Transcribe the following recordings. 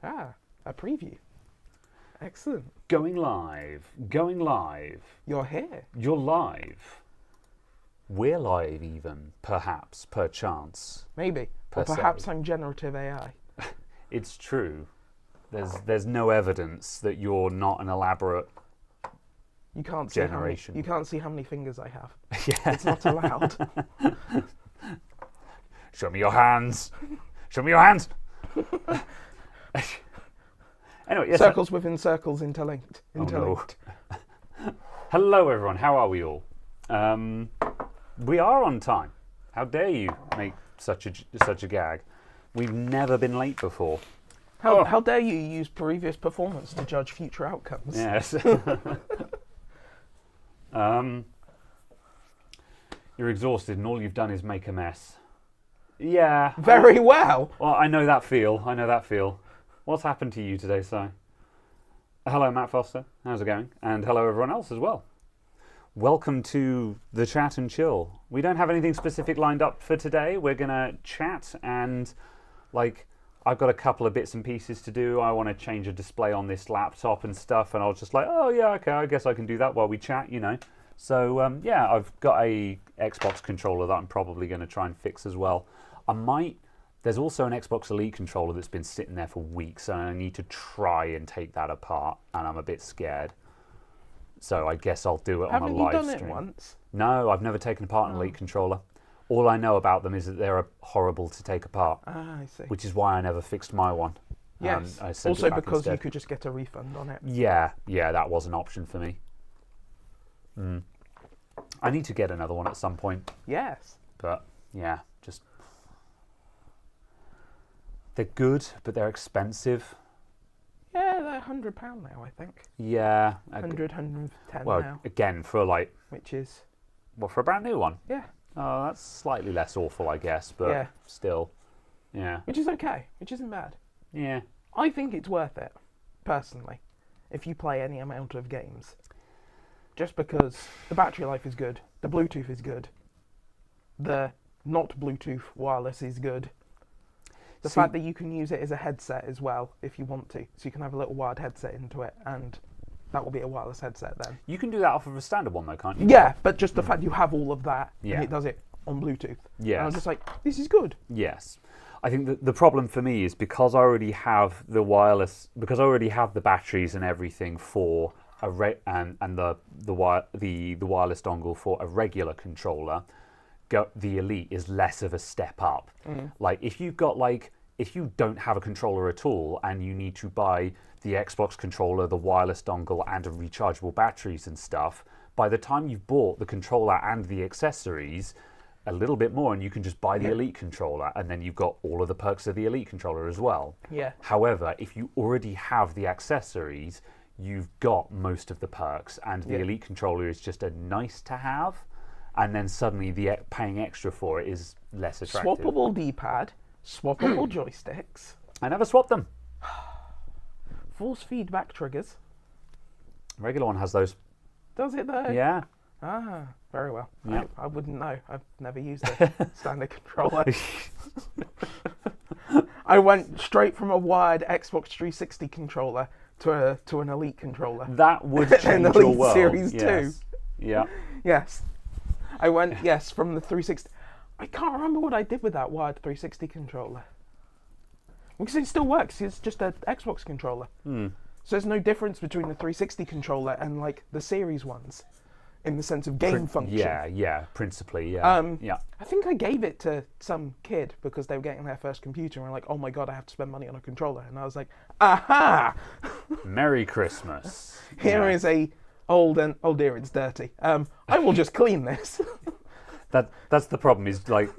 Ah, a preview. Excellent. Going live. Going live. You're here. You're live. We're live even, perhaps, perchance. Maybe. Or perhaps I'm generative AI. It's true. There's no evidence that you're not an elaborate You can't generation. you can't see how many fingers I have. Yeah. It's not allowed. Show me your hands. Show me your hands. Anyway, yes, Circles within circles interlinked. Interlinked. Oh, no. Hello, everyone. How are we all? We are on time. How dare you make such a gag? We've never been late before. How dare you use previous performance to judge future outcomes? Yes. You're exhausted and all you've done is make a mess. Yeah. Very well. Well, I know that feel. I know that feel. What's happened to you today, Si? Hello, Matt Foster. How's it going? And hello, everyone else as well. Welcome to the Chat and Chill. We don't have anything specific lined up for today. We're going to chat and, I've got a couple of bits and pieces to do. I want to change a display on this laptop and stuff. And I was just like, oh, yeah, okay, I guess I can do that while we chat, you know. So, yeah, I've got a Xbox controller that I'm probably going to try and fix as well. There's also an Xbox Elite controller that's been sitting there for weeks, and I need to try and take that apart, and I'm a bit scared. So I guess I'll do it on a live stream. Haven't you done it once? No, I've never taken apart an Elite controller. All I know about them is that they're horrible to take apart. Ah, I see. Which is why I never fixed my one. Yes. I sent Also it back because instead. you could just get a refund on it. Yeah, that was an option for me. I need to get another one at some point. Yes. But, yeah, just... They're good, but they're expensive. Yeah, they're £100 now, I think. Yeah. 100, 110 well, now. Again, for Which is... Well, for a brand new one? Yeah. Oh, that's slightly less awful, I guess, but yeah. Still. Yeah. Which is okay, which isn't bad. Yeah. I think it's worth it, personally, if you play any amount of games. Just because the battery life is good, the Bluetooth is good, the not Bluetooth wireless is good. The fact that you can use it as a headset as well, if you want to. So you can have a little wired headset into it, and that will be a wireless headset then. You can do that off of a standard one, though, can't you? Yeah, but just the fact you have all of that, and it does it on Bluetooth. Yes. And I'm just like, this is good. Yes. I think that the problem for me is because I already have the wireless, because I already have the batteries and everything for and the wireless dongle for a regular controller. The Elite is less of a step up. Like if you don't have a controller at all and you need to buy the Xbox controller, the wireless dongle, and a rechargeable batteries and stuff, by the time you've bought the controller and the accessories, a little bit more, and you can just buy the Elite controller, and then you've got all of the perks of the Elite controller as well. Yeah. However, if you already have the accessories, you've got most of the perks, and the Elite controller is just a nice to have. And then suddenly the paying extra for it is less attractive. Swappable D-pad, swappable joysticks. I never swapped them. Force feedback triggers. Regular one has those. Does it though? Yeah. Ah, very well. Yep. I wouldn't know. I've never used a standard controller. I went straight from a wired Xbox 360 controller to an Elite controller. That would change an your Elite world. Series 2. Yeah. Yes. I went, from the 360. I can't remember what I did with that wired 360 controller. Because it still works. It's just an Xbox controller. So there's no difference between the 360 controller and the series ones in the sense of game function. Yeah, principally, yeah. I think I gave it to some kid because they were getting their first computer and were like, oh my god, I have to spend money on a controller. And I was like, aha! Merry Christmas. Here is a old and, oh dear, it's dirty. I will just clean this. That's the problem, is it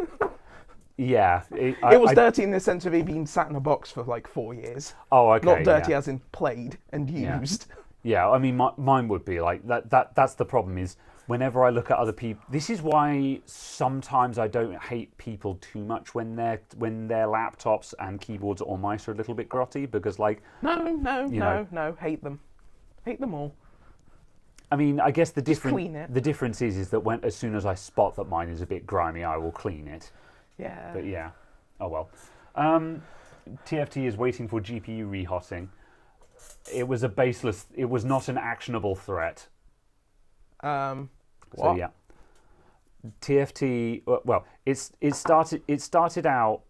was dirty in the sense of it being sat in a box for 4 years. Oh, okay. Not dirty as in played and used. Yeah, I mean, mine would be like that. That's the problem, is whenever I look at other people. This is why sometimes I don't hate people too much when their laptops and keyboards or mice are a little bit grotty, because No, hate them. Hate them all. I mean, I guess the difference is that as soon as I spot that mine is a bit grimy, I will clean it. Yeah. But yeah, oh well. TFT is waiting for GPU rehotting. It was a baseless. It was not an actionable threat. What? So yeah, TFT. Well, it started out.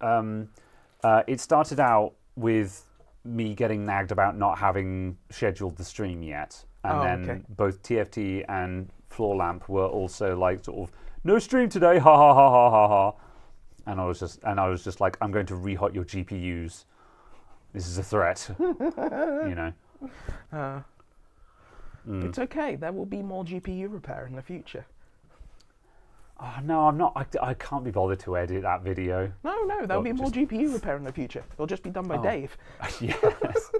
It started out with me getting nagged about not having scheduled the stream yet, and then both TFT and Floor Lamp were also like sort of no stream today, ha ha ha ha ha ha. And I was just like, I'm going to rehot your GPUs. This is a threat, you know. It's okay. There will be more GPU repair in the future. Oh, no, I'm not. I can't be bothered to edit that video. No, there'll be more GPU repair in the future. It'll just be done by Dave. Yes.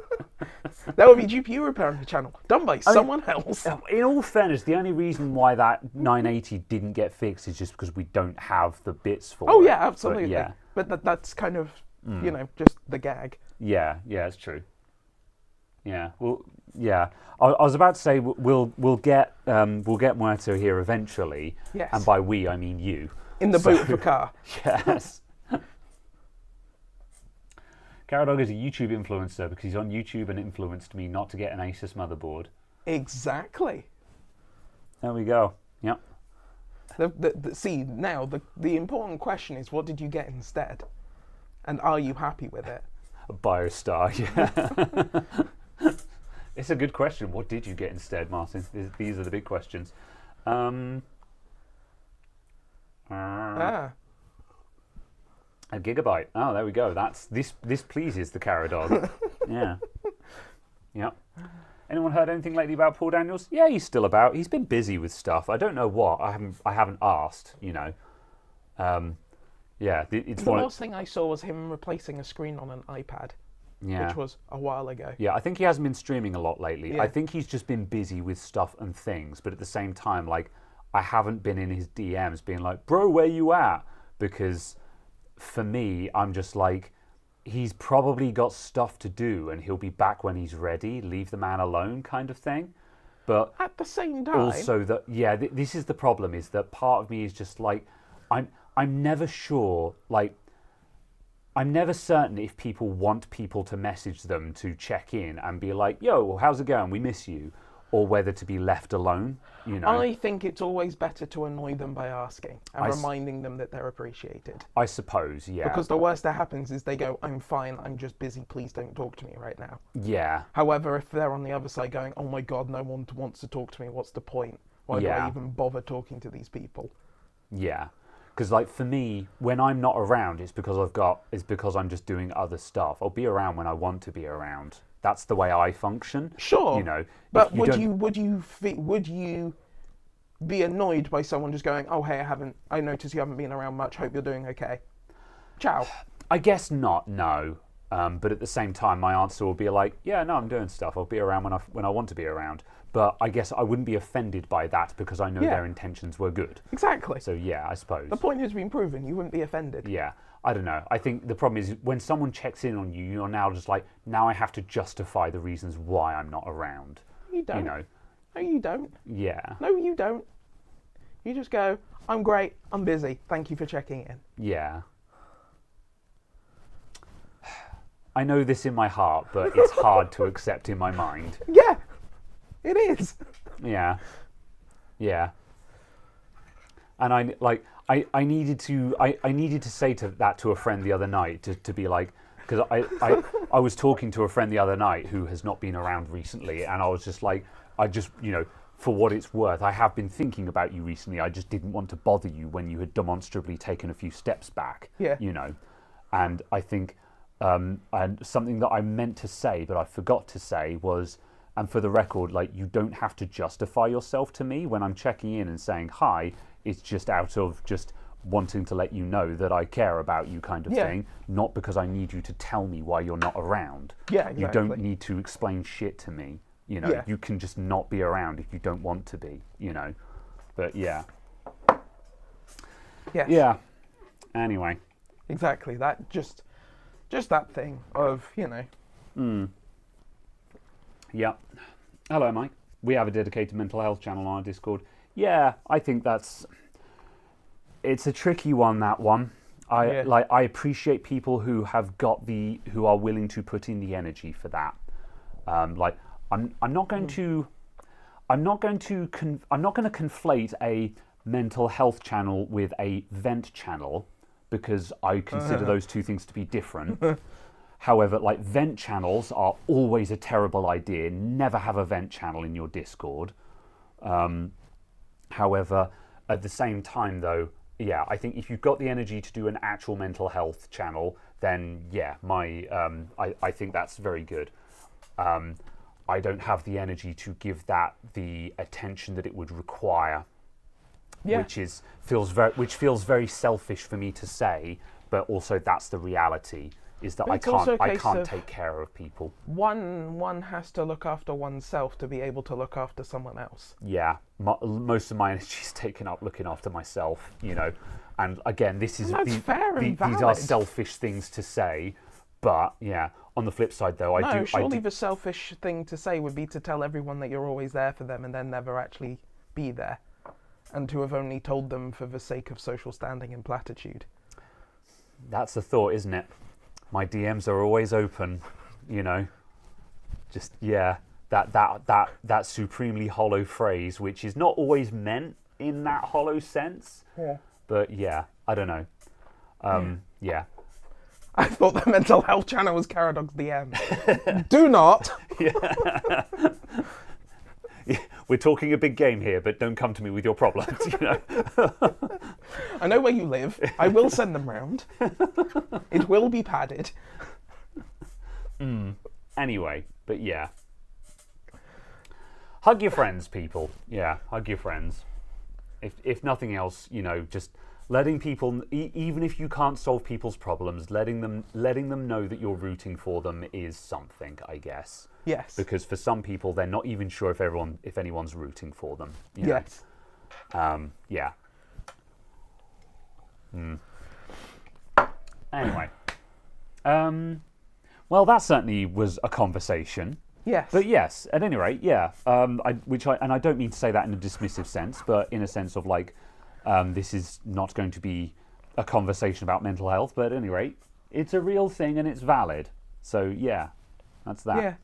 There will be GPU repair on the channel, done by someone else. In all fairness, the only reason why that 980 didn't get fixed is just because we don't have the bits for it. Oh, yeah, absolutely. But, yeah. But that's kind of, you know, just the gag. Yeah, it's true. Yeah, well, yeah. I was about to say we'll get Muerto here eventually. Yes. And by we, I mean you. In the boot of a car. Yes. Caradog is a YouTube influencer because he's on YouTube and influenced me not to get an Asus motherboard. Exactly. There we go. Yep. See, now the important question is, what did you get instead? And are you happy with it? A Biostar, yeah. It's a good question. What did you get instead, Martin? These are the big questions. A gigabyte. Oh, there we go. That's this pleases the Caradog. Yeah. Yep. Anyone heard anything lately about Paul Daniels? Yeah, he's still about. He's been busy with stuff. I don't know what. I haven't asked, you know. Yeah, it's the last thing I saw was him replacing a screen on an iPad. Yeah. Which was a while ago. Yeah, I think he hasn't been streaming a lot lately. Yeah. I think he's just been busy with stuff and things, but at the same time, like, I haven't been in his DMs being like, bro, where you at? Because for me, I'm just like, he's probably got stuff to do and he'll be back when he's ready. Leave the man alone kind of thing. But at the same time... Also, this is the problem, is that part of me is just like, I'm never sure, like, I'm never certain if people want people to message them to check in and be like, yo, how's it going? We miss you. Or whether to be left alone, you know. I think it's always better to annoy them by asking and reminding them that they're appreciated. I suppose, yeah. Because the worst that happens is they go, I'm fine, I'm just busy, please don't talk to me right now. Yeah. However, if they're on the other side going, oh my god, no one wants to talk to me, what's the point? Why do I even bother talking to these people? Yeah. Because, like, for me, when I'm not around, it's because I'm just doing other stuff. I'll be around when I want to be around. That's the way I function. Sure. You know. But would you be annoyed by someone just going, oh hey, I noticed you haven't been around much. Hope you're doing okay. Ciao. I guess not. No. But at the same time, my answer will be like, yeah, no, I'm doing stuff. I'll be around when I want to be around. But I guess I wouldn't be offended by that because I know their intentions were good. Exactly. So yeah, I suppose. The point has been proven. You wouldn't be offended. Yeah. I don't know. I think the problem is when someone checks in on you, you're now just like, now I have to justify the reasons why I'm not around. You don't. You know. No, you don't. Yeah. No, you don't. You just go, I'm great, I'm busy, thank you for checking in. Yeah. I know this in my heart, but it's hard to accept in my mind. Yeah, it is. Yeah. Yeah. And I needed to say that to a friend the other night to be like, because I was talking to a friend the other night who has not been around recently, and I was just like, you know, for what it's worth, I have been thinking about you recently. I just didn't want to bother you when you had demonstrably taken a few steps back. Yeah. You know, and I think, and something that I meant to say but I forgot to say was, and for the record, like, you don't have to justify yourself to me when I'm checking in and saying hi. It's just out of just wanting to let you know that I care about you kind of thing, not because I need you to tell me why you're not around. Yeah, exactly. You don't need to explain shit to me. You know, you can just not be around if you don't want to be, you know. But yeah. Yes. Yeah. Anyway. Exactly. That just that thing of, you know. Yeah. Hello, Mike. We have a dedicated mental health channel on our Discord. Yeah, I think it's a tricky one, that one. I appreciate people who are willing to put in the energy for that. I'm not going to conflate a mental health channel with a vent channel, because I consider those two things to be different. However, like, vent channels are always a terrible idea. Never have a vent channel in your Discord. However, at the same time, though, yeah, I think if you've got the energy to do an actual mental health channel, then yeah, I think that's very good. I don't have the energy to give that the attention that it would require, which feels very selfish for me to say, but also that's the reality. Is that I can't take care of people. One has to look after oneself to be able to look after someone else. Yeah, most of my energy is taken up looking after myself, you know. And again, these are selfish things to say, but yeah. On the flip side, though, surely the selfish thing to say would be to tell everyone that you're always there for them and then never actually be there, and to have only told them for the sake of social standing and platitude. That's the thought, isn't it? My DMs are always open, you know. Just that supremely hollow phrase, which is not always meant in that hollow sense. Yeah. But yeah, I don't know. Yeah. I thought the mental health channel was Caradox DM. Do not. Yeah. We're talking a big game here, but don't come to me with your problems, you know. I know where you live. I will send them round. It will be padded. Anyway, but yeah. Hug your friends, people. Yeah, hug your friends. If nothing else, you know, just letting people, even if you can't solve people's problems, letting them know that you're rooting for them is something, I guess. Yes. Because for some people, they're not even sure if anyone's rooting for them. You know? Yes. Yeah. Anyway. Well, that certainly was a conversation. Yes. But yes, at any rate, yeah. I don't mean to say that in a dismissive sense, but in a sense of like, this is not going to be a conversation about mental health, but at any rate, it's a real thing and it's valid. So yeah, that's that. Yeah.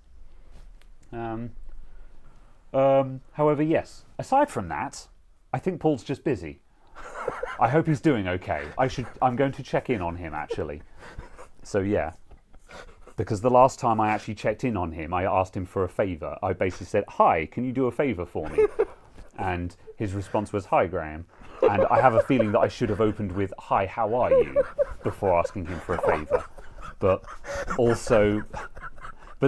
However, yes, aside from that, I think Paul's just busy. I hope he's doing okay. I'm going to check in on him, actually. So yeah. Because the last time I actually checked in on him, I asked him for a favour. I basically said, "Hi, can you do a favour for me?" And his response was, "Hi, Graham." And I have a feeling that I should have opened with, "Hi, how are you?" before asking him for a favour. But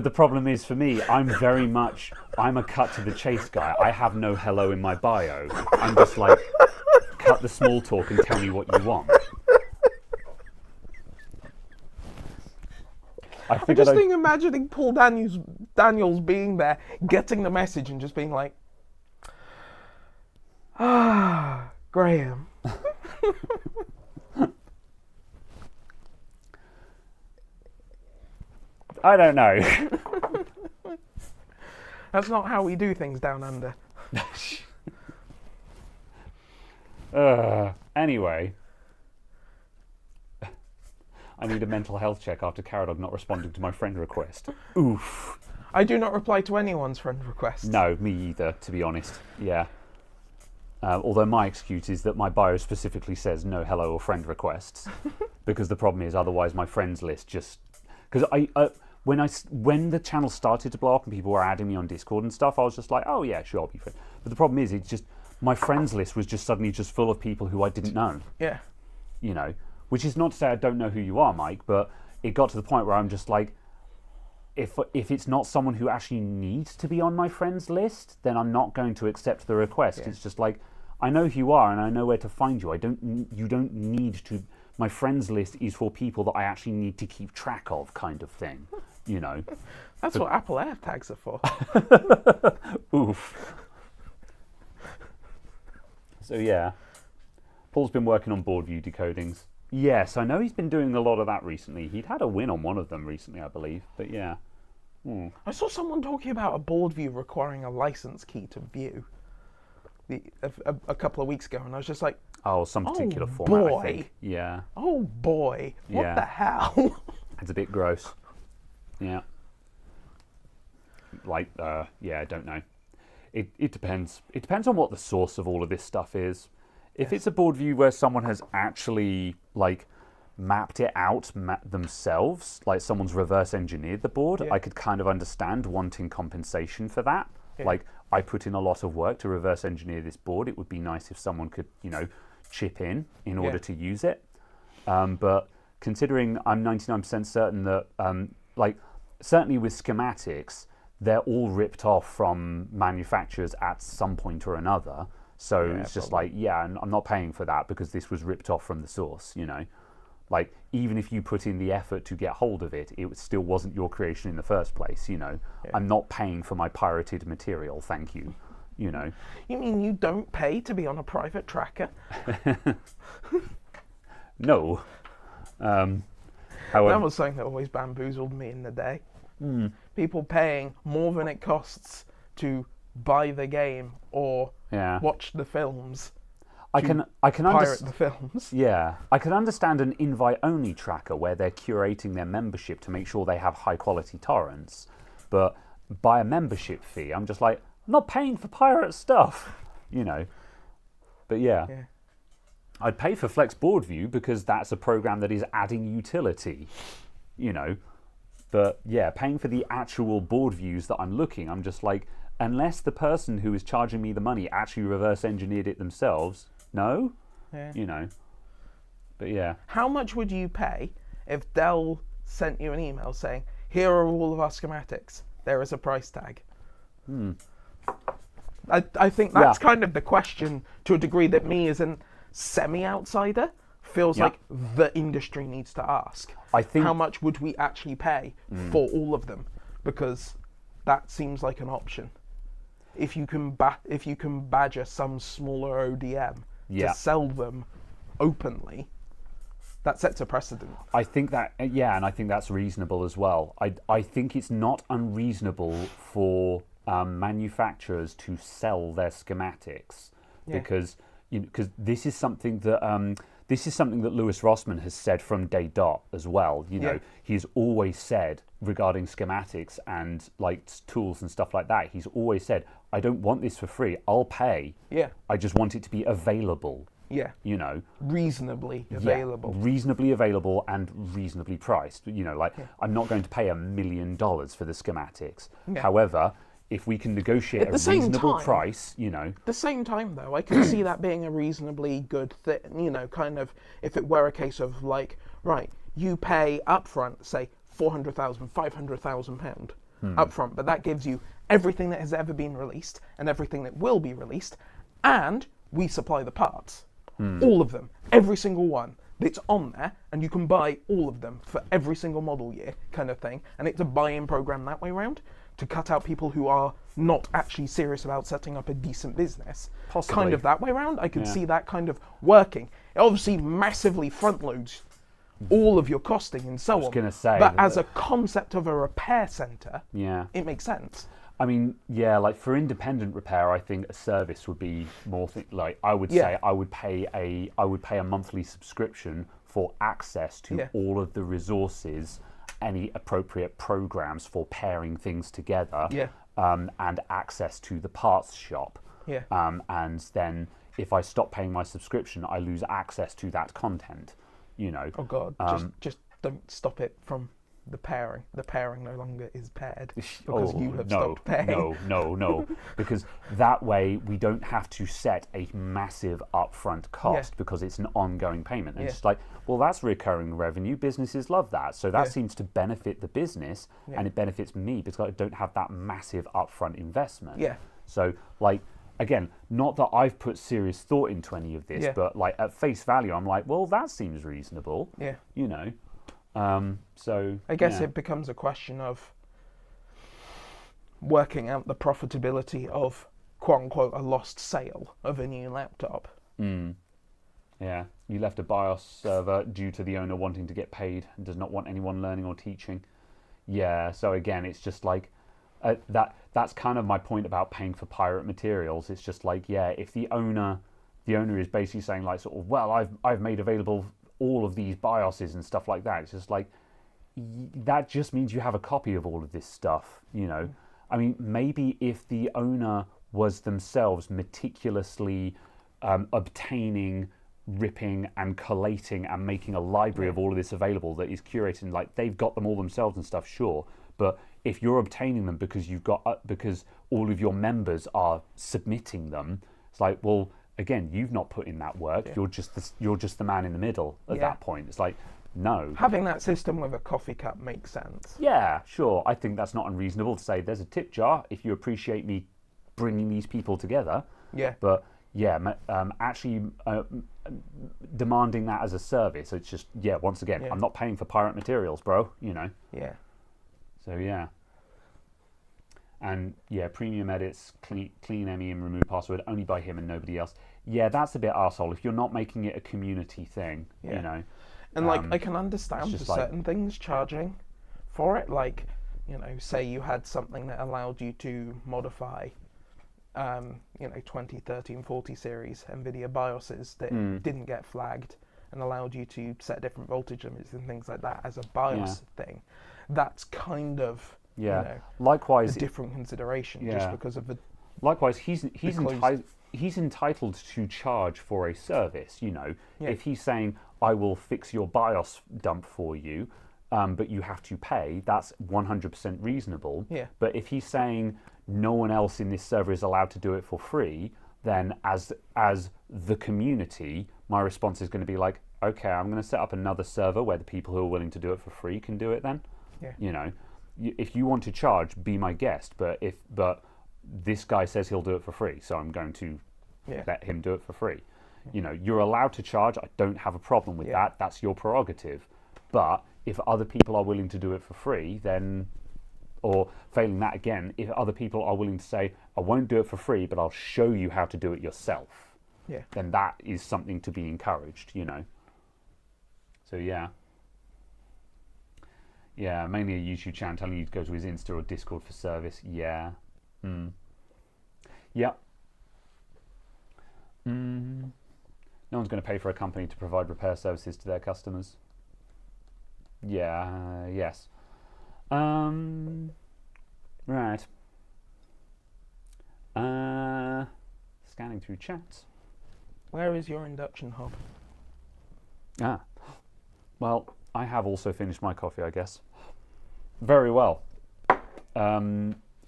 the problem is for me, I'm a cut to the chase guy. I have no hello in my bio. I'm just like, cut the small talk and tell me what you want. I'm just imagining Paul Daniels being there, getting the message and just being like, Graham. I don't know. That's not how we do things down under. Anyway. I need a mental health check after Caradog not responding to my friend request. Oof. I do not reply to anyone's friend requests. No, me either, to be honest. Yeah. Although my excuse is that my bio specifically says no hello or friend requests. Because the problem is otherwise my friends list just... Because when the channel started to blow up and people were adding me on Discord and stuff, I was just like, oh yeah, sure, I'll be friends. But the problem is, it's just... My friends list was just suddenly just full of people who I didn't know. Yeah. You know? Which is not to say I don't know who you are, Mike, but it got to the point where I'm just like, if it's not someone who actually needs to be on my friends list, then I'm not going to accept the request. Yeah. It's just like, I know who you are and I know where to find you. You don't need to. My friends list is for people that I actually need to keep track of, kind of thing. You know. That's what Apple AirTags are for. Oof. So yeah, Paul's been working on board view decodings. Yes, I know he's been doing a lot of that recently. He'd had a win on one of them recently, I believe. But yeah. I saw someone talking about a board view requiring a license key to view a couple of weeks ago, and I was just like, Oh, some particular Oh, format, I boy. think. Yeah. Oh boy, what Yeah. the hell? It's a bit gross. Yeah. Like, yeah, I don't know. It depends. It depends on what the source of all of this stuff is. If Yes. it's a board view where someone has actually, like, mapped it out themselves, like someone's reverse engineered the board, Yeah. I could kind of understand wanting compensation for that. Yeah. Like, I put in a lot of work to reverse engineer this board. It would be nice if someone could, chip in order Yeah. to use it. But considering I'm 99% certain that, like, certainly with schematics, they're all ripped off from manufacturers at some point or another. So Yeah, it's just probably. like, yeah, I'm not paying for that because this was ripped off from the source, Like, even if you put in the effort to get hold of it, it still wasn't your creation in the first place, Yeah. I'm not paying for my pirated material, thank you, You mean you don't pay to be on a private tracker? No. That However, was something that always bamboozled me in the day. Hmm. People paying more than it costs to buy the game or yeah, watch the films, I can pirate understand. the films. Yeah, I can understand an invite-only tracker where they're curating their membership to make sure they have high-quality torrents, but by a membership fee, I'm just like, I'm not paying for pirate stuff, But yeah, Yeah. I'd pay for Flex Board View because that's a program that is adding utility, But yeah, paying for the actual board views that I'm looking, I'm just like, unless the person who is charging me the money actually reverse engineered it themselves, no, Yeah. But yeah. How much would you pay if Dell sent you an email saying, "Here are all of our schematics. There is a price tag." I think that's Yeah. kind of the question to a degree that me as a semi-outsider feels Yeah. like the industry needs to ask. I think- How much would we actually pay for all of them? Because that seems like an option. If you can badger some smaller ODM Yeah. to sell them openly, that sets a precedent. I think that, yeah, and I think that's reasonable as well. I think it's not unreasonable for manufacturers to sell their schematics Yeah. because this is something that Lewis Rossman has said from day dot as well. Yeah. He's always said regarding schematics and like tools and stuff like that. He's always said, I don't want this for free. I'll pay. Yeah. I just want it to be available. Yeah. Reasonably available. Yeah, reasonably available and reasonably priced. I'm not going to pay $1 million for the schematics. Yeah. However, if we can negotiate At a the same reasonable time- price, At the same time, though, I can see that being a reasonably good thing. Kind of if it were a case of like, right, you pay upfront, say £400,000, £500,000 upfront, but that gives you everything that has ever been released and everything that will be released, and we supply the parts, all of them, every single one that's on there, and you can buy all of them for every single model year, kind of thing, and it's a buy-in program that way round to cut out people who are not actually serious about setting up a decent business. Possibly. Kind of that way round. I could Yeah. see that kind of working. It obviously massively front loads all of your costing and so on. gonna say but that- as a concept of a repair centre, yeah. it makes sense. I mean, yeah, like for independent repair, I think a service would be more like I would Yeah. say I would pay a monthly subscription for access to Yeah. all of the resources, any appropriate programs for pairing things together, Yeah. and access to the parts shop. Yeah. And then if I stop paying my subscription, I lose access to that content. Oh God, just don't stop it from the pairing. The pairing no longer is paired because you have stopped paying. No, because that way we don't have to set a massive upfront cost because it's an ongoing payment. And it's just like, well, that's recurring revenue. Businesses love that. So that seems to benefit the business and it benefits me because I don't have that massive upfront investment. Yeah. So like, again, not that I've put serious thought into any of this, but like at face value, I'm like, well, that seems reasonable. Yeah. So I guess yeah. it becomes a question of working out the profitability of quote unquote a lost sale of a new laptop. Yeah, you left a BIOS server due to the owner wanting to get paid and does not want anyone learning or teaching. Yeah, so again, it's just like that's kind of my point about paying for pirate materials. It's just like, yeah, if the owner the owner is basically saying like sort of, well, I've made available all of these BIOSes and stuff like that. It's just like, that just means you have a copy of all of this stuff, you know. I mean, maybe if the owner was themselves meticulously obtaining, ripping and collating and making a library of all of this available that is curated, and like they've got them all themselves and stuff, sure. But if you're obtaining them because you've got because all of your members are submitting them, it's like, well, again, you've not put in that work. You're just the man in the middle at that point. It's like, no. Having that system with a coffee cup makes sense. Yeah, sure. I think that's not unreasonable to say there's a tip jar if you appreciate me bringing these people together. Yeah. But yeah, actually demanding that as a service, it's just, once again, I'm not paying for pirate materials, bro, you know. Yeah. So yeah. And yeah, premium edits, clean ME and remove password only by him and nobody else. Yeah, that's a bit arsehole if you're not making it a community thing, you know. And like, I can understand for certain things charging for it. Like, you know, say you had something that allowed you to modify, 20, 30, and 40 series NVIDIA BIOSes that didn't get flagged and allowed you to set different voltage limits and things like that as a BIOS thing. That's kind of, likewise, a different consideration just because of the... Likewise, he's entitled to charge for a service, you know. If he's saying, I will fix your BIOS dump for you, but you have to pay, that's 100% reasonable. Yeah. But if he's saying no one else in this server is allowed to do it for free, then as the community, my response is going to be like, okay, I'm going to set up another server where the people who are willing to do it for free can do it then. Yeah. You know, if you want to charge, be my guest. But this guy says he'll do it for free, so I'm going to let him do it for free. You know, you're allowed to charge. I don't have a problem with that. That's your prerogative. But if other people are willing to do it for free, then, or failing that again, if other people are willing to say, I won't do it for free, but I'll show you how to do it yourself, then that is something to be encouraged, you know. So yeah, mainly a YouTube channel telling you to go to his Insta or Discord for service. Yeah. Yep. No one's going to pay for a company to provide repair services to their customers. Yeah, yes. Right. Scanning through chats. Where is your induction hob? Well, I have also finished my coffee, I guess. Very well.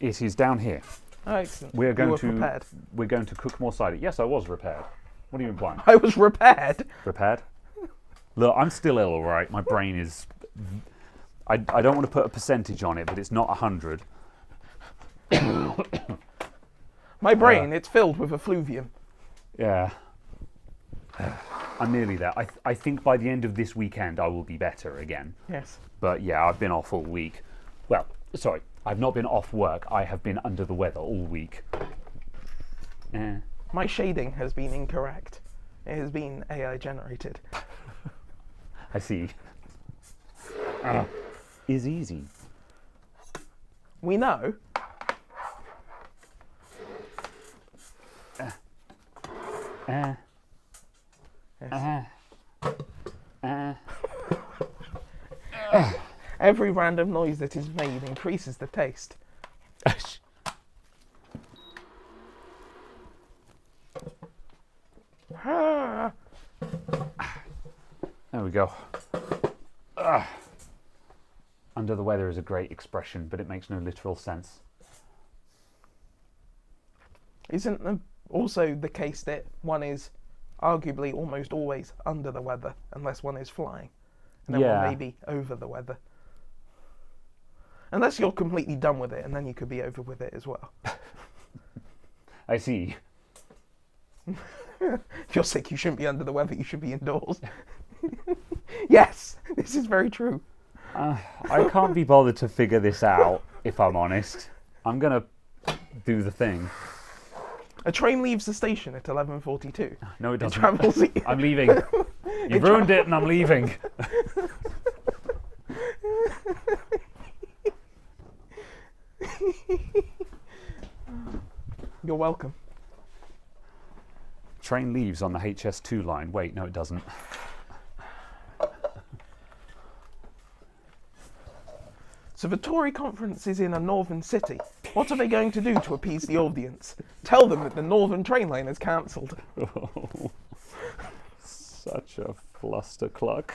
It is down here. Oh, excellent. We're going prepared. to cook more cider. Yes, I was repaired. What are you implying? I was repaired. Prepared? Look, I'm still ill, all right. My brain is... I don't want to put a percentage on it, but it's not 100. My brain, it's filled with effluvium. Yeah. I'm nearly there. I think by the end of this weekend, I will be better again. Yes. But yeah, I've been off all week. Well, sorry, I've not been off work. I have been under the weather all week. My shading has been incorrect. It has been AI generated. I see. Is easy. We know. Every random noise that is made increases the taste. There we go. Under the weather is a great expression, but it makes no literal sense. Isn't it also the case that one is arguably almost always under the weather, unless one is flying, and then one may be over the weather? Unless you're completely done with it, and then you could be over with it as well. I see. If you're sick, you shouldn't be under the weather, you should be indoors. Yes, this is very true. I can't be bothered to figure this out, if I'm honest. I'm going to do the thing. A train leaves the station at 11:42. No, it doesn't. Travels. I'm leaving. You've ruined it and I'm leaving. You're welcome. Train leaves on the HS2 line. Wait, no, it doesn't. So the Tory conference is in a northern city. What are they going to do to appease the audience? Tell them that the northern train line is cancelled. Oh, such a flustercluck.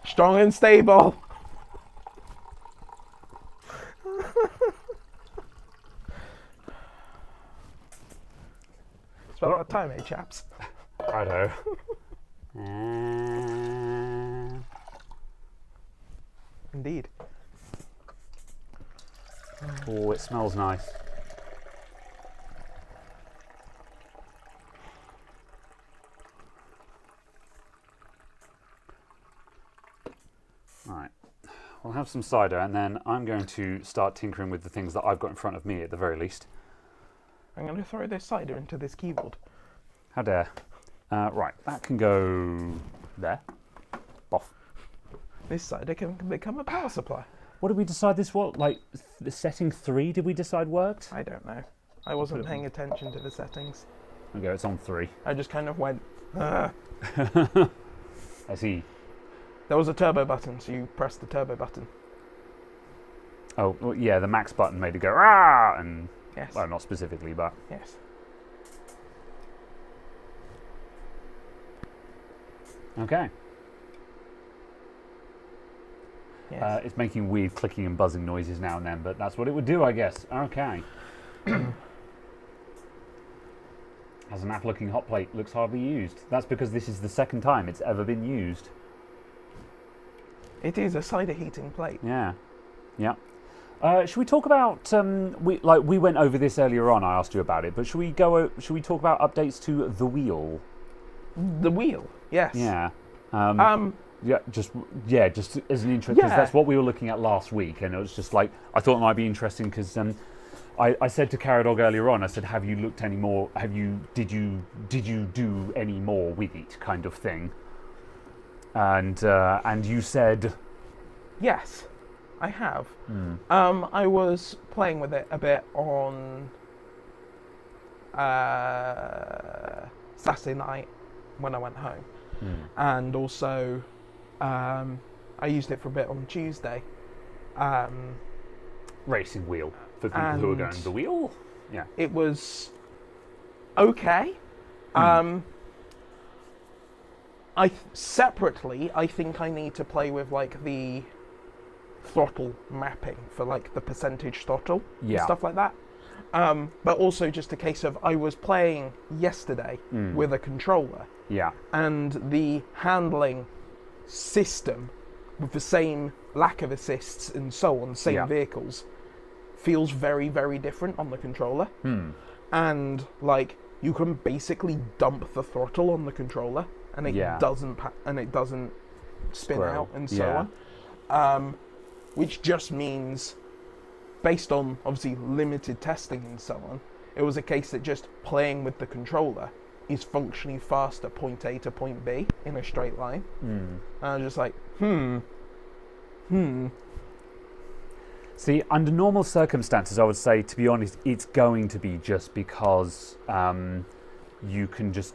Strong and stable. It's about that time, eh, chaps? Righto. Indeed. Oh, it smells nice. Right. We'll have some cider, and then I'm going to start tinkering with the things that I've got in front of me at the very least. I'm going to throw this cider into this keyboard. How dare. Right, that can go there. Boff. This cider can become a power supply. What did we decide this was? Like, the setting 3 did we decide worked? I don't know. I wasn't paying attention to the settings. Okay, it's on 3. I just kind of went, Ugh. I see. There was a turbo button, so you press the turbo button. Oh, well, yeah, the max button made it go, ah! And, Yes. well, not specifically, but... Yes. Okay. Yes. It's making weird clicking and buzzing noises now and then, but that's what it would do, I guess. Okay. Has an app-looking hot plate, looks hardly used. That's because this is the second time it's ever been used. It is a cider heating plate. Yeah. Yeah. Should we talk about we went over this earlier on, I asked you about it, but should we talk about updates to the wheel? The wheel, yes. Yeah. Just as an intro, because Yeah. that's what we were looking at last week, and it was just like I thought it might be interesting because I said to Caradog earlier on, I said, have you looked any more? Did you do any more with it, kind of thing? And you said, Yes, I have. I was playing with it a bit on Saturday night when I went home, and also I used it for a bit on Tuesday. racing wheel for people who are going the wheel. Yeah, It was okay. Separately, I think I need to play with like the throttle mapping for like the percentage throttle and Yeah. stuff like that. But also just a case of I was playing yesterday with a controller, yeah, and the handling system with the same lack of assists and so on, same Yeah. vehicles, feels very, very different on the controller. And like you can basically dump the throttle on the controller, and it Yeah. doesn't spin Squirrel. out and so Yeah. on. Which just means, based on obviously limited testing and so on, it was a case that just playing with the controller is functionally faster point A to point B in a straight line. And I was just like, See, under normal circumstances, I would say, to be honest, it's going to be just because you can just,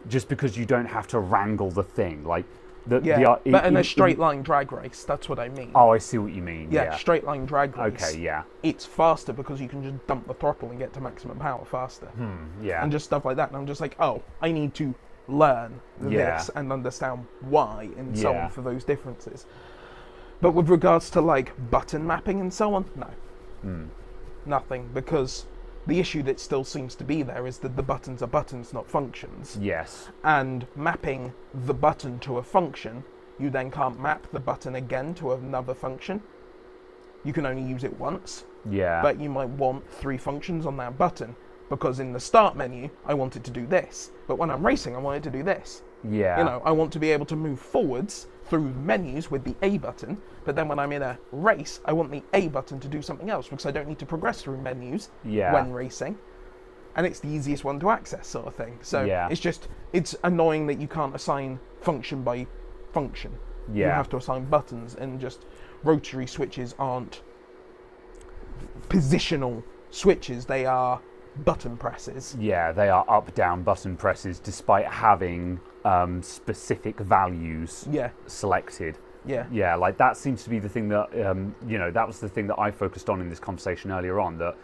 just because you don't have to wrangle the thing. Like, but in a straight line drag race, that's what I mean. Oh, I see what you mean. Yeah, straight line drag race. Okay, yeah. It's faster because you can just dump the throttle and get to maximum power faster. Yeah. And just stuff like that. And I'm just like, oh, I need to learn Yeah. this and understand why and so Yeah. on for those differences. But with regards to like button mapping and so on, no. Nothing, because the issue that still seems to be there is that the buttons are buttons, not functions. Yes. And mapping the button to a function, you then can't map the button again to another function. You can only use it once, Yeah. but you might want 3 functions on that button, because in the start menu, I want it to do this, but when I'm racing, I want it to do this. yeah. You know, I want to be able to move forwards through menus with the A button, but then when I'm in a race, I want the A button to do something else, because I don't need to progress through menus Yeah. when racing. And it's the easiest one to access, sort of thing. So Yeah. it's annoying that you can't assign function by function. You Yeah. have to assign buttons, and just rotary switches aren't positional switches. They are button presses. Yeah, they are up-down button presses, despite having specific values Yeah. selected. Yeah. Yeah, like that seems to be the thing that that was the thing that I focused on in this conversation earlier on. That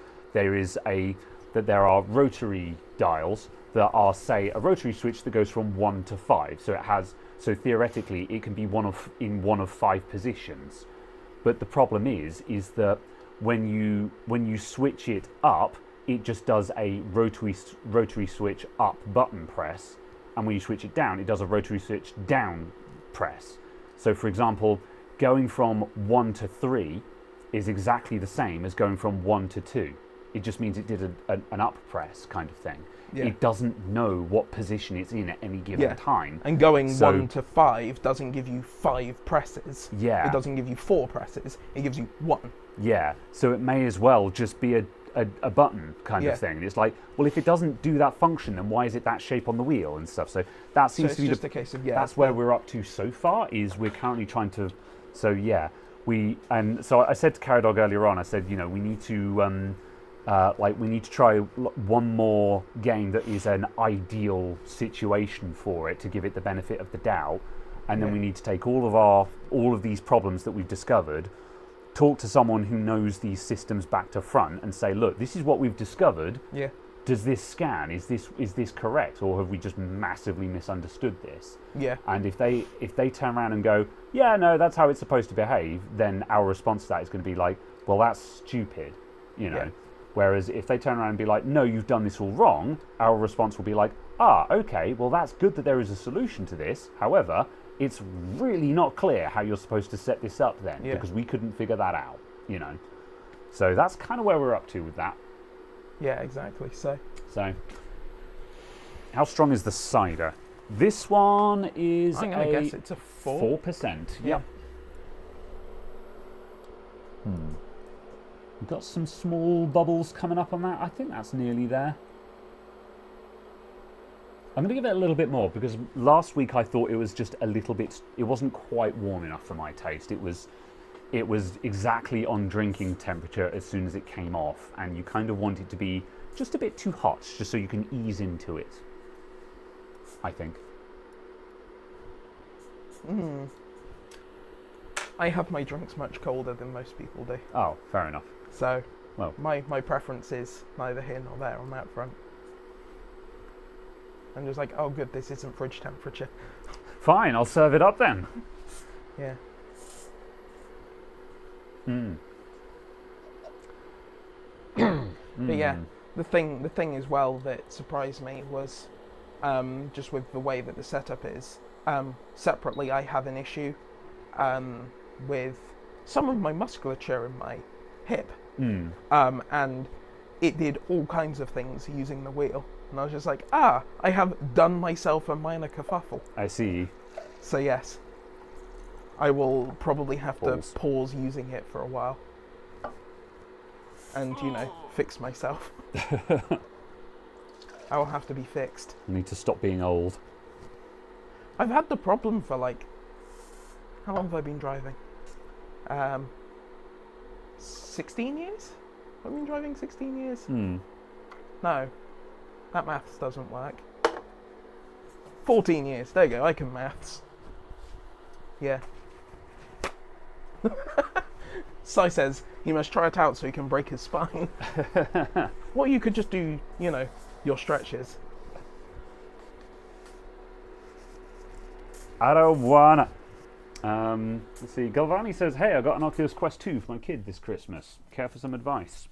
there are rotary dials that are, say, a rotary switch that goes from 1 to 5. So theoretically it can be in one of 5 positions. But the problem is that when you switch it up, it just does a rotary switch up button press, and when you switch it down, it does a rotary switch down press. So, for example, going from 1 to 3 is exactly the same as going from 1 to 2. It just means it did an up press kind of thing. Yeah. It doesn't know what position it's in at any given time. And going 1 to 5 doesn't give you 5 presses. Yeah. It doesn't give you 4 presses. It gives you 1. Yeah. So it may as well just be a button kind of thing. It's like, well, if it doesn't do that function, then why is it that shape on the wheel and stuff? So that seems to be just a case of that's where we're up to so far. Is we're currently trying to. So yeah, so I said to Caradog earlier on. I said, we need to we need to try one more game that is an ideal situation for it to give it the benefit of the doubt, and then we need to take all of these problems that we've discovered, talk to someone who knows these systems back to front, and say, look, this is what we've discovered. Yeah. Does this scan? Is this correct, or have we just massively misunderstood this? Yeah. And if they turn around and go, yeah, no, that's how it's supposed to behave, then our response to that is going to be like, well, that's stupid, Yeah. Whereas if they turn around and be like, no, you've done this all wrong, our response will be like, okay, well, that's good that there is a solution to this. However, it's really not clear how you're supposed to set this up then, because we couldn't figure that out, So that's kind of where we're up to with that. Yeah, exactly. So how strong is the cider? This one is I'm going to guess it's a 4. 4%. Yeah. We've got some small bubbles coming up on that. I think that's nearly there. I'm going to give it a little bit more, because last week I thought it was just a little bit, it wasn't quite warm enough for my taste. It was exactly on drinking temperature as soon as it came off, and you kind of want it to be just a bit too hot, just so you can ease into it, I think. I have my drinks much colder than most people do. Oh, fair enough. So Well, my preference is neither here nor there on that front. I'm just like, oh good, this isn't fridge temperature. fine, I'll serve it up then. Yeah. But yeah, the thing as well that surprised me was just with the way that the setup is. Separately, I have an issue with some of my musculature in my hip, and it did all kinds of things using the wheel, and I was just like, I have done myself a minor kerfuffle. I see. So yes, I will probably have Pause. to pause using it for a while, and fix myself. I will have to be fixed. I need to stop being old. I've had the problem for how long have I been driving? 16 years? I've been driving 16 years? No, that maths doesn't work. 14 years, there you go, I can maths. Yeah. Sai says he must try it out so he can break his spine. Well, you could just do, your stretches. I don't wanna. Let's see. Galvani says, "Hey, I got an Oculus Quest 2 for my kid this Christmas. Care for some advice?"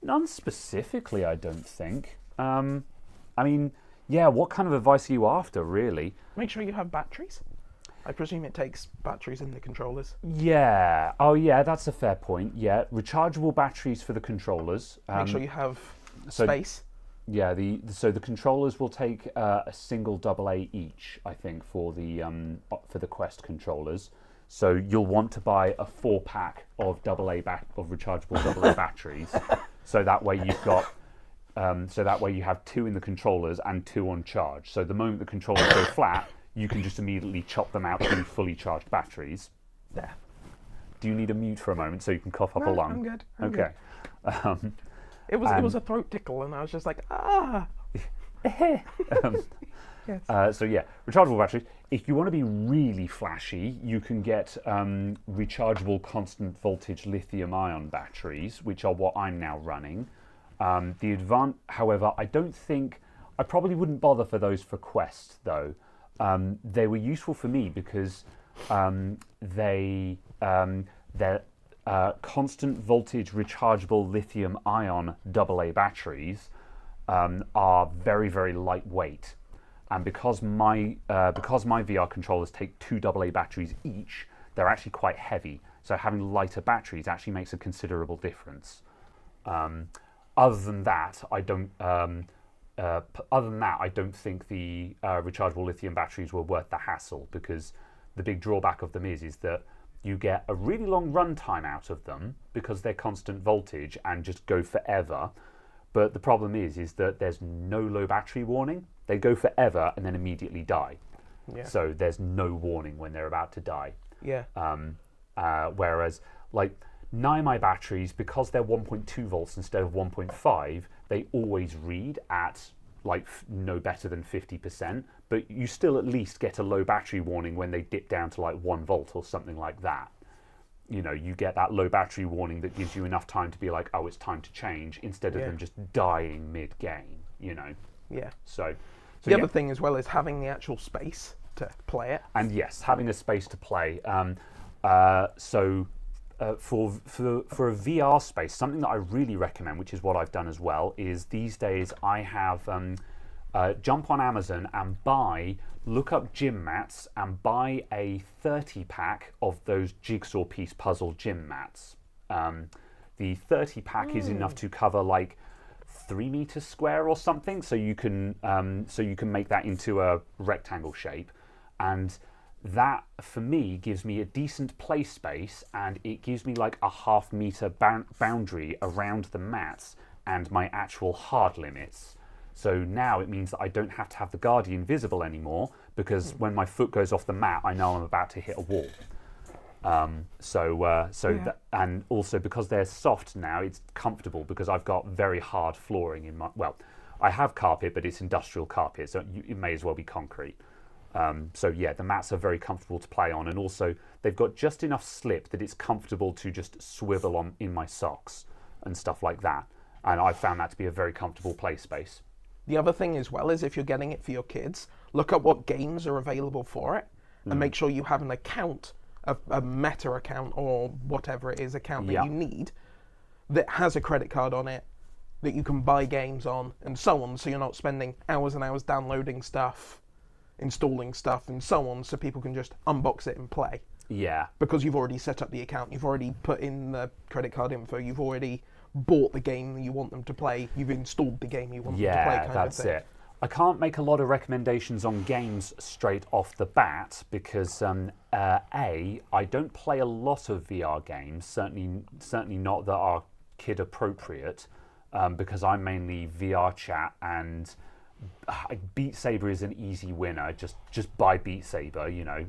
None specifically, I don't think. I mean, yeah. What kind of advice are you after, really? Make sure you have batteries. I presume it takes batteries in the controllers. Yeah. Oh, yeah. That's a fair point. Yeah, rechargeable batteries for the controllers. Make sure you have space. Yeah, so the controllers will take a single AA each, I think, for the Quest controllers. So you'll want to buy a 4-pack of rechargeable AA batteries. So that way you've got, you have 2 in the controllers and 2 on charge. So the moment the controllers go flat, you can just immediately chop them out to fully charged batteries. Yeah. Do you need a mute for a moment so you can cough up a No, lung? I'm good. I'm Okay. good. It was a throat tickle, and I was just like, ah. Yes. So yeah, rechargeable batteries. If you want to be really flashy, you can get rechargeable constant voltage lithium-ion batteries, which are what I'm now running. However, I probably wouldn't bother for those for Quest though. They were useful for me because they're constant voltage rechargeable lithium-ion AA batteries are very, very lightweight. And because my VR controllers take 2 AA batteries each, they're actually quite heavy. So having lighter batteries actually makes a considerable difference. Other than that, I don't think the rechargeable lithium batteries were worth the hassle, because the big drawback of them is that you get a really long run time out of them because they're constant voltage and just go forever. But the problem is that there's no low battery warning. They go forever and then immediately die. Yeah. So there's no warning when they're about to die. Yeah. Whereas, like, NiMi batteries, because they're 1.2 volts instead of 1.5, they always read at like no better than 50%, but you still at least get a low battery warning when they dip down to like 1 volt or something like that. You know, you get that low battery warning that gives you enough time to be like, oh, it's time to change, instead of them just dying mid-game, you know. Yeah. So The other thing as well is having the actual space to play it. And yes, having a space to play. For a VR space, something that I really recommend, which is what I've done as well, is these days I have jump on Amazon and look up gym mats and buy a 30 pack of those jigsaw piece puzzle gym mats. The 30 pack is enough to cover like 3 meters square or something, so you can make that into a rectangle shape, and that for me gives me a decent play space, and it gives me like a half meter boundary around the mats and my actual hard limits. So now it means that I don't have to have the Guardian visible anymore, because when my foot goes off the mat, I know I'm about to hit a wall. And also because they're soft now, it's comfortable, because I've got very hard flooring in my, well, I have carpet, but it's industrial carpet, so it may as well be concrete. So yeah, the mats are very comfortable to play on, and also they've got just enough slip that it's comfortable to just swivel on in my socks and stuff like that. And I found that to be a very comfortable play space. The other thing as well is, if you're getting it for your kids, look at what games are available for it, and make sure you have an account, a Meta account or whatever it is account that you need, that has a credit card on it, that you can buy games on, and so on, so you're not spending hours and hours downloading stuff, installing stuff, and so on, so people can just unbox it and play. Yeah. Because you've already set up the account, you've already put in the credit card info, you've already bought the game you want them to play, you've installed the game you want them to play, kind that's of thing. it. I can't make a lot of recommendations on games straight off the bat, because I don't play a lot of VR games, certainly not that are kid appropriate, because I'm mainly VR chat, and Beat Saber is an easy winner. Just buy Beat Saber, you know.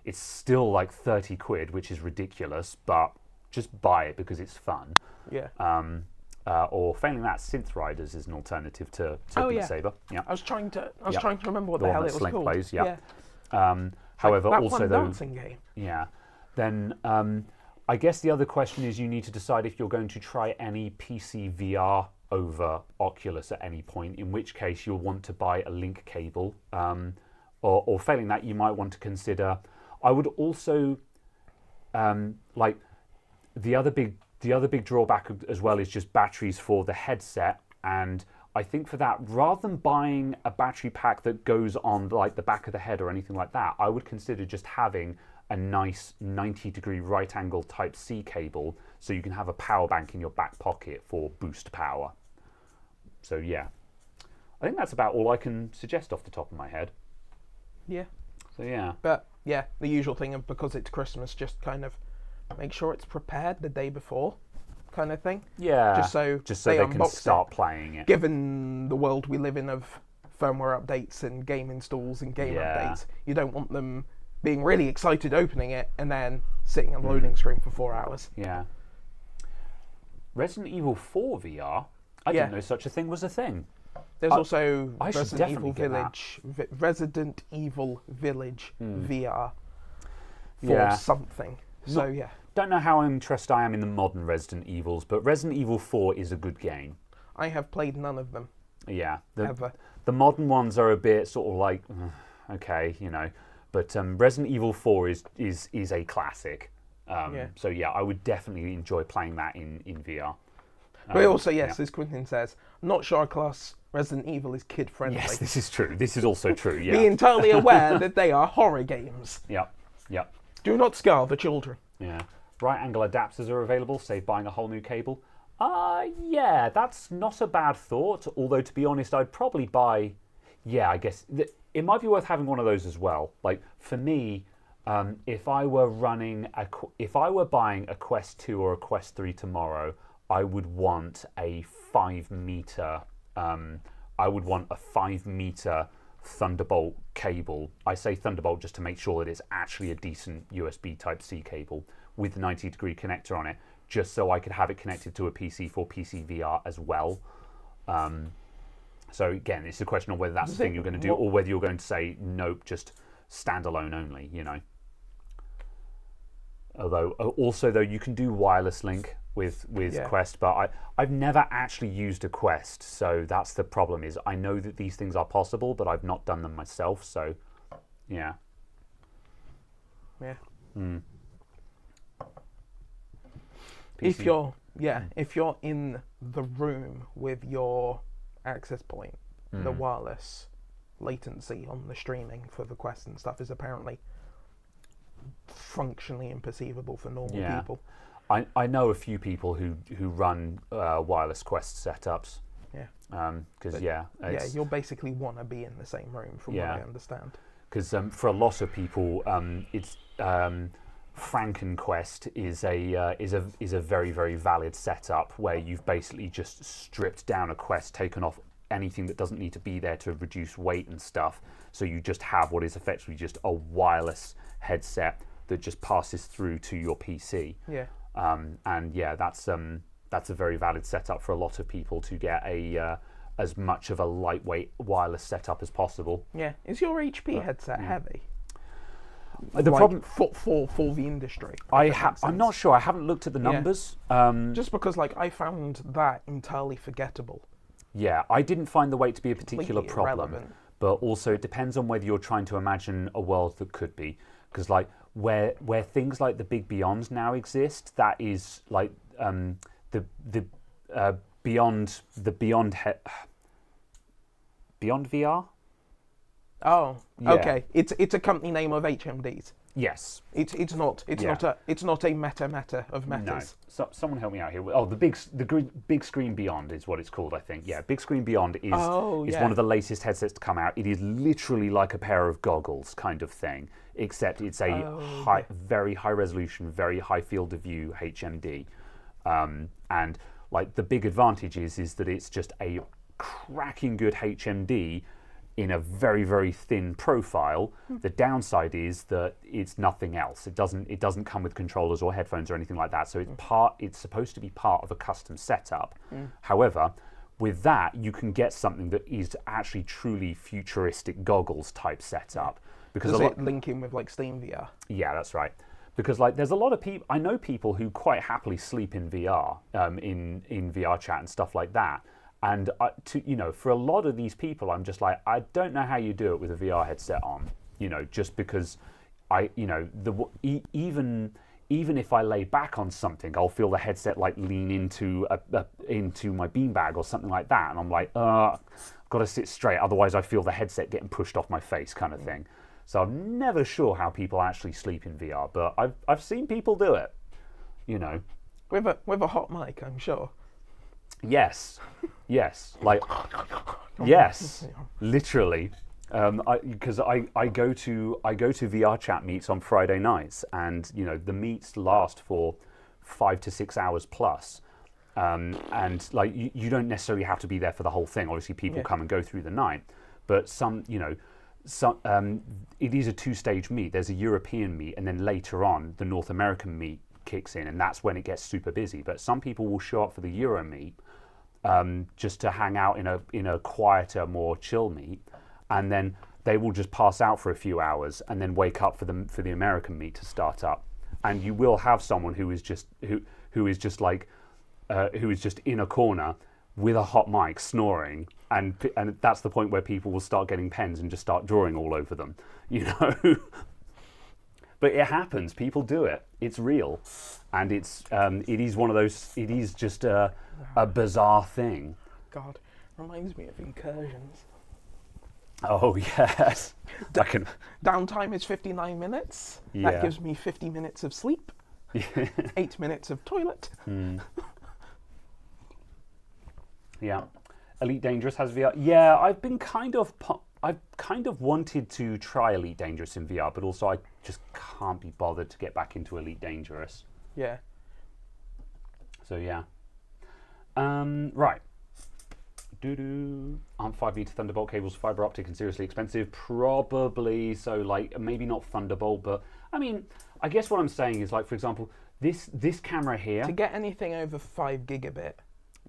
It's still like 30 quid, which is ridiculous, but just buy it because it's fun. Yeah. Or failing that, Synth Riders is an alternative to Beat Saber. Yeah. I was trying to remember what the one hell that it was Slink called. plays, however, that also one though, dancing game. Yeah. Then I guess the other question is, you need to decide if you're going to try any PC VR over Oculus at any point, in which case you'll want to buy a link cable, or failing that, you might want to consider. I would also like the other big drawback as well is just batteries for the headset, and I think for that, rather than buying a battery pack that goes on like the back of the head or anything like that, I would consider just having a nice 90-degree right angle type C cable, so you can have a power bank in your back pocket for boost power. So yeah, I think that's about all I can suggest off the top of my head. Yeah. So yeah. But yeah, the usual thing of, because it's Christmas, just kind of make sure it's prepared the day before, kind of thing. Yeah. Just so they can start playing it. Given the world we live in of firmware updates and game installs and game updates, you don't want them being really excited opening it and then sitting on the loading screen for 4 hours. Yeah. Resident Evil 4 VR? I Yeah. didn't know such a thing was a thing. There's also I should Resident definitely Evil get that. Village, Resident Evil Village VR for Yeah. something. So yeah, Don't know how interested I am in the modern Resident Evils, but Resident Evil 4 is a good game. I have played none of them Yeah. ever. The modern ones are a bit sort of like, okay, you know. But Resident Evil 4 is a classic. Yeah. So yeah, I would definitely enjoy playing that in VR. But also, yes, as Quentin says, not sure I class Resident Evil is kid friendly. Yes, this is true. This is also true, yeah. Be entirely aware that they are horror games. Yep, yep, Do not scar the children. yeah. Right angle adapters are available, save buying a whole new cable. Yeah, that's not a bad thought. Although, to be honest, I'd probably buy... Yeah, I guess it might be worth having one of those as well. Like, for me, if I were buying a Quest 2 or a Quest 3 tomorrow, I would want a 5-meter. I would want a 5-meter Thunderbolt cable. I say Thunderbolt just to make sure that it's actually a decent USB Type-C cable with the 90-degree connector on it, just so I could have it connected to a PC for PC VR as well. So again, it's a question of whether that's the thing you're going to do, or whether you're going to say nope, just standalone only. You know. Although also though you can do wireless link with Quest, but I've never actually used a Quest, so that's the problem. Is I know that these things are possible, but I've not done them myself. So yeah. Yeah. Mm. If you're in the room with your access point, the wireless latency on the streaming for the Quest and stuff is apparently functionally imperceivable for normal people. I know a few people who run wireless Quest setups. Yeah. Because you'll basically want to be in the same room, from what I understand. Because for a lot of people, it's FrankenQuest is a very, very valid setup where you've basically just stripped down a Quest, taken off anything that doesn't need to be there to reduce weight and stuff. So you just have what is effectively just a wireless headset that just passes through to your PC. Yeah. And yeah, that's a very valid setup for a lot of people to get as much of a lightweight wireless setup as possible. Yeah. Is your HP headset heavy? The problem for the industry. I'm not sure. I haven't looked at the numbers. Just because I found that entirely forgettable. Yeah, I didn't find the weight to be a particular Completely problem. irrelevant. But also it depends on whether you're trying to imagine a world that could be. Because where things like the Big Beyond now exist, that is like the Beyond VR. Oh, Yeah. okay. It's a company name of HMDs. Yes. It's not a meta of metas. No. So, someone help me out here. Oh, the big screen Beyond is what it's called, I think. Yeah, Big Screen Beyond is one of the latest headsets to come out. It is literally like a pair of goggles kind of thing, except it's a very high resolution, very high field of view HMD. And like the big advantage is that it's just a cracking good HMD in a very, very thin profile. The downside is that it's nothing else. It doesn't come with controllers or headphones or anything like that. So it's supposed to be part of a custom setup. However, with that, you can get something that is actually truly futuristic goggles type setup. Because Does it link in with Steam VR? Yeah, that's right. Because there's a lot of people. I know people who quite happily sleep in VR, in VR chat and stuff like that. And for a lot of these people, I'm just like, I don't know how you do it with a VR headset on. Just because even if I lay back on something, I'll feel the headset lean into my beanbag or something like that, and I'm like, got to sit straight, otherwise I feel the headset getting pushed off my face, kind of thing. So I'm never sure how people actually sleep in VR, but I've seen people do it. With a hot mic, I'm sure. Yes, yes, yes, literally. Because I go to VR chat meets on Friday nights, and the meets last for 5 to 6 hours plus, and you don't necessarily have to be there for the whole thing. Obviously, people come and go through the night, but it is a two-stage meet. There's a European meet, and then later on, the North American meet kicks in, and that's when it gets super busy. But some people will show up for the Euro meet just to hang out in a quieter, more chill meet, and then they will just pass out for a few hours and then wake up for the American meet to start up. And you will have someone who is just in a corner with a hot mic snoring, and that's the point where people will start getting pens and just start drawing all over them, you know. But it happens. People do it. It's real, and it is one of those. It is just a bizarre thing. God, reminds me of incursions. Oh yes, Downtime is 59 minutes. Yeah. That gives me 50 minutes of sleep. 8 minutes of toilet. Yeah, Elite Dangerous has VR. Yeah, I've kind of wanted to try Elite Dangerous in VR, but also I just can't be bothered to get back into Elite Dangerous. Yeah. So yeah. Right. Aren't 5-meter Thunderbolt cables fiber optic and seriously expensive? Probably. So like maybe not Thunderbolt, but I mean, I guess what I'm saying is like, for example, this camera here. To get anything over 5 gigabit.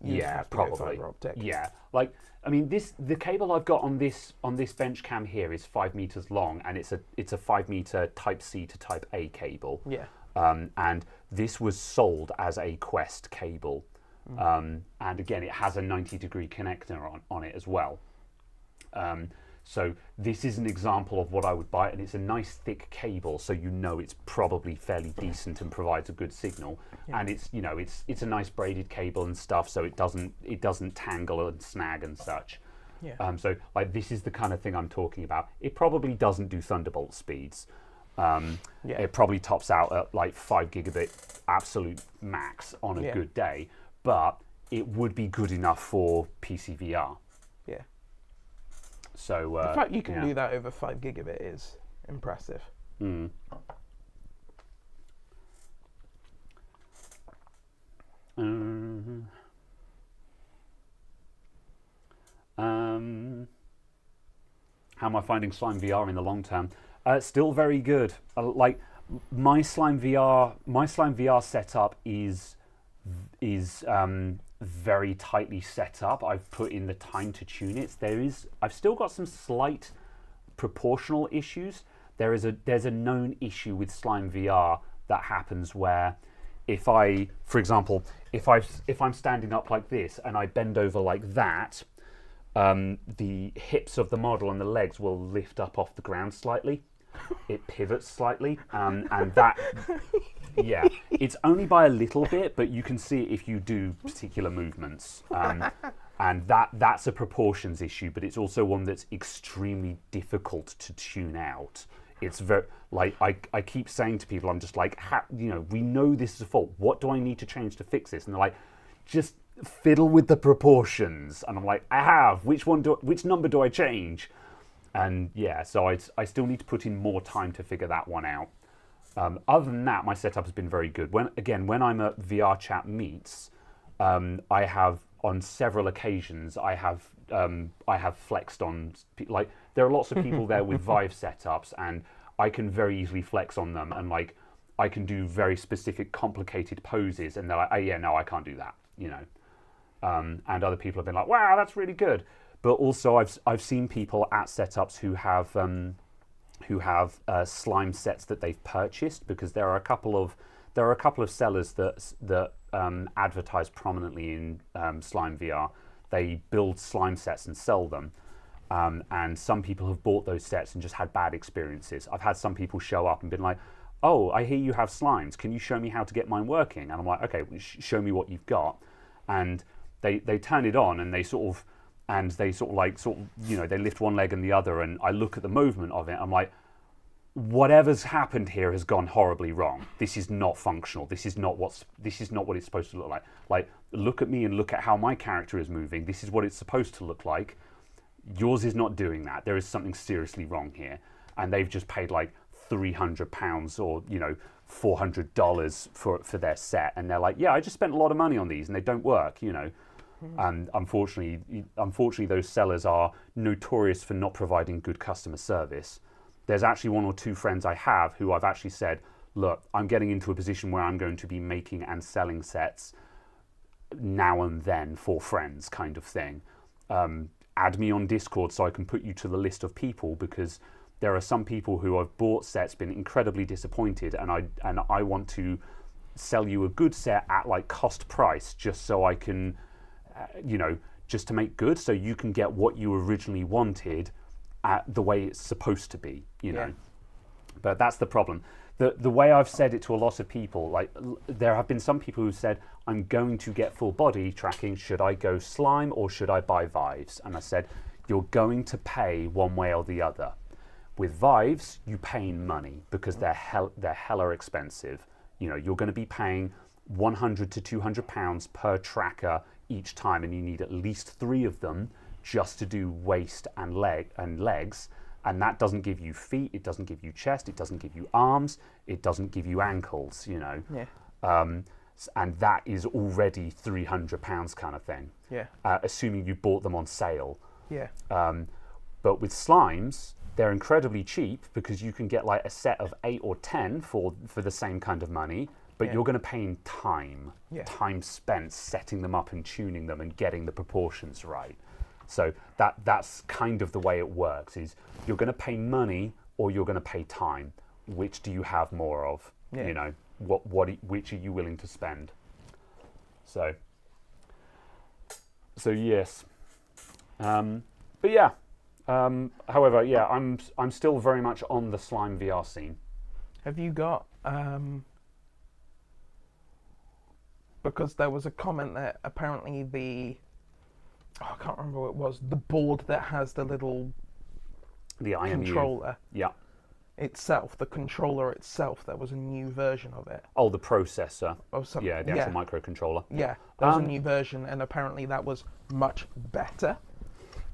Yeah, probably. Fiber optic. Yeah, like I mean, the cable I've got on this bench cam here is 5 meters long, and it's a 5 meter Type C to Type A cable. Yeah. And this was sold as a Quest cable, and again, it has a 90-degree connector on it as well. So this is an example of what I would buy, and it's a nice thick cable, so you know it's probably fairly decent and provides a good signal. Yeah. And it's a nice braided cable and stuff, so it doesn't tangle and snag and such. Yeah. So like this is the kind of thing I'm talking about. It probably doesn't do Thunderbolt speeds. It probably tops out at like 5 gigabit absolute max on a good day, but it would be good enough for PC VR. Yeah. So the fact you can do that over 5 gigabit is impressive. How am I finding Slime VR in the long term? Still very good. Like my Slime VR setup is very tightly set up. I've put in the time to tune it. I've still got some slight proportional issues. There's a known issue with Slime VR that happens where for example, if I'm standing up like this and I bend over like that, the hips of the model and the legs will lift up off the ground slightly. It pivots slightly, and that, yeah, it's only by a little bit, but you can see it if you do particular movements, and that's a proportions issue, but it's also one that's extremely difficult to tune out. It's very, like, I keep saying to people, I'm just like, we know this is a fault. What do I need to change to fix this? And they're like, just fiddle with the proportions. And I'm like, I have. Which number do I change? And yeah, so I still need to put in more time to figure that one out. Other than that, my setup has been very good. When I'm at VR Chat meets, I have on several occasions I have flexed on, like, there are lots of people there with Vive setups, and I can very easily flex on them, and like I can do very specific complicated poses, and they're like, oh yeah, no, I can't do that, and other people have been like, wow, that's really good. But also I've seen people at setups who have slime sets that they've purchased, because there are a couple of sellers that advertise prominently in Slime VR. They build slime sets and sell them, and some people have bought those sets and just had bad experiences. I've had some people show up and been like, "Oh, I hear you have slimes. Can you show me how to get mine working?" And I'm like, "Okay, show me what you've got." And they turn it on, and they they lift one leg and the other, and I look at the movement of it. I'm like, whatever's happened here has gone horribly wrong. This is not functional. This is not what it's supposed to look like. Like, look at me and look at how my character is moving. This is what it's supposed to look like. Yours is not doing that. There is something seriously wrong here. And they've just paid like £300 or $400 for their set, and they're like, yeah, I just spent a lot of money on these and they don't work, And unfortunately, those sellers are notorious for not providing good customer service. There's actually one or two friends I have who I've actually said, look, I'm getting into a position where I'm going to be making and selling sets now and then for friends, kind of thing. Add me on Discord so I can put you to the list of people, because there are some people who have bought sets, been incredibly disappointed, and I want to sell you a good set at like cost price, just so I can, just to make good, so you can get what you originally wanted at the way it's supposed to be, you know. But that's the problem. The way I've said it to a lot of people, like there have been some people who said, I'm going to get full body tracking, should I go slime or should I buy Vives? And I said, you're going to pay one way or the other. With Vives, you pay money because they're hella expensive. You're going to be paying £100 to £200 per tracker each time, and you need at least 3 of them just to do waist and legs. And that doesn't give you feet, it doesn't give you chest, it doesn't give you arms, it doesn't give you ankles, and that is already £300 kind of thing. Assuming you bought them on sale. But with slimes, they're incredibly cheap because you can get like a set of 8 or 10 for the same kind of money, but you're going to pay in time. Time spent setting them up and tuning them and getting the proportions right. So that's kind of the way it works, is you're going to pay money or you're going to pay time. Which do you have more of? Which are you willing to spend? So yes. But yeah. However, yeah, I'm still very much on the slime VR scene. Have you got because there was a comment that apparently I can't remember what it was, the board that has the little controller itself, the controller itself, there was a new version of it. Oh, the processor. The actual microcontroller. Yeah, there was a new version, and apparently that was much better.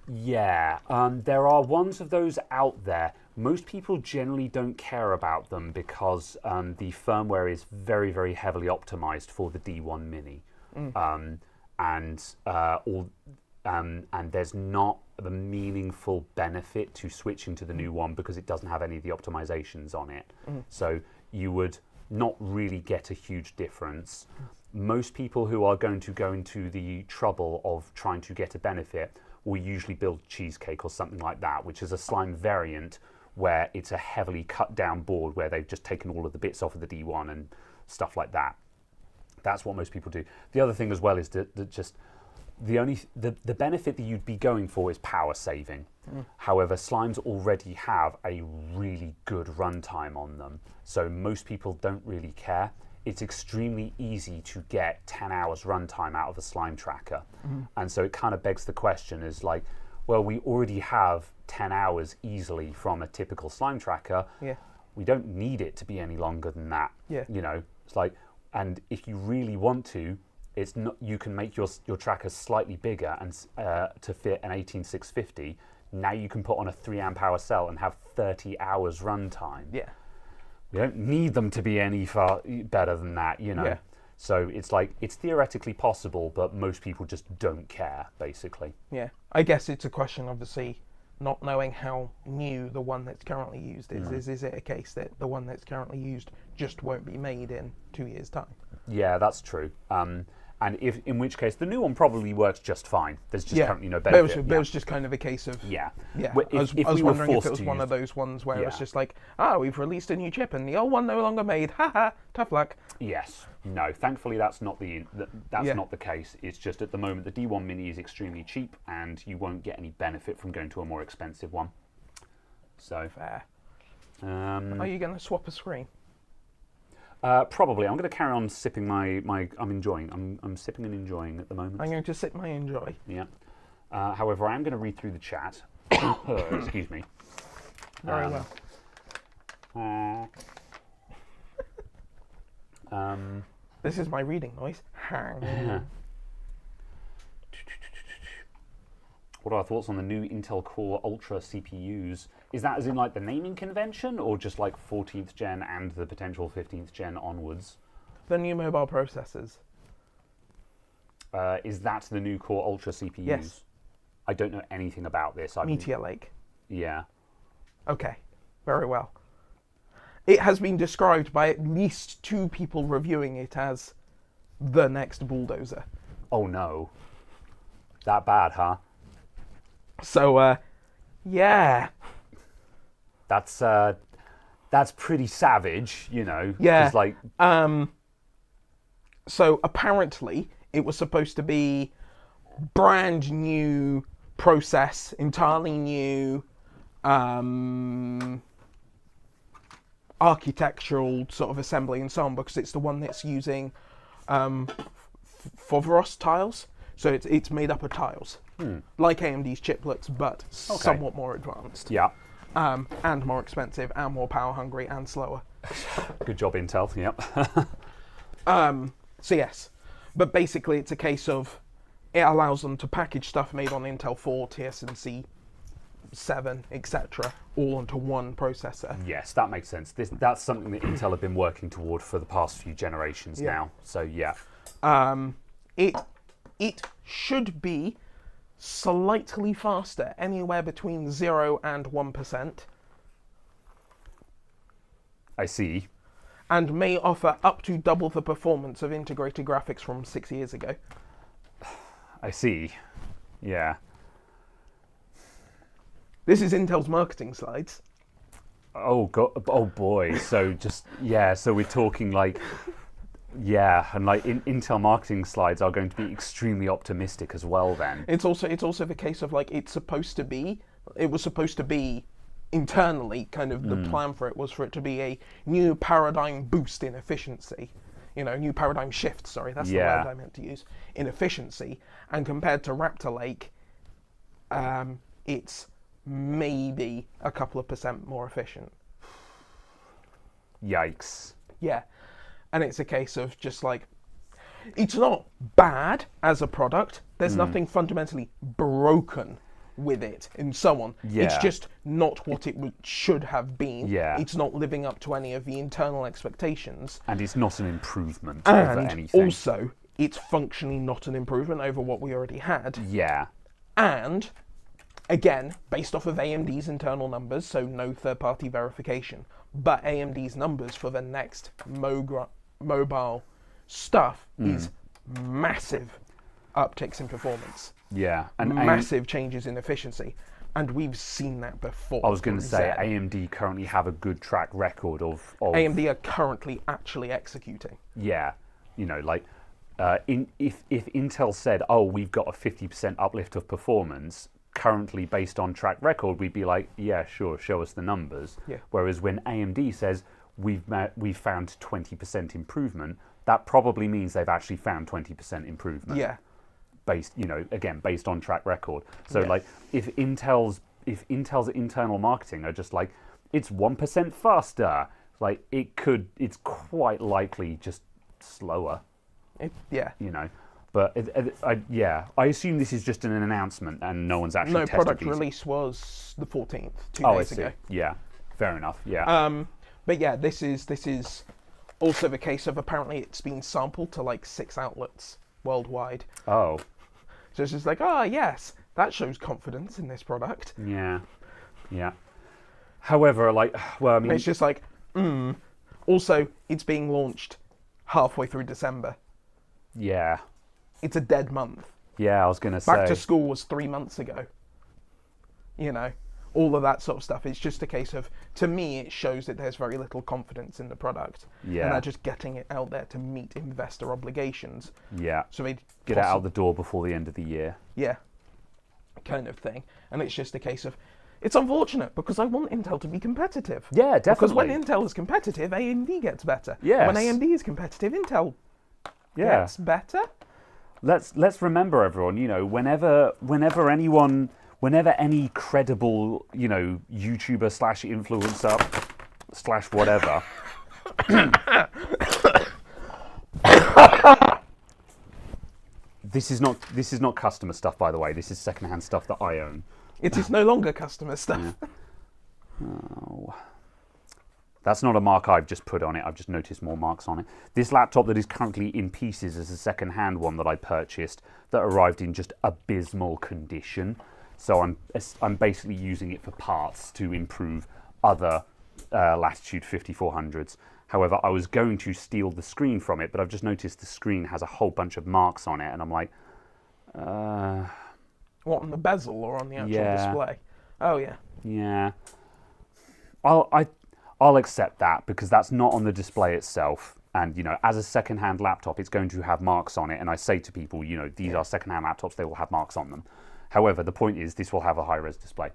Yeah, there are ones of those out there. Most people generally don't care about them because the firmware is very, very heavily optimized for the D1 Mini. And there's not a meaningful benefit to switching to the new one because it doesn't have any of the optimizations on it. So you would not really get a huge difference. Most people who are going to go into the trouble of trying to get a benefit will usually build Cheesecake or something like that, which is a slime variant where it's a heavily cut down board where they've just taken all of the bits off of the D1 and stuff like that. That's what most people do. The other thing as well is that the benefit that you'd be going for is power saving. However, slimes already have a really good runtime on them, so most people don't really care. It's extremely easy to get 10 hours runtime out of a slime tracker. And so it kind of begs the question is like, well, we already have 10 hours easily from a typical slime tracker. We don't need it to be any longer than that. It's like, and if you really want to, it's not. You can make your tracker slightly bigger and to fit an 18650. Now you can put on a 3 amp hour cell and have 30 hours runtime. We don't need them to be any far better than that, So it's like, it's theoretically possible, but most people just don't care, basically. I guess it's a question, obviously, not knowing how new the one that's currently used is. Is it a case that the one that's currently used just won't be made in 2 years' time? Yeah, that's true. And in which case, the new one probably works just fine. There's just currently no benefit. But it was just kind of a case of... Yeah. I was wondering if it was one of those ones where it's just like, we've released a new chip and the old one no longer made. Haha, tough luck. Yes. No, thankfully that's not not the case. It's just at the moment the D1 Mini is extremely cheap and you won't get any benefit from going to a more expensive one. So... Fair. Are you going to swap a screen? Probably. I'm going to carry on sipping my I'm enjoying. I'm sipping and enjoying at the moment. I'm going to sip my enjoy. Yeah. However, I am going to read through the chat. Excuse me. Very well. This is my reading noise. What are our thoughts on the new Intel Core Ultra CPUs? Is that as in like the naming convention or just like 14th gen and the potential 15th gen onwards? The new mobile processors. Is that the new Core Ultra CPUs? Yes. I don't know anything about this. Meteor Lake. Yeah. Okay, very well. It has been described by at least 2 people reviewing it as the next bulldozer. Oh no. That bad, huh? So, yeah. That's pretty savage, you know. Yeah. 'cause, like, So apparently it was supposed to be brand new process, entirely new architectural sort of assembly and so on, because it's the one that's using Foveros tiles. So it's made up of tiles, like AMD's chiplets, but somewhat more advanced. yeah. And more expensive, and more power hungry, and slower. Good job, Intel. Yep. So yes, but basically it's a case of it allows them to package stuff made on Intel 4, TSMC 7, etc., all onto one processor. Yes, that makes sense. That's something that Intel have been working toward for the past few generations now. So yeah. It should be slightly faster, anywhere between 0 and 1%, I see. and may offer up to double the performance of integrated graphics from 6 years ago. I see. Yeah. This is Intel's marketing slides. Oh god. Oh boy. So just So we're talking like. Yeah, and like Intel marketing slides are going to be extremely optimistic as well. Then It's also the case of like it was supposed to be internally kind of the plan for it was for it to be a new paradigm boost in efficiency, new paradigm shift. Sorry, that's the word I meant to use, in efficiency. And compared to Raptor Lake, it's maybe a couple of percent more efficient. Yikes. Yeah. And it's a case of just like, it's not bad as a product. There's nothing fundamentally broken with it and so on. Yeah. It's just not what it should have been. Yeah. It's not living up to any of the internal expectations. And it's not an improvement over And anything. also, it's functionally not an improvement over what we already had. Yeah. And, again, based off of AMD's internal numbers, so no third-party verification, but AMD's numbers for the next mobile stuff is massive upticks in performance. Yeah. And Massive changes in efficiency. And we've seen that before. I was going to say, Zen. AMD currently have a good track record of AMD are currently actually executing. Yeah, like if Intel said, "Oh, we've got a 50% uplift of performance," currently based on track record, we'd be like, "Yeah, sure, show us the numbers." Yeah. Whereas when AMD says we've found 20% improvement, that probably means they've actually found 20% improvement. Yeah. Based on track record. So like if Intel's internal marketing are just like, it's 1% faster, like it's quite likely just slower. But I assume this is just an announcement and no one's actually tested product these. release was the 14th, 2 I days see. ago. Yeah, fair enough. Yeah. But yeah, this is also the case of apparently it's been sampled to like 6 outlets worldwide. Oh. So it's just like, yes, that shows confidence in this product. Yeah. Yeah. However, I mean, it's just like, Also, it's being launched halfway through December. Yeah. It's a dead month. Yeah, I was going to say. Back to school was 3 months ago. All of that sort of stuff. It's just a case of, to me, it shows that there's very little confidence in the product. Yeah. And they're just getting it out there to meet investor obligations. Yeah. So they get it out the door before the end of the year. Yeah. Kind of thing. And it's just a case of, it's unfortunate because I want Intel to be competitive. Yeah, definitely. Because when Intel is competitive, AMD gets better. Yes. When AMD is competitive, Intel gets better. Let's remember, everyone, whenever any credible, YouTuber /influencer / whatever This is not customer stuff, by the way. This is secondhand stuff that I own. It is no longer customer stuff. Yeah. Oh. That's not a mark I've just put on it. I've just noticed more marks on it. This laptop that is currently in pieces is a second-hand one that I purchased that arrived in just abysmal condition. So I'm basically using it for parts to improve other Latitude 5400s. However, I was going to steal the screen from it, but I've just noticed the screen has a whole bunch of marks on it, and I'm like, What, on the bezel or on the actual Yeah. display? Oh, yeah. yeah. I'll accept that because that's not on the display itself. And, you know, as a second-hand laptop, it's going to have marks on it. And I say to people, you know, these are second-hand laptops, they will have marks on them. However, the point is this will have a high-res display.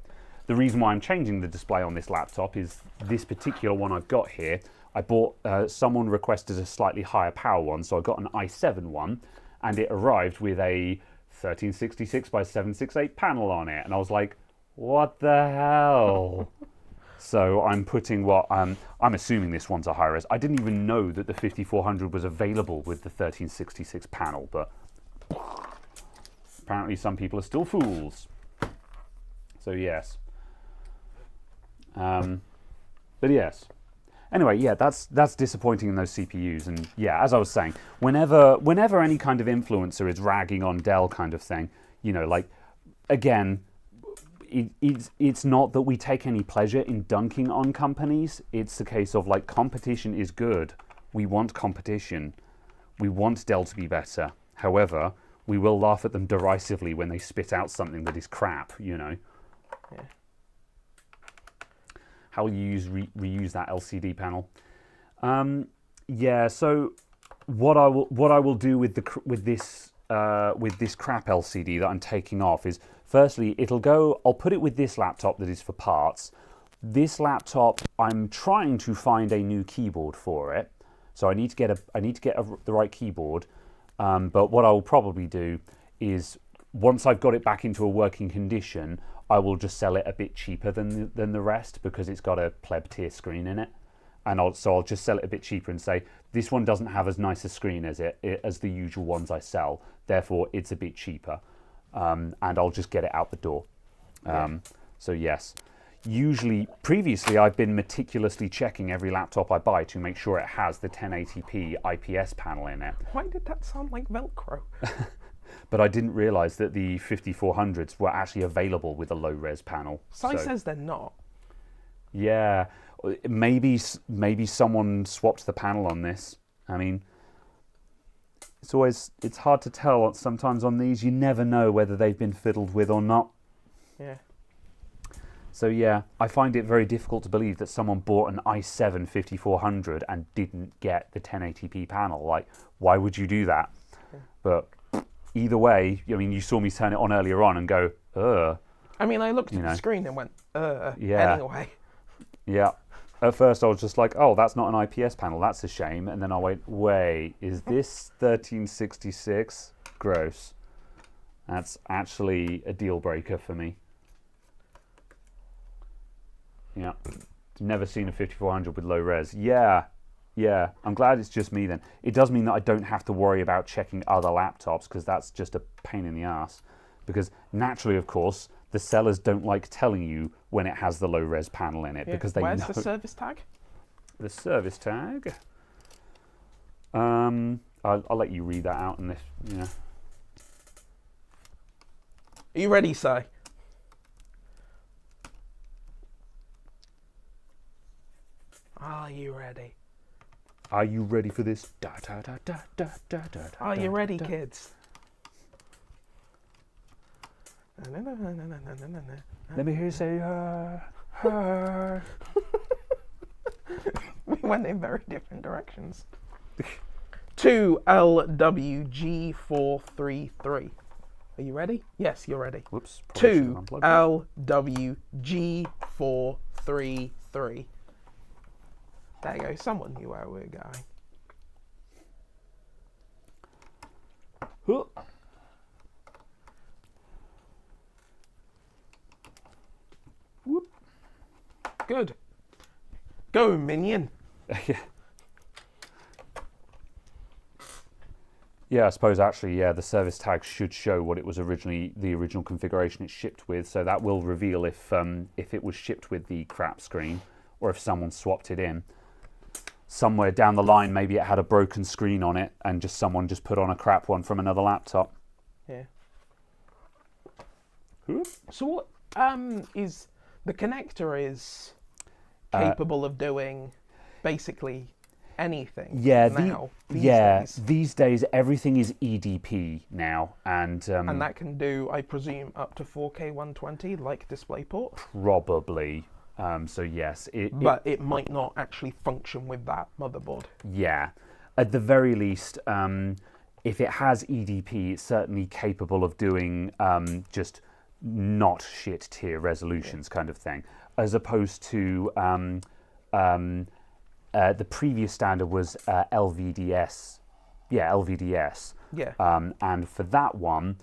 The reason why I'm changing the display on this laptop is this particular one I've got here. I bought, someone requested a slightly higher power one, so I got an i7 one, and it arrived with a 1366 by 768 panel on it. And I was like, what the hell? So I'm putting what I'm assuming this one's a high res. I didn't even know that the 5400 was available with the 1366 panel, but apparently some people are still fools. So yes. But yes. Anyway, yeah, that's disappointing in those CPUs. And yeah, as I was saying, whenever any kind of influencer is ragging on Dell kind of thing, you know, like, again, it's not that we take any pleasure in dunking on companies. It's a case of, like, competition is good. We want competition. We want Dell to be better. However, we will laugh at them derisively when they spit out something that is crap, you know. Yeah. How will you reuse that LCD panel? Yeah, so what I will do with this crap LCD that I'm taking off is, firstly, I'll put it with this laptop that is for parts. This laptop, I'm trying to find a new keyboard for it, so I need to get the right keyboard. But what I will probably do is, once I've got it back into a working condition, I will just sell it a bit cheaper than the rest because it's got a pleb tier screen in it. And I'll just sell it a bit cheaper and say, this one doesn't have as nice a screen as the usual ones I sell, therefore it's a bit cheaper. And I'll just get it out the door. So yes, previously I've been meticulously checking every laptop I buy to make sure it has the 1080p IPS panel in it. Why did that sound like Velcro? But I didn't realise that the 5400s were actually available with a low-res panel. Sai says they're not. Yeah, maybe someone swapped the panel on this. I mean, it's hard to tell sometimes on these. You never know whether they've been fiddled with or not. Yeah. So yeah, I find it very difficult to believe that someone bought an i7 5400 and didn't get the 1080p panel. Like, why would you do that? Yeah. But either way, I mean, you saw me turn it on earlier on and go, ugh. I mean, I looked at the screen and went, yeah. Anyway. Yeah. At first I was just like, oh, that's not an IPS panel, that's a shame. And then I went, wait, is this 1366? Gross. That's actually a deal breaker for me. Yeah. Never seen a 5400 with low res. Yeah. I'm glad it's just me then. It does mean that I don't have to worry about checking other laptops because that's just a pain in the ass. Because naturally, of course, the sellers don't like telling you when it has the low res panel in it because they know. Where's the service tag? The service tag. I'll let you read that out in this. Yeah. Are you ready, Si? Are you ready? Are you ready for this? Are you ready, kids? Let me hear you say, We went in very different directions. 2LWG433. Are you ready? Yes, you're ready. Whoops. 2LWG433. There you go. Someone knew where we were going. Huh. Whoop. Good. Go, minion. Yeah, I suppose actually, the service tag should show what it was originally, the original configuration it shipped with. So that will reveal if it was shipped with the crap screen or if someone swapped it in. somewhere down the line, maybe it had a broken screen on it, and someone just put on a crap one from another laptop. Yeah. Who? So what is the connector is capable of doing basically anything? Yeah, These days. these days everything is EDP now, and that can do, I presume, up to 4K 120 like DisplayPort. probably. So yes, But it might not actually function with that motherboard. yeah, at the very least, if it has EDP, it's certainly capable of doing just not shit tier resolutions kind of thing, as opposed to the previous standard was LVDS. Yeah, LVDS. Yeah. And for that one,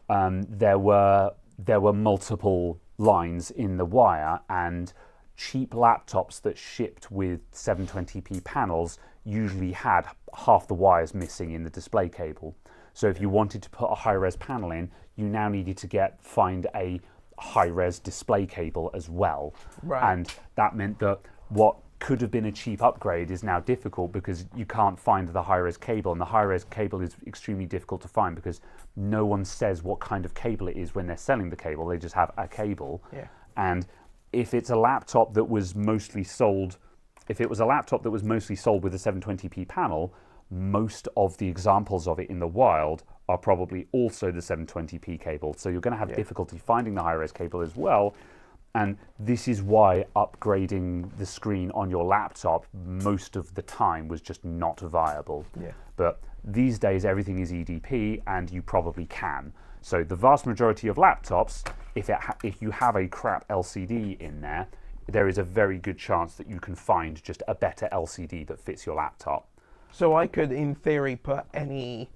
there were multiple lines in the wire, and cheap laptops that shipped with 720p panels usually had half the wires missing in the display cable. So if you wanted to put a high-res panel in, you now needed to find a high-res display cable as well. Right. And that meant that what could have been a cheap upgrade is now difficult because you can't find the high-res cable, and the high-res cable is extremely difficult to find because no one says what kind of cable it is when they're selling the cable. They just have a cable. Yeah. And if it's a laptop that was mostly sold, with a 720p panel, most of the examples of it in the wild are probably also the 720p cable. So you're going to have difficulty finding the high-res cable as well. And this is why upgrading the screen on your laptop most of the time was just not viable. Yeah. But these days everything is EDP, and you probably can. So the vast majority of laptops, if you have a crap LCD in there, there is a very good chance that you can find just a better LCD that fits your laptop. So I could, in theory, put any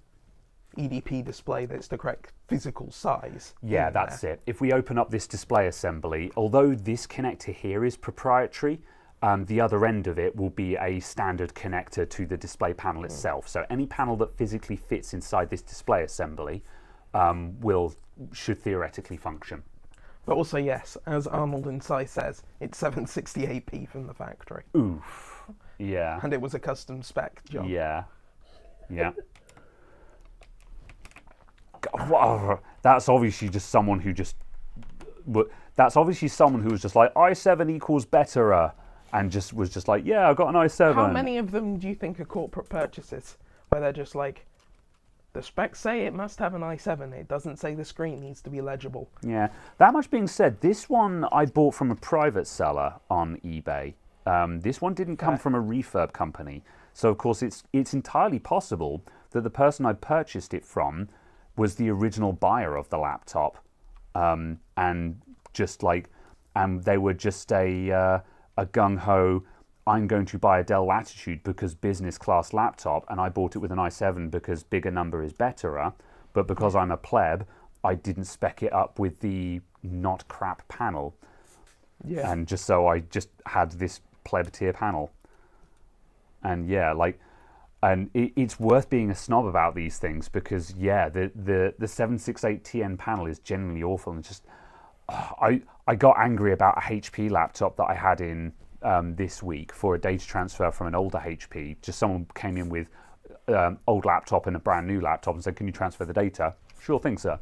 EDP display that's the correct physical size. Yeah, that's it. If we open up this display assembly, although this connector here is proprietary, the other end of it will be a standard connector to the display panel itself. So any panel that physically fits inside this display assembly should theoretically function. But also, yes, as Arnold and Sai says, it's 768p from the factory. Oof. Yeah. And it was a custom spec job. Yeah. Yeah. God, that's obviously just someone who was just like, i7 equals better, and was just like, yeah, I've got an i7. How many of them do you think are corporate purchases where they're just like, the specs say it must have an i7, it doesn't say the screen needs to be legible? Yeah. That much being said, this one I bought from a private seller on eBay. This one didn't come from a refurb company. So, of course, it's entirely possible that the person I purchased it from was the original buyer of the laptop, and they were just a gung-ho, I'm going to buy a Dell Latitude because business class laptop, and I bought it with an i7 because bigger number is better, but because I'm a pleb, I didn't spec it up with the not crap panel. Yeah. And so I just had this pleb tier panel. And yeah, and it's worth being a snob about these things because the 768TN panel is genuinely awful, and just I got angry about a HP laptop that I had in this week for a data transfer from an older HP. Just someone came in with old laptop and a brand new laptop and said, "Can you transfer the data?" "Sure thing, sir."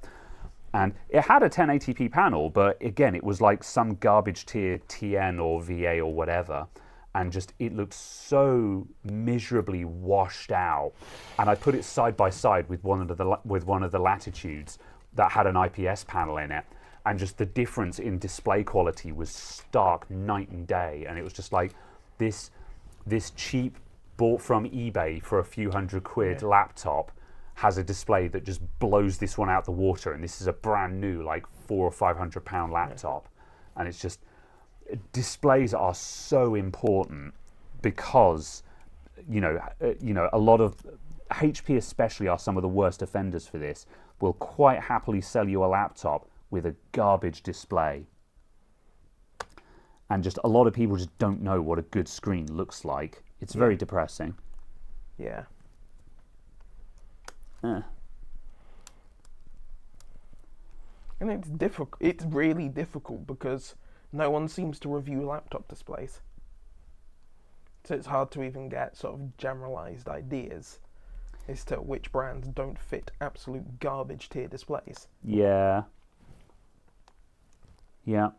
And it had a 1080p panel, but again, it was like some garbage tier TN or VA or whatever. And just it looked so miserably washed out. And I put it side by side with one of the Latitudes that had an IPS panel in it, and just the difference in display quality was stark night and day. And it was just like this cheap bought from eBay for a few £100 laptop has a display that just blows this one out the water, and this is a brand new like £400 or £500 laptop, and it's just. Displays are so important because, a lot of HP especially are some of the worst offenders for this. Will quite happily sell you a laptop with a garbage display. And just a lot of people just don't know what a good screen looks like. It's very depressing. Yeah. Eh. And it's difficult. It's really difficult because no one seems to review laptop displays. So it's hard to even get sort of generalised ideas as to which brands don't fit absolute garbage tier displays. Yeah. Yeah.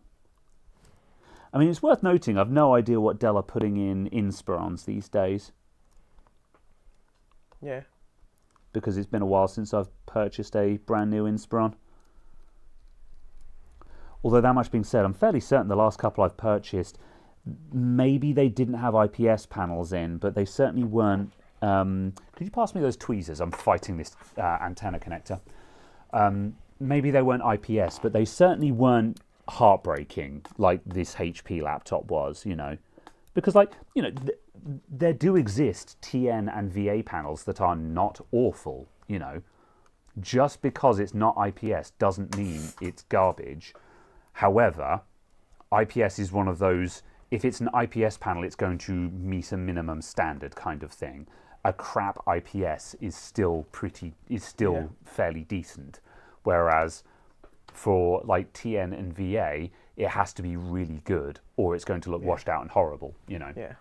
I mean, it's worth noting, I've no idea what Dell are putting in Inspirons these days. Yeah. Because it's been a while since I've purchased a brand new Inspiron. Although that much being said, I'm fairly certain the last couple I've purchased, maybe they didn't have IPS panels in, but they certainly weren't. Could you pass me those tweezers? I'm fighting this antenna connector. Maybe they weren't IPS, but they certainly weren't heartbreaking like this HP laptop was, you know. Because, like, you know, there do exist TN and VA panels that are not awful, you know. Just because it's not IPS doesn't mean it's garbage. However, IPS is one of those, if it's an IPS panel, it's going to meet a minimum standard kind of thing. A crap IPS is still fairly decent. Whereas for like TN and VA, it has to be really good or it's going to look washed out and horrible, you know. Yeah.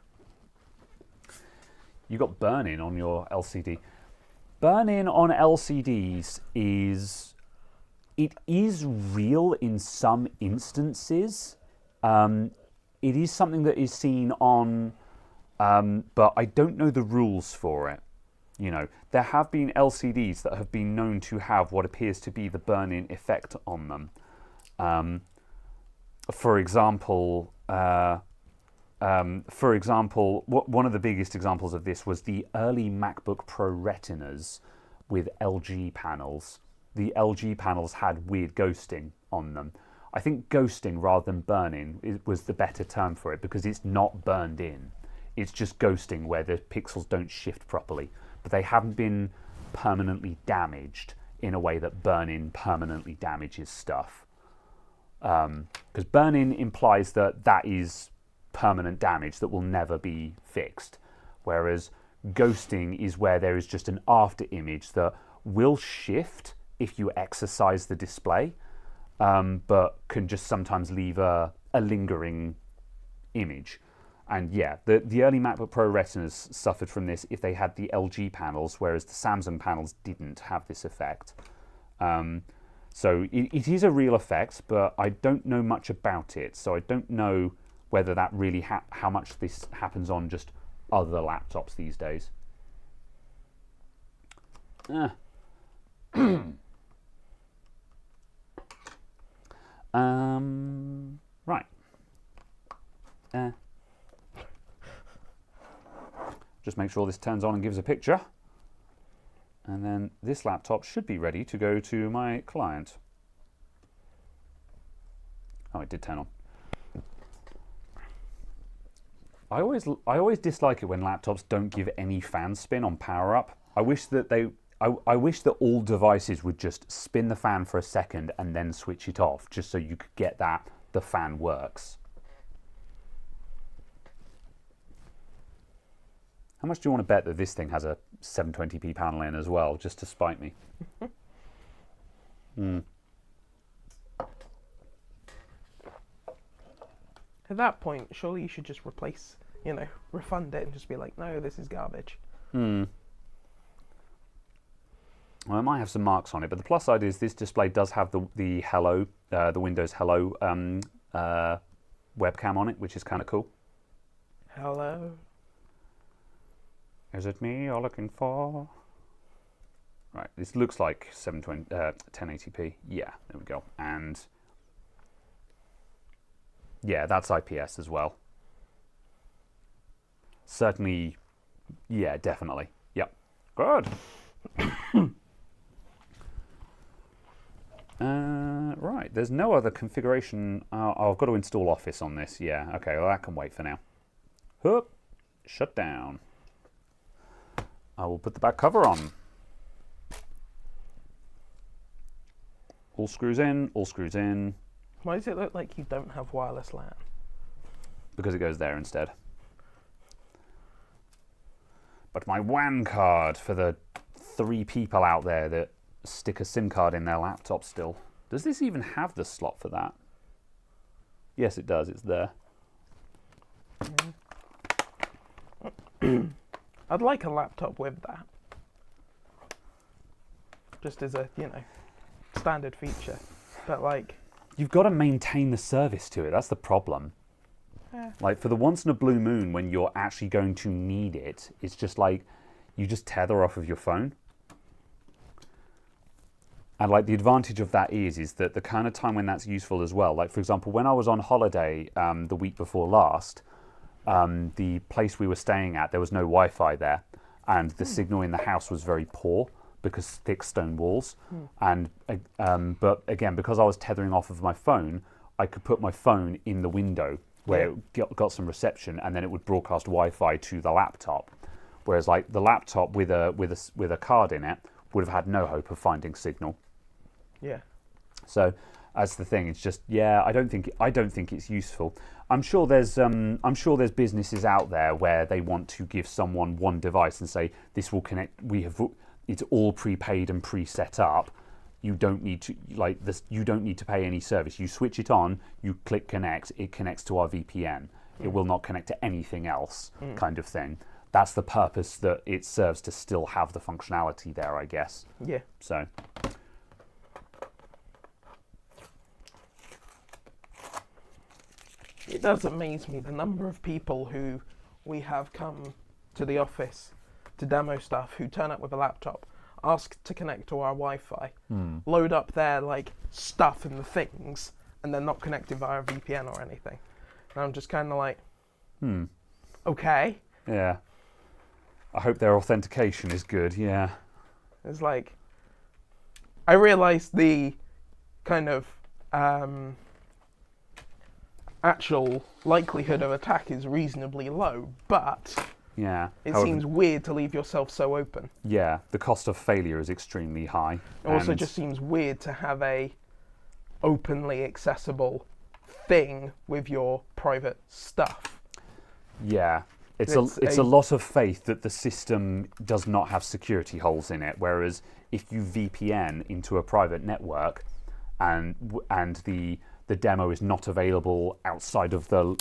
You got burn-in on your LCD. Burn-in on LCDs is real in some instances. It is something that is seen on, but I don't know the rules for it. You know, there have been LCDs that have been known to have what appears to be the burn-in effect on them. For example, one of the biggest examples of this was the early MacBook Pro Retinas with LG panels. The LG panels had weird ghosting on them. I think ghosting rather than burn-in was the better term for it because it's not burned in. It's just ghosting where the pixels don't shift properly. But they haven't been permanently damaged in a way that burn-in permanently damages stuff. Because burn-in implies that is permanent damage that will never be fixed. Whereas ghosting is where there is just an after image that will shift if you exercise the display, but can just sometimes leave a lingering image. And yeah, the early MacBook Pro Retinas suffered from this if they had the LG panels, whereas the Samsung panels didn't have this effect. So it is a real effect, but I don't know much about it. So I don't know whether that really how much this happens on just other laptops these days. Right. Just make sure this turns on and gives a picture. And then this laptop should be ready to go to my client. Oh, it did turn on. I always dislike it when laptops don't give any fan spin on power up. I wish that I wish that all devices would just spin the fan for a second and then switch it off, just so you could get that the fan works. How much do you want to bet that this thing has a 720p panel in as well, just to spite me? At that point, surely you should just replace, refund it and just be like, no, this is garbage. Well, it might have some marks on it, but the plus side is this display does have the Hello, the Windows Hello webcam on it, which is kind of cool. Hello. Is it me you're looking for? Right, this looks like 1080p. Yeah, there we go. And yeah, that's IPS as well. Certainly, yeah, definitely. Yep. Good. Right, there's no other configuration. I've got to install Office on this. Yeah, okay, well, that can wait for now. Hup, shut down. I will put the back cover on. All screws in, all screws in. Why does it look like you don't have wireless LAN? Because it goes there instead. But my WAN card for the 3 people out there that stick a SIM card in their laptop still. Does this even have the slot for that? Yes, it does. It's there. I'd like a laptop with that. Just as a, standard feature. But like... You've got to maintain the service to it. That's the problem. Yeah. Like, for the once in a blue moon when you're actually going to need it, it's just like, you just tether off of your phone. And like the advantage of that is that the kind of time when that's useful as well. Like, for example, when I was on holiday the week before last, the place we were staying at, there was no Wi-Fi there, and the signal in the house was very poor because thick stone walls. And but again, because I was tethering off of my phone, I could put my phone in the window where it got some reception, and then it would broadcast Wi-Fi to the laptop. Whereas like the laptop with a card in it would have had no hope of finding signal. Yeah. So that's the thing. It's just I don't think it's useful. I'm sure there's businesses out there where they want to give someone one device and say this will connect. It's all prepaid and pre-set up. You don't need to You don't need to pay any service. You switch it on. You click connect. It connects to our VPN. It will not connect to anything else. Kind of thing. That's the purpose that it serves to still have the functionality there, I guess. Yeah. So. It does amaze me the number of people who we have come to the office to demo stuff who turn up with a laptop, ask to connect to our Wi-Fi, load up their like stuff and the things, and they're not connected via VPN or anything. And I'm just kind of like, okay. Yeah. I hope their authentication is good, yeah. It's like, I realise the kind of actual likelihood of attack is reasonably low, but it seems weird to leave yourself so open. Yeah, the cost of failure is extremely high. It also just seems weird to have a openly accessible thing with your private stuff. Yeah. It's a lot of faith that the system does not have security holes in it, whereas if you VPN into a private network and the demo is not available outside of the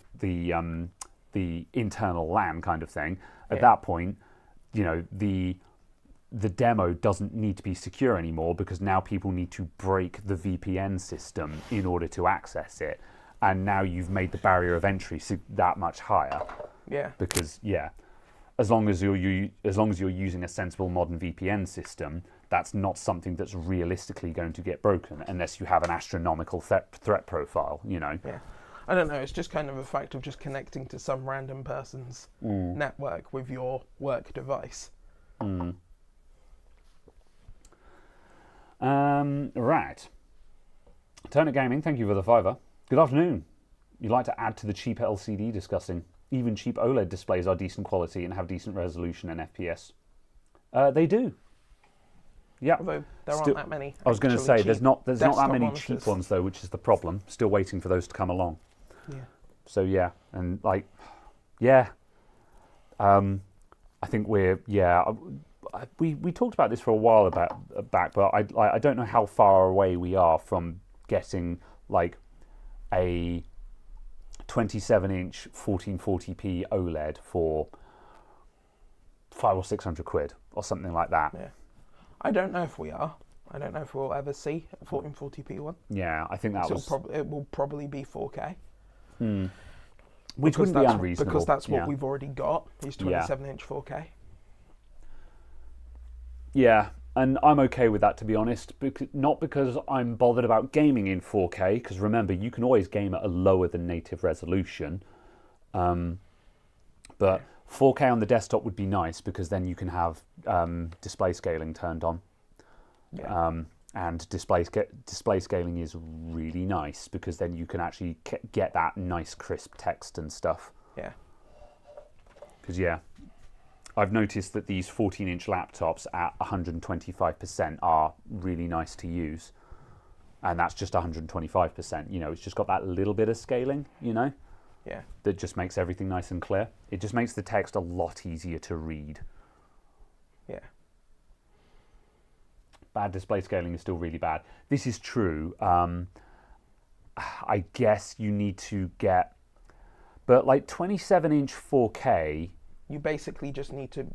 internal LAN kind of thing, at that point, the demo doesn't need to be secure anymore because now people need to break the VPN system in order to access it, and now you've made the barrier of entry that much higher. Yeah. Because as long as you're using a sensible modern VPN system, that's not something that's realistically going to get broken unless you have an astronomical threat profile. Yeah. I don't know. It's just kind of a fact of just connecting to some random person's network with your work device. Right. Turner Gaming, thank you for the $5. Good afternoon. You'd like to add to the cheap LCD discussing? Even cheap OLED displays are decent quality and have decent resolution and FPS. They do. Yeah. Although there aren't that many. I was going to say there's not that many monitors. cheap ones though, which is the problem. Still waiting for those to come along. Yeah. So and I think we talked about this for a while back, but I don't know how far away we are from getting like a 27-inch 1440p OLED for £500 or £600 or something like that. Yeah. I don't know if we are. I don't know if we'll ever see a 1440p one. Yeah, I think it will probably be 4K. Which wouldn't be unreasonable. Because that's what we've already got, is 27-inch 4K. Yeah, and I'm okay with that, to be honest. Not because I'm bothered about gaming in 4K, because remember, you can always game at a lower than native resolution. But 4K on the desktop would be nice, because then you can have display scaling turned on. Yeah. And display scaling is really nice, because then you can actually get that nice crisp text and stuff. Yeah. Because, I've noticed that these 14-inch laptops at 125% are really nice to use. And that's just 125%. It's just got that little bit of scaling, Yeah. that just makes everything nice and clear. It just makes the text a lot easier to read. Yeah. Bad display scaling is still really bad. This is true. I guess you need to get... But like 27-inch 4K You basically just need to,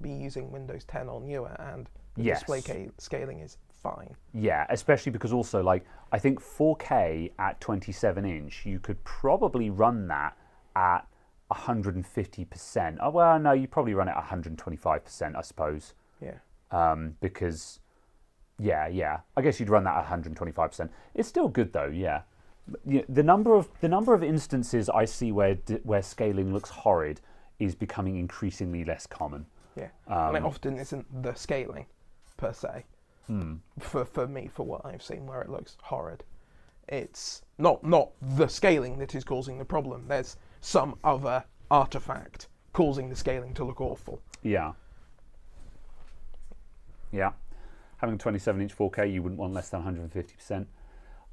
be using Windows 10 or newer, and the Yes. display scaling is fine. Yeah, especially because also, like, I think 4K at 27 inch, you could probably run that at 150%. Oh, well, no, you probably run it at 125%, I suppose. Yeah. Because, yeah, I guess you'd run that at 125%. It's still good though, yeah. The number of instances I see where scaling looks horrid is becoming increasingly less common. Yeah. And it often isn't the scaling per se. For me, for what I've seen, where it looks horrid, it's not the scaling that is causing the problem. There's some other artifact causing the scaling to look awful. Yeah. Having 27-inch 4K, you wouldn't want less than 150%.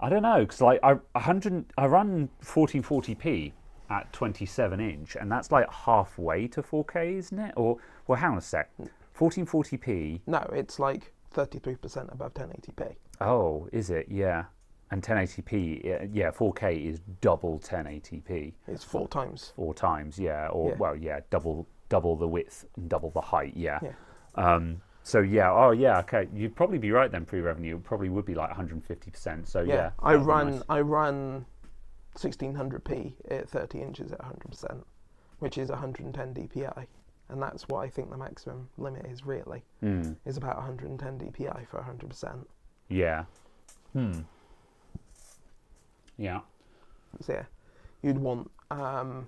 I don't know, because like I run 1440p at 27-inch, and that's like halfway to 4K, isn't it? Or well, hang on a sec. 1440p. No, it's like 33% above 1080p. Oh, is it? Yeah. And 1080p, yeah, 4K is double 1080p. It's 4 times. 4 times, yeah. Or, Yeah. well, yeah, double the width and double the height, yeah. Yeah. So, yeah, oh, yeah, okay. You'd probably be right then, pre-revenue. It probably would be like 150%. So, yeah. I run 1600p at 30 inches at 100%, which is 110 dpi. And that's what I think the maximum limit is really, is about 110 dpi for 100%. Yeah. Yeah. So yeah, you'd want, I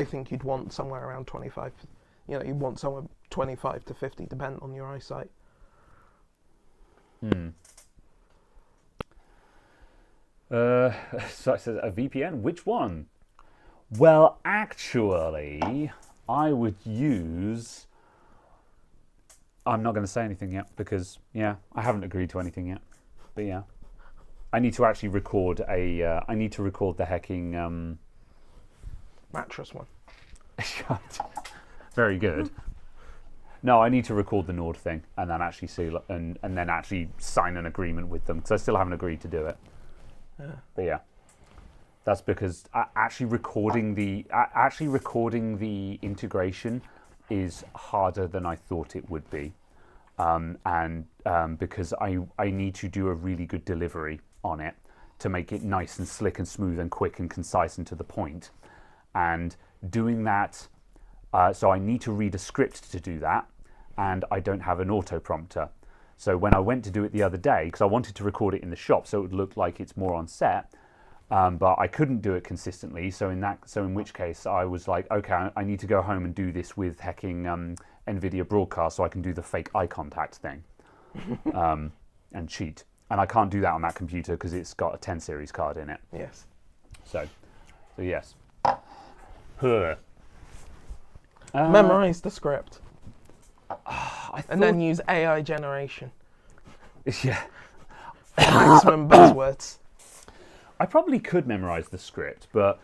think you'd want somewhere around 25, you'd want somewhere 25 to 50, depending on your eyesight. So it says a VPN, which one? Well, actually, I would use... I'm not going to say anything yet because, I haven't agreed to anything yet. But yeah, I need to actually record I need to record the hecking... Mattress one. Very good. No, I need to record the Nord thing and then actually see and then actually sign an agreement with them because I still haven't agreed to do it. Yeah. But yeah, that's because actually recording the integration is harder than I thought it would be, because I need to do a really good delivery on it to make it nice and slick and smooth and quick and concise and to the point. And doing that, so I need to read a script to do that, and I don't have an auto prompter. So when I went to do it the other day, because I wanted to record it in the shop so it would look like it's more on set, but I couldn't do it consistently. So in which case I was like, okay, I need to go home and do this with hacking NVIDIA Broadcast so I can do the fake eye contact thing and cheat. And I can't do that on that computer because it's got a 10 series card in it. Yes. So yes. Memorize the script. And then use AI generation. Yeah. Maximum buzzwords. I probably could memorize the script, but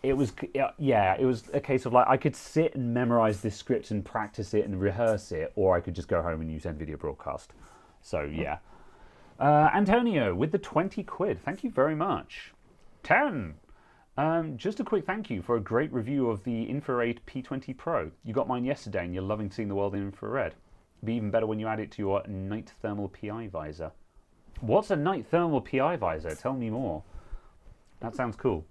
it was a case of like I could sit and memorize this script and practice it and rehearse it, or I could just go home and use NVIDIA Broadcast. So yeah. Antonio with the 20 quid. Thank you very much. 10. Just a quick thank you for a great review of the Infrared P20 Pro. You got mine yesterday and you're loving seeing the world in infrared. It'd be even better when you add it to your night thermal PI visor. What's a night thermal PI visor? Tell me more. That sounds cool.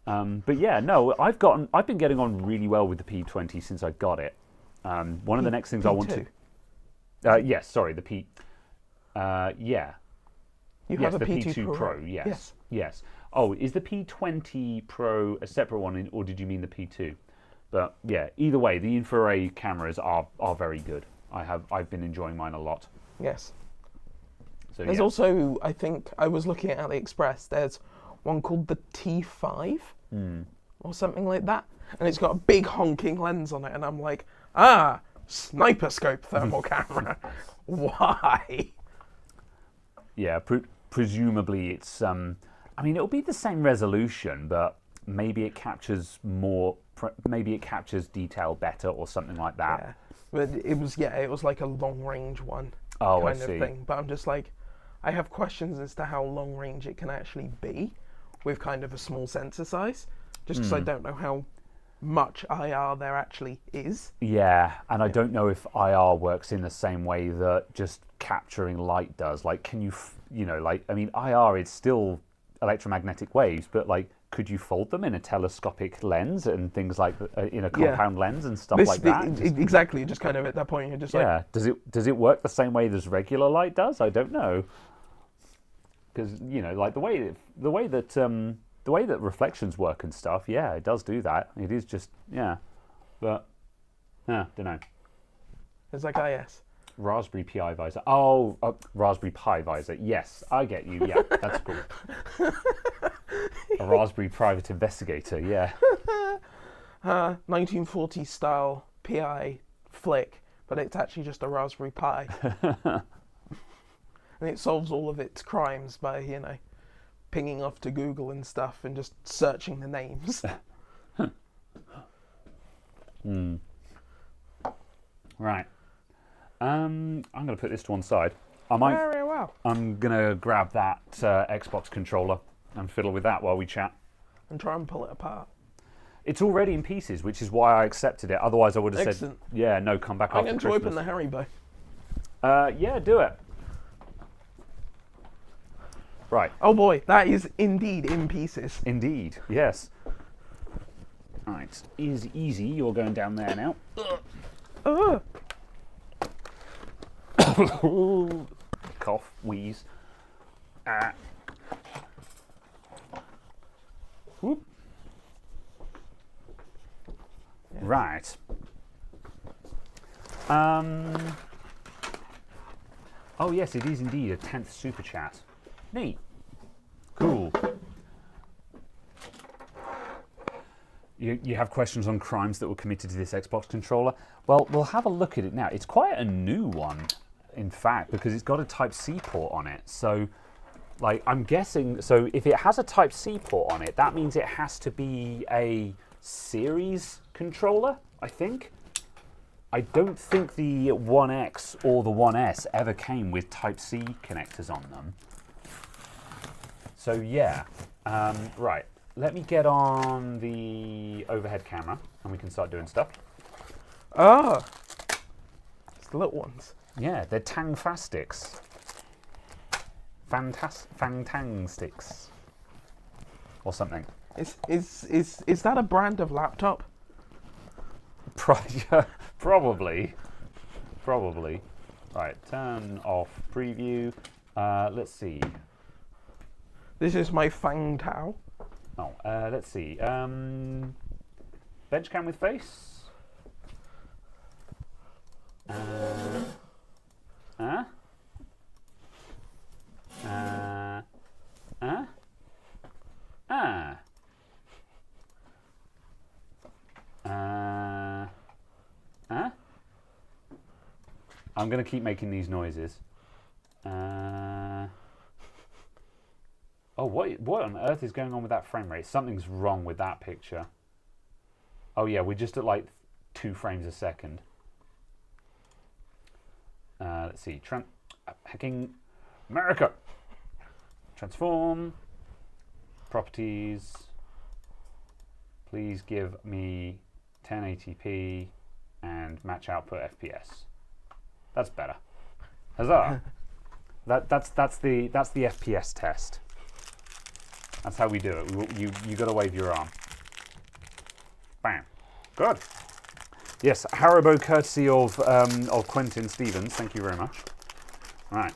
But yeah, no, I've been getting on really well with the P20 since I got it. One of the next things I want to... yes, sorry, the P... yeah. You have a the P2 P2 Pro, yes. Oh, is the P20 Pro a separate one, or did you mean the P2? But yeah, either way, the infrared cameras are very good. I've been enjoying mine a lot. Yes. So, there's also, I think, I was looking at AliExpress, there's one called the T5 or something like that, and it's got a big honking lens on it, and I'm like, sniper scope thermal camera. Why? Yeah, presumably it's I mean, it'll be the same resolution, but maybe it captures more. Maybe it captures detail better, or something like that. Yeah, but it was like a long range one. Oh, kind I see. of thing. But I'm just like, I have questions as to how long range it can actually be, with kind of a small sensor size. just because I don't know how much IR there actually is. Yeah, and I don't know if IR works in the same way that just capturing light does. Like, can you, IR is still electromagnetic waves, but like, could you fold them in a telescopic lens and things like in a compound lens and stuff like that? Exactly, just kind of at that point you're just like, does it work the same way as regular light does? I don't know, because like the way that reflections work and stuff, it does do that. It is just but don't know. It's like IS. Raspberry Pi visor. Oh, Raspberry Pi visor. Yes, I get you. Yeah, that's cool. A Raspberry Private Investigator. Yeah. 1940s style PI flick, but it's actually just a Raspberry Pi, and it solves all of its crimes by pinging off to Google and stuff and just searching the names. Right. I'm going to put this to one side. Very well. I'm going to grab that Xbox controller and fiddle with that while we chat. And try and pull it apart. It's already in pieces, which is why I accepted it. Otherwise, I would have said, no, come back I'm after going to open the Haribo. Yeah, do it. Right. Oh boy, that is indeed in pieces. Indeed, yes. Right, easy. You're going down there now. Cough, wheeze. Whoop. Yeah. Right. Oh yes, it is indeed a 10th super chat. Neat. Cool. You have questions on crimes that were committed to this Xbox controller? Well, we'll have a look at it now. It's quite a new one, in fact, because it's got a Type-C port on it. So, like, I'm guessing, so if it has a Type-C port on it, that means it has to be a series controller, I think. I don't think the One X or the One S ever came with Type-C connectors on them. So, yeah. Right. Let me get on the overhead camera and we can start doing stuff. Ah! It's the little ones. Yeah, they're Tangfastics. Fangtang sticks. Or something. Is that a brand of laptop? Probably. Right, turn off preview. Let's see. This is my Fang Tao. Oh, let's see. Bench cam with face. I'm going to keep making these noises. Oh, what on earth is going on with that frame rate? Something's wrong with that picture. Oh yeah, we're just at like 2 frames a second. Let's see. Hacking America. Transform. Properties. Please give me 1080p and match output FPS. That's better. Huzzah! That's the FPS test. That's how we do it. You got to wave your arm. Bam. Good. Yes, Haribo courtesy of Quentin Stevens. Thank you very much. All right.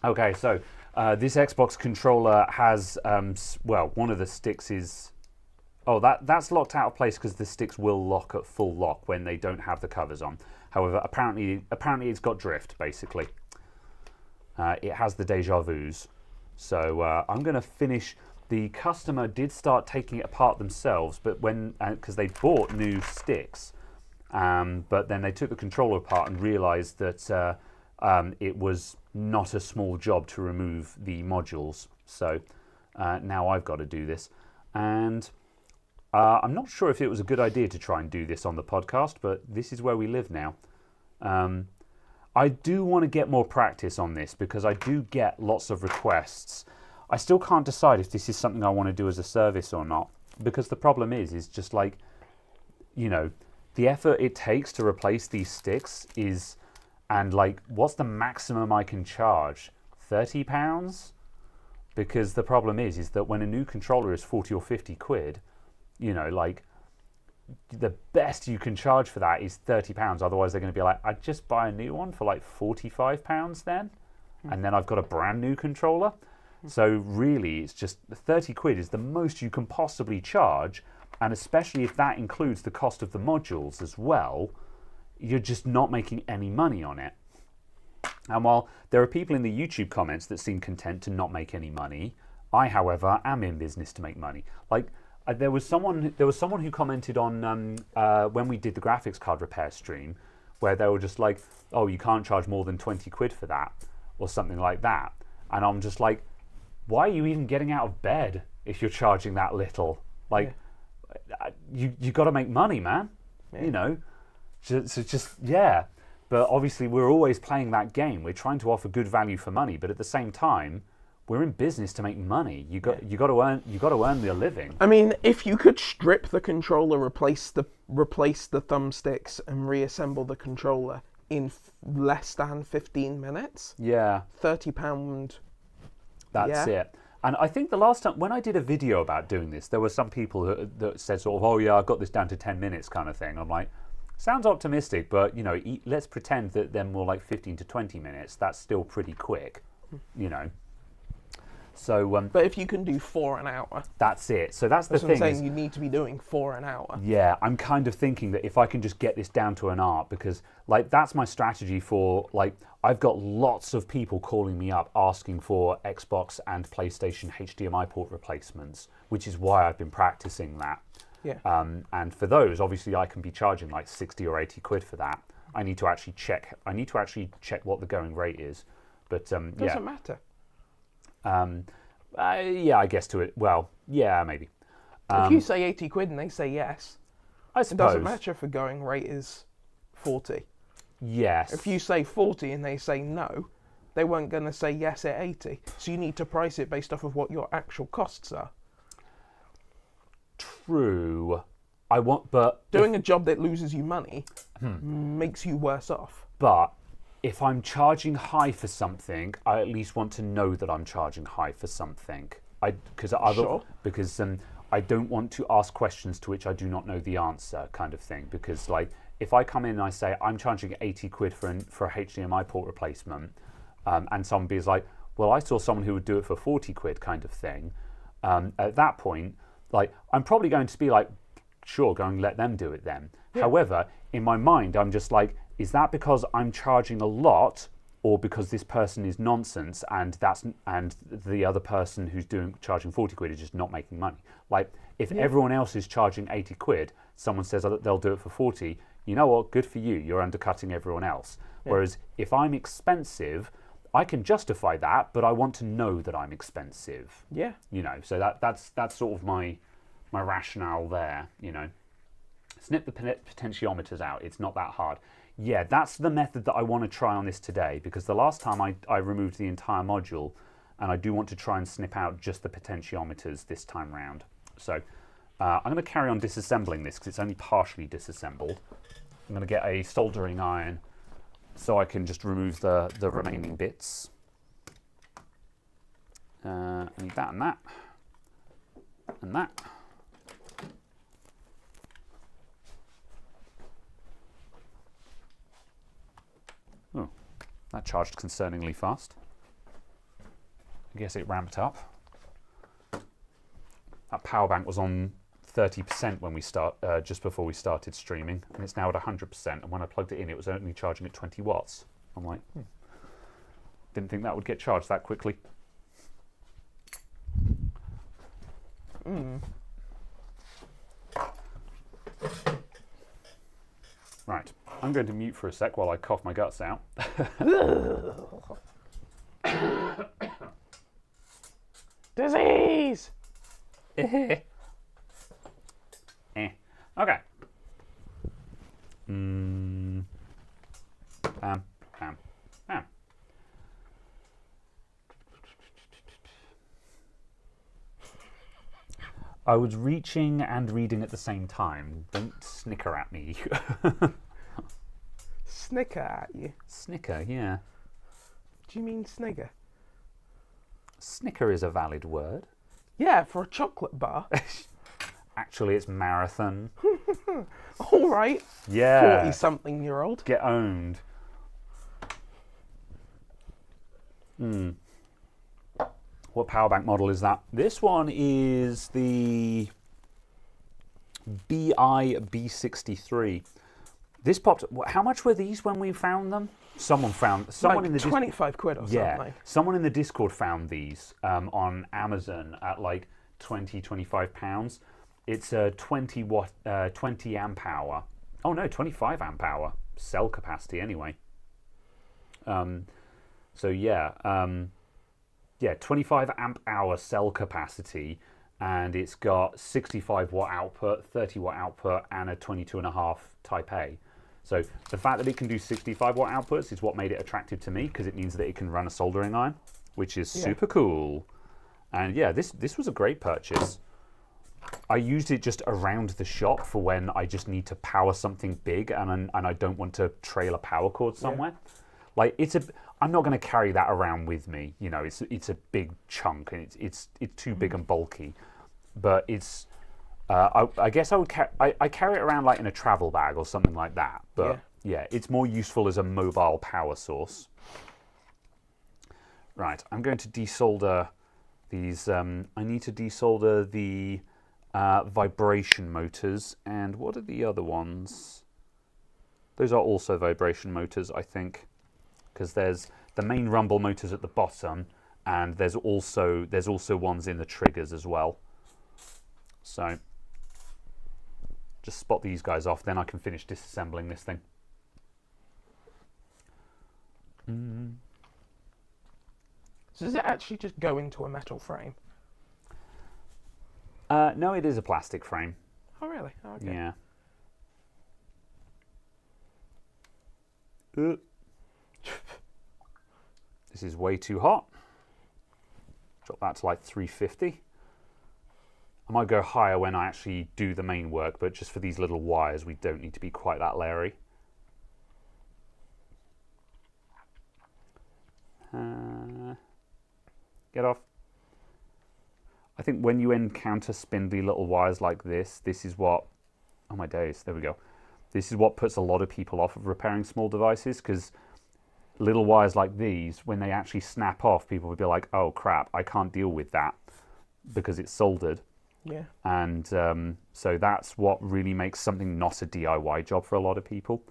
Okay, so this Xbox controller has one of the sticks is. Oh, that's locked out of place because the sticks will lock at full lock when they don't have the covers on. However, apparently it's got drift, basically. It has the deja vus. So I'm going to finish. The customer did start taking it apart themselves, but because they bought new sticks, but then they took the controller apart and realised that it was not a small job to remove the modules. So now I've got to do this. And I'm not sure if it was a good idea to try and do this on the podcast, but this is where we live now. I'm I do want to get more practice on this because I do get lots of requests. I still can't decide if this is something I want to do as a service or not, because the problem is just like, you know, the effort it takes to replace these sticks is, and like, what's the maximum I can charge? £30? Because the problem is that when a new controller is 40 or 50 quid, you know, like, the best you can charge for that is £30. Otherwise, they're going to be like, I'd just buy a new one for like £45 then, and then I've got a brand new controller. So really, it's just 30 quid is the most you can possibly charge, and especially if that includes the cost of the modules as well, you're just not making any money on it. And while there are people in the YouTube comments that seem content to not make any money, I, however, am in business to make money. Like, there was someone who commented on when we did the graphics card repair stream, where they were just like, oh, you can't charge more than 20 quid for that, or something like that. And I'm just like, why are you even getting out of bed if you're charging that little? Like, you got to make money, man. Yeah. You know, yeah. But obviously, we're always playing that game. We're trying to offer good value for money, but at the same time, we're in business to make money. You got to earn your living. I mean, if you could strip the controller, replace the thumbsticks, and reassemble the controller in less than 15 minutes, yeah, £30. That's it. And I think the last time when I did a video about doing this, there were some people that said sort of, oh yeah, I got this down to 10 minutes kind of thing. I'm like, sounds optimistic, but you know, let's pretend that they're more like 15 to 20 minutes. That's still pretty quick, you know. So, but if you can do 4 an hour, that's it. So that's the thing. I'm saying you need to be doing 4 an hour. Yeah, I'm kind of thinking that if I can just get this down to an art, because like that's my strategy for like I've got lots of people calling me up asking for Xbox and PlayStation HDMI port replacements, which is why I've been practicing that. Yeah. And for those, obviously, I can be charging like 60 or 80 quid for that. I need to actually check what the going rate is. But doesn't matter. Yeah, I guess to it. Well, yeah, maybe. If you say 80 quid and they say yes, I suppose. It doesn't matter if the going rate is 40. Yes. If you say 40 and they say no, they weren't going to say yes at 80. So you need to price it based off of what your actual costs are. True. Doing a job that loses you money makes you worse off. But if I'm charging high for something, I at least want to know that I'm charging high for something. Because I don't want to ask questions to which I do not know the answer, kind of thing. Because like if I come in and I say I'm charging 80 quid for a HDMI port replacement, and somebody is like, well, I saw someone who would do it for 40 quid, kind of thing. At that point, like I'm probably going to be like, sure, go and let them do it then. Yeah. However, in my mind, I'm just like, is that because I'm charging a lot, or because this person is nonsense and the other person who's charging 40 quid is just not making money? Like, if everyone else is charging 80 quid, someone says they'll do it for 40, you know what, good for you, you're undercutting everyone else. Yeah. Whereas if I'm expensive, I can justify that, but I want to know that I'm expensive. Yeah. You know, so that's sort of my rationale there, you know. Snip the potentiometers out, it's not that hard. Yeah, that's the method that I want to try on this today, because the last time I removed the entire module, and I do want to try and snip out just the potentiometers this time round. So I'm going to carry on disassembling this because it's only partially disassembled. I'm going to get a soldering iron so I can just remove the remaining bits. I need that and that. And that. Oh, that charged concerningly fast. I guess it ramped up. That power bank was on 30% when we just before we started streaming, and it's now at 100%. And when I plugged it in, it was only charging at 20 watts. I'm like, didn't think that would get charged that quickly. Right, I'm going to mute for a sec while I cough my guts out. Disease! Okay. Bam, bam, I was reaching and reading at the same time. Don't snicker at me. Snicker at you? Snicker, yeah. Do you mean snigger? Snicker is a valid word. Yeah, for a chocolate bar. Actually, it's marathon. All right. Yeah. 40-something-year-old. Get owned. What power bank model is that? This one is the BI-B63. This popped. How much were these when we found them? Someone Like in the 25 quid or something. Someone in the Discord found these on Amazon at like 25 pounds. It's a 20 amp hour. Oh no, 25 amp hour cell capacity anyway. 25 amp hour cell capacity, and it's got 65 watt output, 30 watt output, and a 22.5 Type A. So the fact that it can do 65 watt outputs is what made it attractive to me, because it means that it can run a soldering iron, which is super cool. And yeah, this was a great purchase. I used it just around the shop for when I just need to power something big and I don't want to trail a power cord somewhere. Yeah. Like I'm not going to carry that around with me. You know, it's a big chunk and it's too big and bulky. But it's I guess I carry it around like in a travel bag or something like that. But yeah, it's more useful as a mobile power source. Right, I'm going to desolder these. I need to desolder the vibration motors, and what are the other ones? Those are also vibration motors, I think, because there's the main rumble motors at the bottom, and there's also ones in the triggers as well. So just spot these guys off, then I can finish disassembling this thing. So does it actually just go into a metal frame? No, it is a plastic frame. Oh, really? Oh, okay. Yeah. This is way too hot. Drop that to like 350. I might go higher when I actually do the main work, but just for these little wires, we don't need to be quite that leery. Get off. I think when you encounter spindly little wires like this is what, oh my days, there we go. This is what puts a lot of people off of repairing small devices, because little wires like these, when they actually snap off, people would be like, oh crap, I can't deal with that because it's soldered. Yeah. And so that's what really makes something not a DIY job for a lot of people.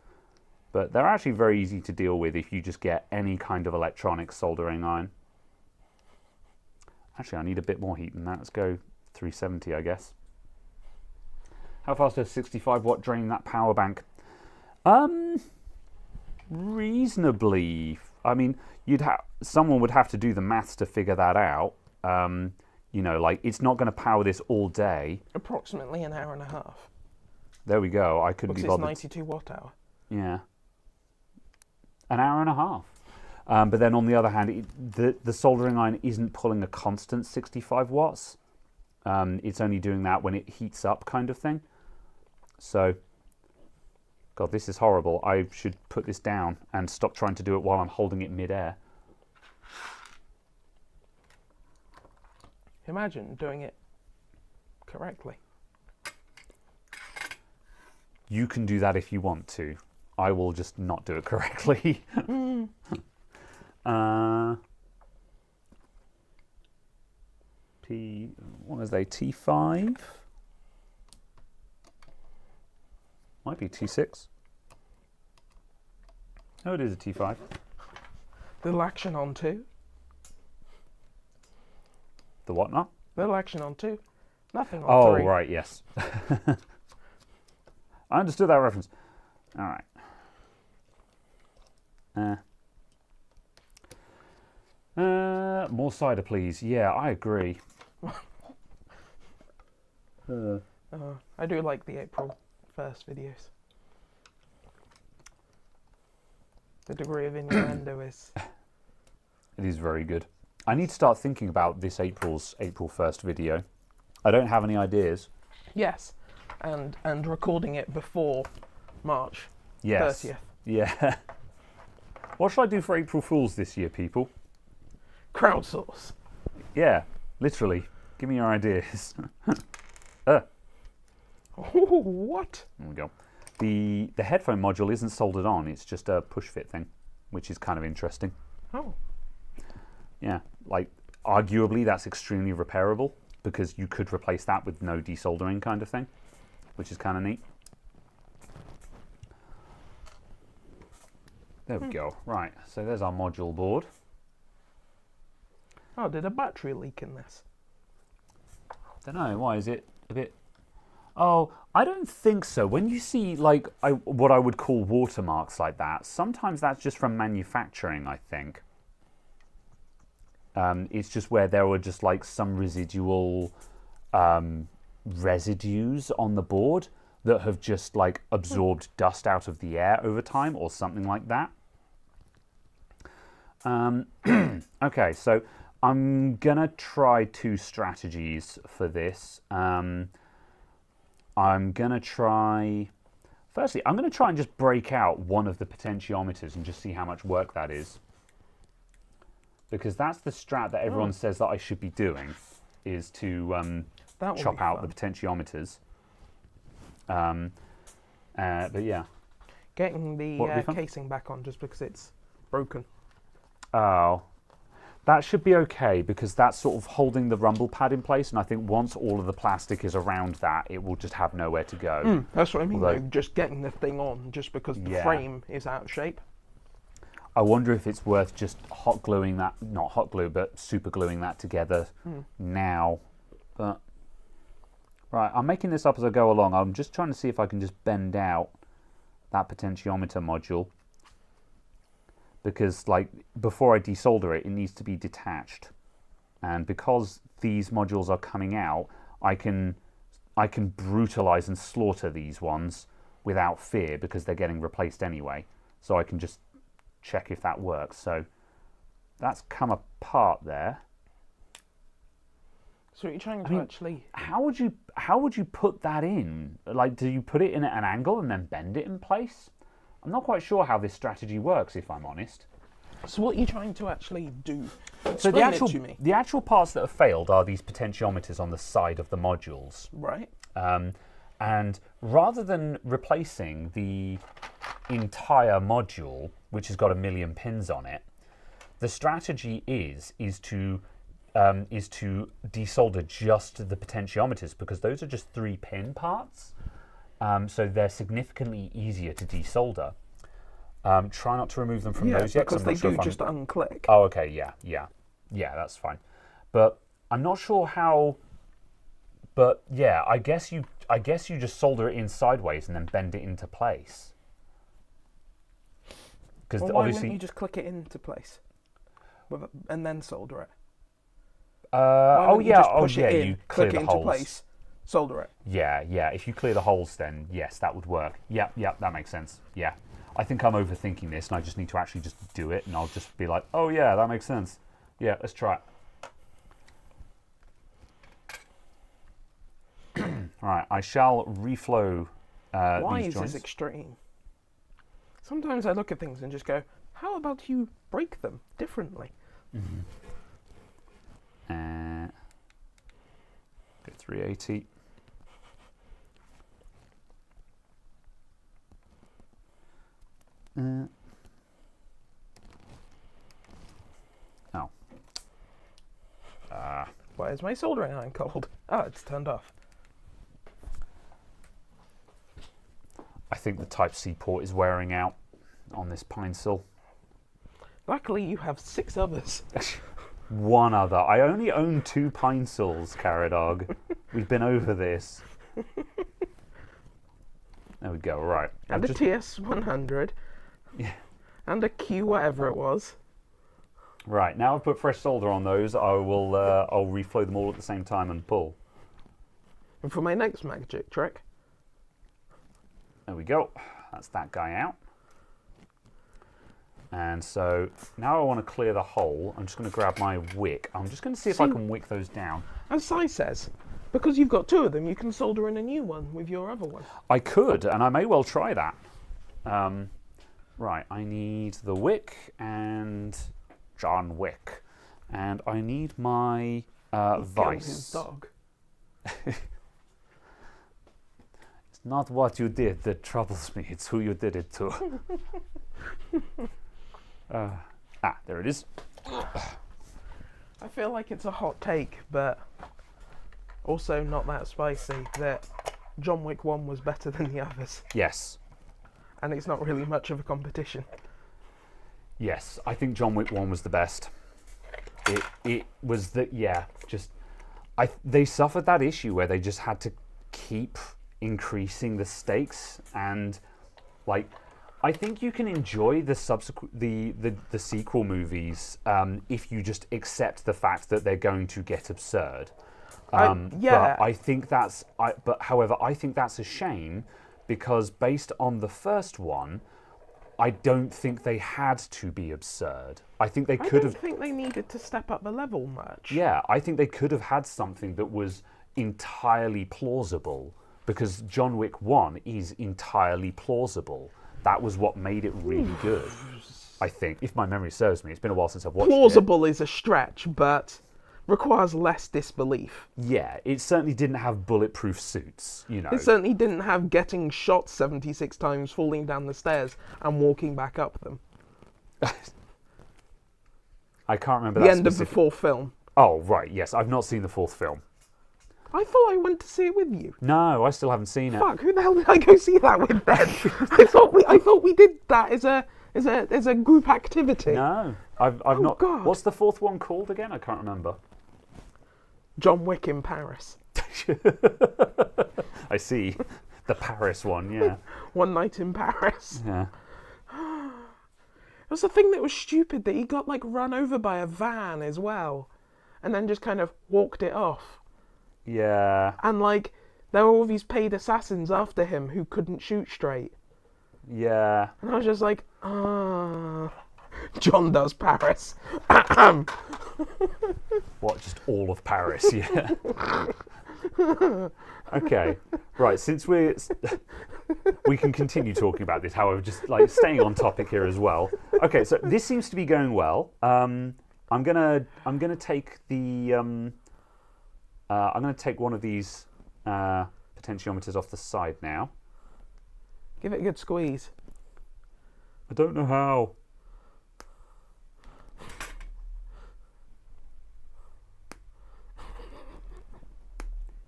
But they're actually very easy to deal with if you just get any kind of electronic soldering iron. Actually, I need a bit more heat than that. Let's go 370, I guess. How fast does 65 watt drain that power bank? Reasonably. I mean, someone would have to do the maths to figure that out. You know, like it's not going to power this all day. Approximately an hour and a half. There we go. I couldn't be bothered. It's 92 watt hour. Yeah. An hour and a half. But then on the other hand, the soldering iron isn't pulling a constant 65 watts. It's only doing that when it heats up, kind of thing. So, God, this is horrible. I should put this down and stop trying to do it while I'm holding it mid-air. Imagine doing it correctly. You can do that if you want to. I will just not do it correctly. What is they? T5? Might be T6. Oh, it is a T5. Little action on 2. The what not? Little action on 2. Nothing on 3. Oh, right, yes. I understood that reference. All right. More cider, please. Yeah, I agree. I do like the April 1st videos. The degree of innuendo is... It is very good. I need to start thinking about this April 1st video. I don't have any ideas. Yes, and recording it before March Yes. 30th. Yeah. What should I do for April Fools this year, people? Crowdsource. Yeah, literally. Give me your ideas. Oh, what? There we go. The headphone module isn't soldered on, it's just a push fit thing, which is kind of interesting. Oh. Yeah, like arguably that's extremely repairable because you could replace that with no desoldering kind of thing, which is kind of neat. There we go. Right, so there's our module board. Oh, did a battery leak in this? Don't know, why is it a bit... Oh, I don't think so. When you see like what I would call watermarks like that, sometimes that's just from manufacturing, I think. It's just where there were just like some residual residues on the board that have just like absorbed dust out of the air over time or something like that. Okay, so I'm gonna try two strategies for this. I'm gonna try. Firstly, I'm gonna try and just break out one of the potentiometers and just see how much work that is, because that's the strat that everyone says that I should be doing, is to chop out the potentiometers. But yeah, getting the casing back on just because it's broken. Oh, that should be okay because that's sort of holding the rumble pad in place, and I think once all of the plastic is around that, it will just have nowhere to go. That's what I mean, though, just getting the thing on just because the frame is out of shape. I wonder if it's worth just hot gluing that, not hot glue, but super gluing that together now. But right, I'm making this up as I go along. I'm just trying to see if I can just bend out that potentiometer module, because like before I desolder it, it needs to be detached, and because these modules are coming out, I can brutalize and slaughter these ones without fear because they're getting replaced anyway. So I can just check if that works. So that's come apart there. So you're trying to actually... How would you put that in? Like, do you put it in at an angle and then bend it in place? I'm not quite sure how this strategy works, if I'm honest. So what are you trying to actually do? So Explain it to me. the actual parts that have failed are these potentiometers on the side of the modules. Right. And rather than replacing the entire module, which has got 1 million pins on it, the strategy is to desolder just the potentiometers, because those are just 3-pin parts. So they're significantly easier to desolder. Try not to remove them from those yet, because they do just unclick. Oh, okay, yeah, that's fine. But I'm not sure how. But yeah, I guess you just solder it in sideways and then bend it into place. Because Well, why obviously, wouldn't you just click it into place and then solder it? you in, clear click the it into holes. place, solder it. Yeah. If you clear the holes, then yes, that would work. Yeah, that makes sense. Yeah. I think I'm overthinking this, and I just need to actually just do it, and I'll just be like, oh yeah, that makes sense. Yeah, let's try it. All right, I shall reflow Why these is joints. this extreme? Sometimes I look at things and just go, how about you break them differently? Go 380. Oh. Why is my soldering iron cold? Oh, it's turned off. I think the Type-C port is wearing out on this pine sill. Luckily, you have 6 others. One other. I only own 2 pine sills, Caradog. We've been over this. There we go, right. And a TS100. Yeah. And a Q whatever it was. Right, now I've put fresh solder on those, I'll reflow them all at the same time and pull. And for my next magic trick... There we go. That's that guy out. And so now I want to clear the hole. I'm just going to grab my wick. I'm just going to see if I can wick those down. As Si says, Because you've got two of them, you can solder in a new one with your other one. I could, and I may well try that. Right, I need the wick and John Wick. And I need my Killed vice. his dog. It's not what you did that troubles me, it's who you did it to. There it is. I feel like it's a hot take, but also not that spicy, that John Wick 1 was better than the others. Yes. And it's not really much of a competition. Yes, I think John Wick 1 was the best. It was they suffered that issue where they just had to keep increasing the stakes, and like I think you can enjoy the sequel movies if you just accept the fact that they're going to get absurd. Yeah. But I think that's however, I think that's a shame, because based on the first one, I don't think they had to be absurd. I think they could have. I don't think they needed to step up the level much. Yeah, I think they could have had something that was entirely plausible, because John Wick 1 is entirely plausible. That was what made it really good, I think. If my memory serves me, it's been a while since I've watched Plausible is a stretch, but requires less disbelief. Yeah, it certainly didn't have bulletproof suits, you know. It certainly didn't have getting shot 76 times, falling down the stairs, and walking back up them. I can't remember The that end of the fourth film. Oh, right, yes. I've not seen the fourth film. I thought I went to see it with you. No, I still haven't seen it. Fuck, who the hell did I go see that with then? I thought we did that as a group activity. No, I've not. God. What's the fourth one called again? I can't remember. John Wick in Paris. I see. The Paris one, yeah. One Night in Paris. Yeah. It was the thing that was stupid, that he got like run over by a van as well, and then just kind of walked it off. Yeah. And like there were all these paid assassins after him who couldn't shoot straight. Yeah. And I was just like, John does Paris. What, just all of Paris? Yeah. Okay. Right, since we can continue talking about this, however, just like staying on topic here as well. Okay, so this seems to be going well. I'm gonna take the I'm gonna take one of these potentiometers off the side now. Give it a good squeeze. I don't know how.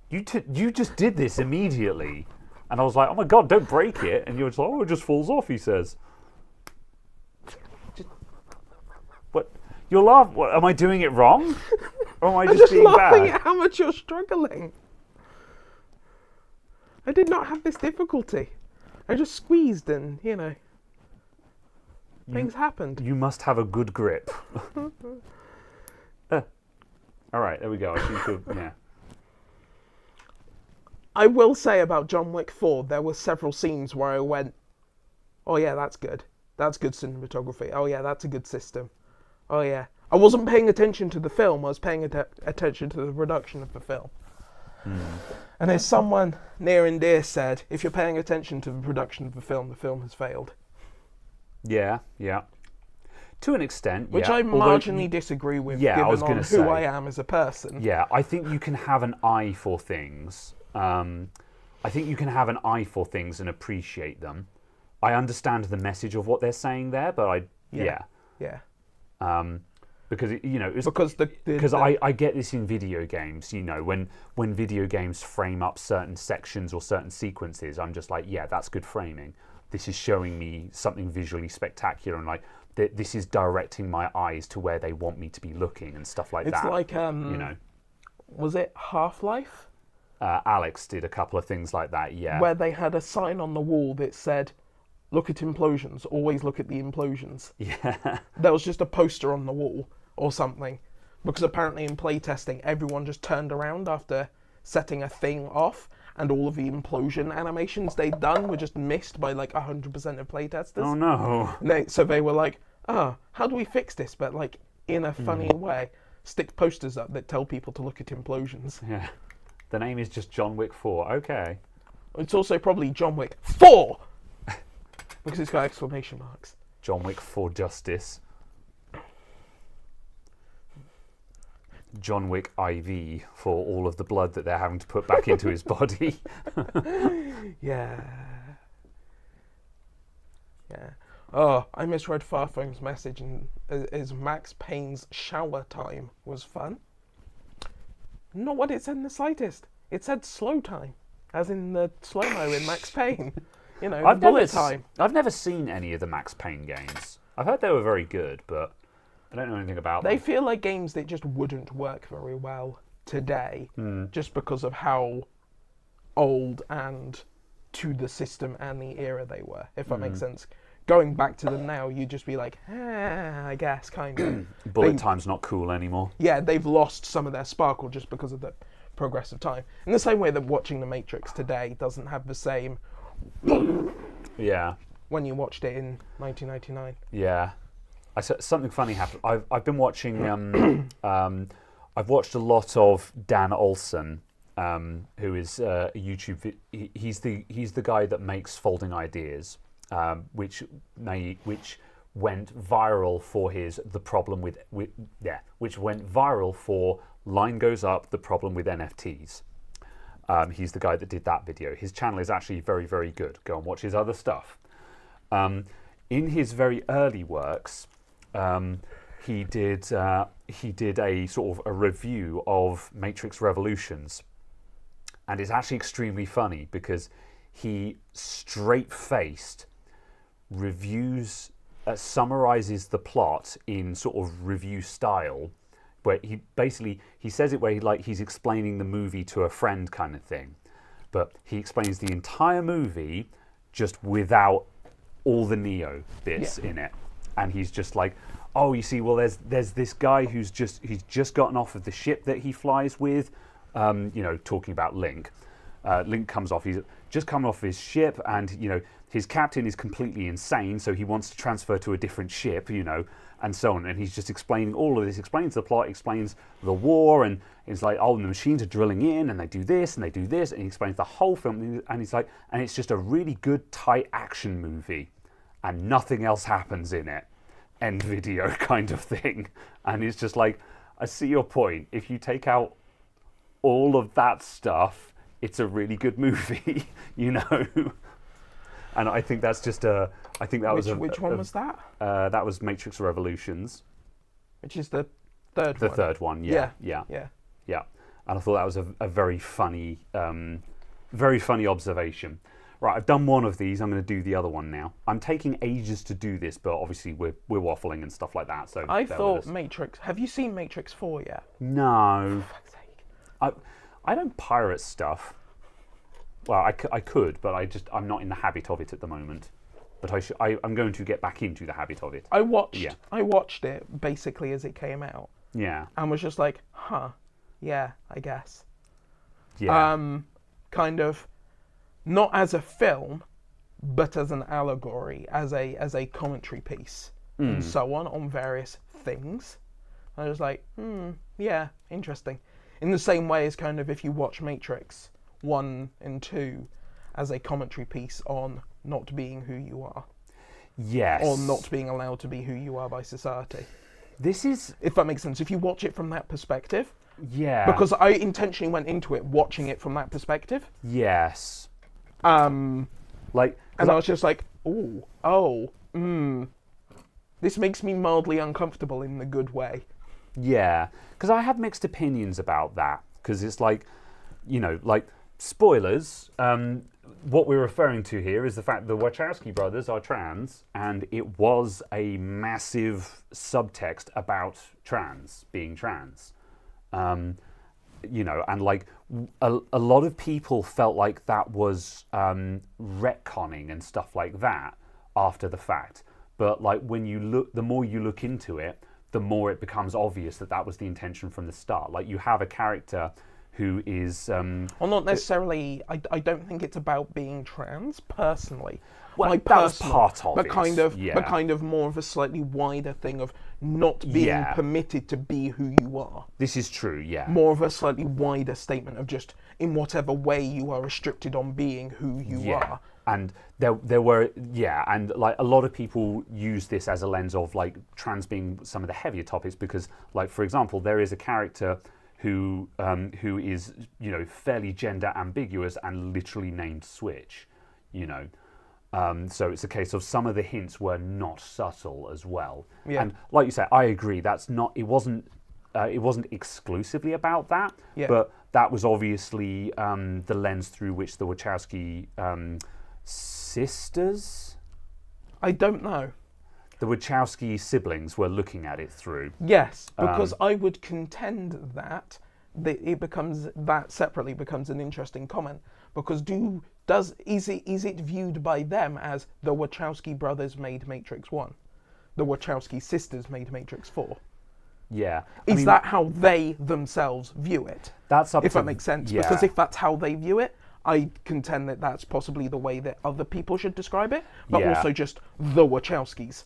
You just did this immediately, and I was like, "Oh my god, don't break it!" And you were just like, "Oh, it just falls off." He says, "What? You're laughing? What? Am I doing it wrong, or am I just being laughing bad?" at how much you're struggling. I did not have this difficulty. I just squeezed, and things happened. You must have a good grip. All right, there we go. I think yeah. I will say about John Wick 4, there were several scenes where I went, oh yeah, that's good. That's good cinematography. Oh yeah, that's a good system. Oh yeah. I wasn't paying attention to the film, I was paying attention to the production of the film. And as someone near and dear said, if you're paying attention to the production of the film has failed. Yeah, yeah. To an extent, Which yeah. I marginally disagree with, given on who I am as a person. Yeah, I think you can have an eye for things. I think you can have an eye for things and appreciate them. I understand the message of what they're saying there, but Yeah. Because it's because I get this in video games. When video games frame up certain sections or certain sequences, I'm just like, yeah, that's good framing. This is showing me something visually spectacular, and like this is directing my eyes to where they want me to be looking and stuff like that. It's like was it Half-Life? Alex did a couple of things like that, yeah. Where they had a sign on the wall that said, "Look at implosions, always look at the implosions." Yeah. There was just a poster on the wall or something. Because apparently in playtesting, everyone just turned around after setting a thing off, and all of the implosion animations they'd done were just missed by like 100% of playtesters. Oh no. So they were like, how do we fix this? But like in a funny way, stick posters up that tell people to look at implosions. Yeah. The name is just John Wick 4. Okay. It's also probably John Wick 4! Because it's got exclamation marks. John Wick for Justice. John Wick IV for all of the blood that they're having to put back into his body. Yeah. Yeah. Oh, I misread Farphone's message, and is Max Payne's shower time was fun. Not what it said in the slightest. It said slow time, as in the slow-mo in Max Payne. You know, bullet time. I've never seen any of the Max Payne games. I've heard they were very good, but I don't know anything about them. They feel like games that just wouldn't work very well today, just because of how old and to the system and the era they were, if that makes sense. Going back to them now, you'd just be like, I guess, kind of. Bullet time's not cool anymore. Yeah, they've lost some of their sparkle just because of the progress of time. In the same way that watching The Matrix today doesn't have the same... Yeah. When you watched it in 1999. Yeah. Something funny happened. I've been watching... I've watched a lot of Dan Olsen, who is a YouTube... He's the guy that makes Folding Ideas. Which went viral for which went viral for Line Goes Up, the problem with NFTs. He's the guy that did that video. His channel is actually very, very good. Go and watch his other stuff. In his very early works, he did a sort of a review of Matrix Revolutions, and it's actually extremely funny because he straight-faced reviews, summarizes the plot in sort of review style, where he says it where he's explaining the movie to a friend kind of thing, but he explains the entire movie just without all the Neo bits in it, and he's just like, oh, you see, well, there's this guy he's just gotten off of the ship that he flies with, talking about Link. Link comes off. He's just come off his ship, and his captain is completely insane, so he wants to transfer to a different ship, and so on. And he's just explaining all of this. Explains the plot. Explains the war, and it's like, oh, the machines are drilling in, and they do this, and they do this, and he explains the whole film. And he's like, and it's just a really good, tight action movie, and nothing else happens in it. End video kind of thing. And it's just like, I see your point. If you take out all of that stuff, it's a really good movie, And I think that's just Which one was that? That was Matrix Revolutions. Which is the third one? The third one, yeah. And I thought that was a very funny observation. Right, I've done one of these. I'm going to do the other one now. I'm taking ages to do this, but obviously we're waffling and stuff like that. So I thought Matrix. Have you seen Matrix 4 yet? No. For fuck's sake. I don't pirate stuff. Well, I could, but I'm not in the habit of it at the moment. But I'm going to get back into the habit of it. I watched it basically as it came out. Yeah. And was just like, yeah, I guess. Yeah. Kind of, not as a film, but as an allegory, as a commentary piece, and so on various things. I was like, yeah, interesting. In the same way as kind of if you watch Matrix 1 and 2 as a commentary piece on not being who you are. Yes. Or not being allowed to be who you are by society. This is... If that makes sense. If you watch it from that perspective. Yeah. Because I intentionally went into it watching it from that perspective. Yes. And I was just like, this makes me mildly uncomfortable in the good way. Yeah. Because I have mixed opinions about that. Because it's like, spoilers, what we're referring to here is the fact that the Wachowski brothers are trans, and it was a massive subtext about being trans. And like a lot of people felt like that was retconning and stuff like that after the fact. But like the more you look into it, the more it becomes obvious that was the intention from the start. Like you have a character who is Well, not necessarily. I don't think it's about being trans personally. Well, My that was personal, part of but it, kind of, yeah. but kind of more of a slightly wider thing of not being Yeah. permitted to be who you are. This is true, yeah. More of a slightly wider statement of just in whatever way you are restricted on being who you are. And there were, and like a lot of people use this as a lens of like trans being some of the heavier topics because, like, for example, there is a character who is, you know, fairly gender ambiguous and literally named Switch, you know. So it's a case of some of the hints were not subtle as well. Yeah. And like you say, I agree. It wasn't exclusively about that, Yeah. but that was obviously the lens through which the Wachowski sisters, I don't know. the Wachowski siblings, were looking at it through. Yes, because I would contend that that separately becomes an interesting comment because is it viewed by them as the Wachowski brothers made Matrix 1, the Wachowski sisters made Matrix 4? Yeah. Is that how they themselves view it? That's up if to, that makes sense. yeah. Because if that's how they view it, I contend that that's possibly the way that other people should describe it, but Yeah. also just the Wachowskis.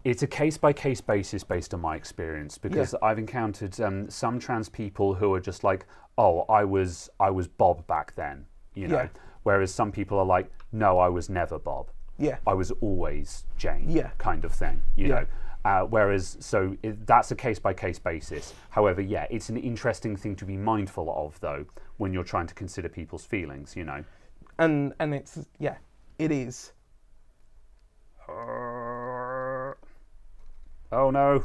It's a case-by-case basis based on my experience because I've encountered some trans people who are just like, oh, I was Bob back then, you know. Yeah. Whereas some people are like, no, I was never Bob. Yeah. I was always Jane, Yeah. kind of thing, you Yeah. know. That's a case-by-case basis. However, yeah, it's an interesting thing to be mindful of, though, when you're trying to consider people's feelings, you know. And it's, it is. Oh no.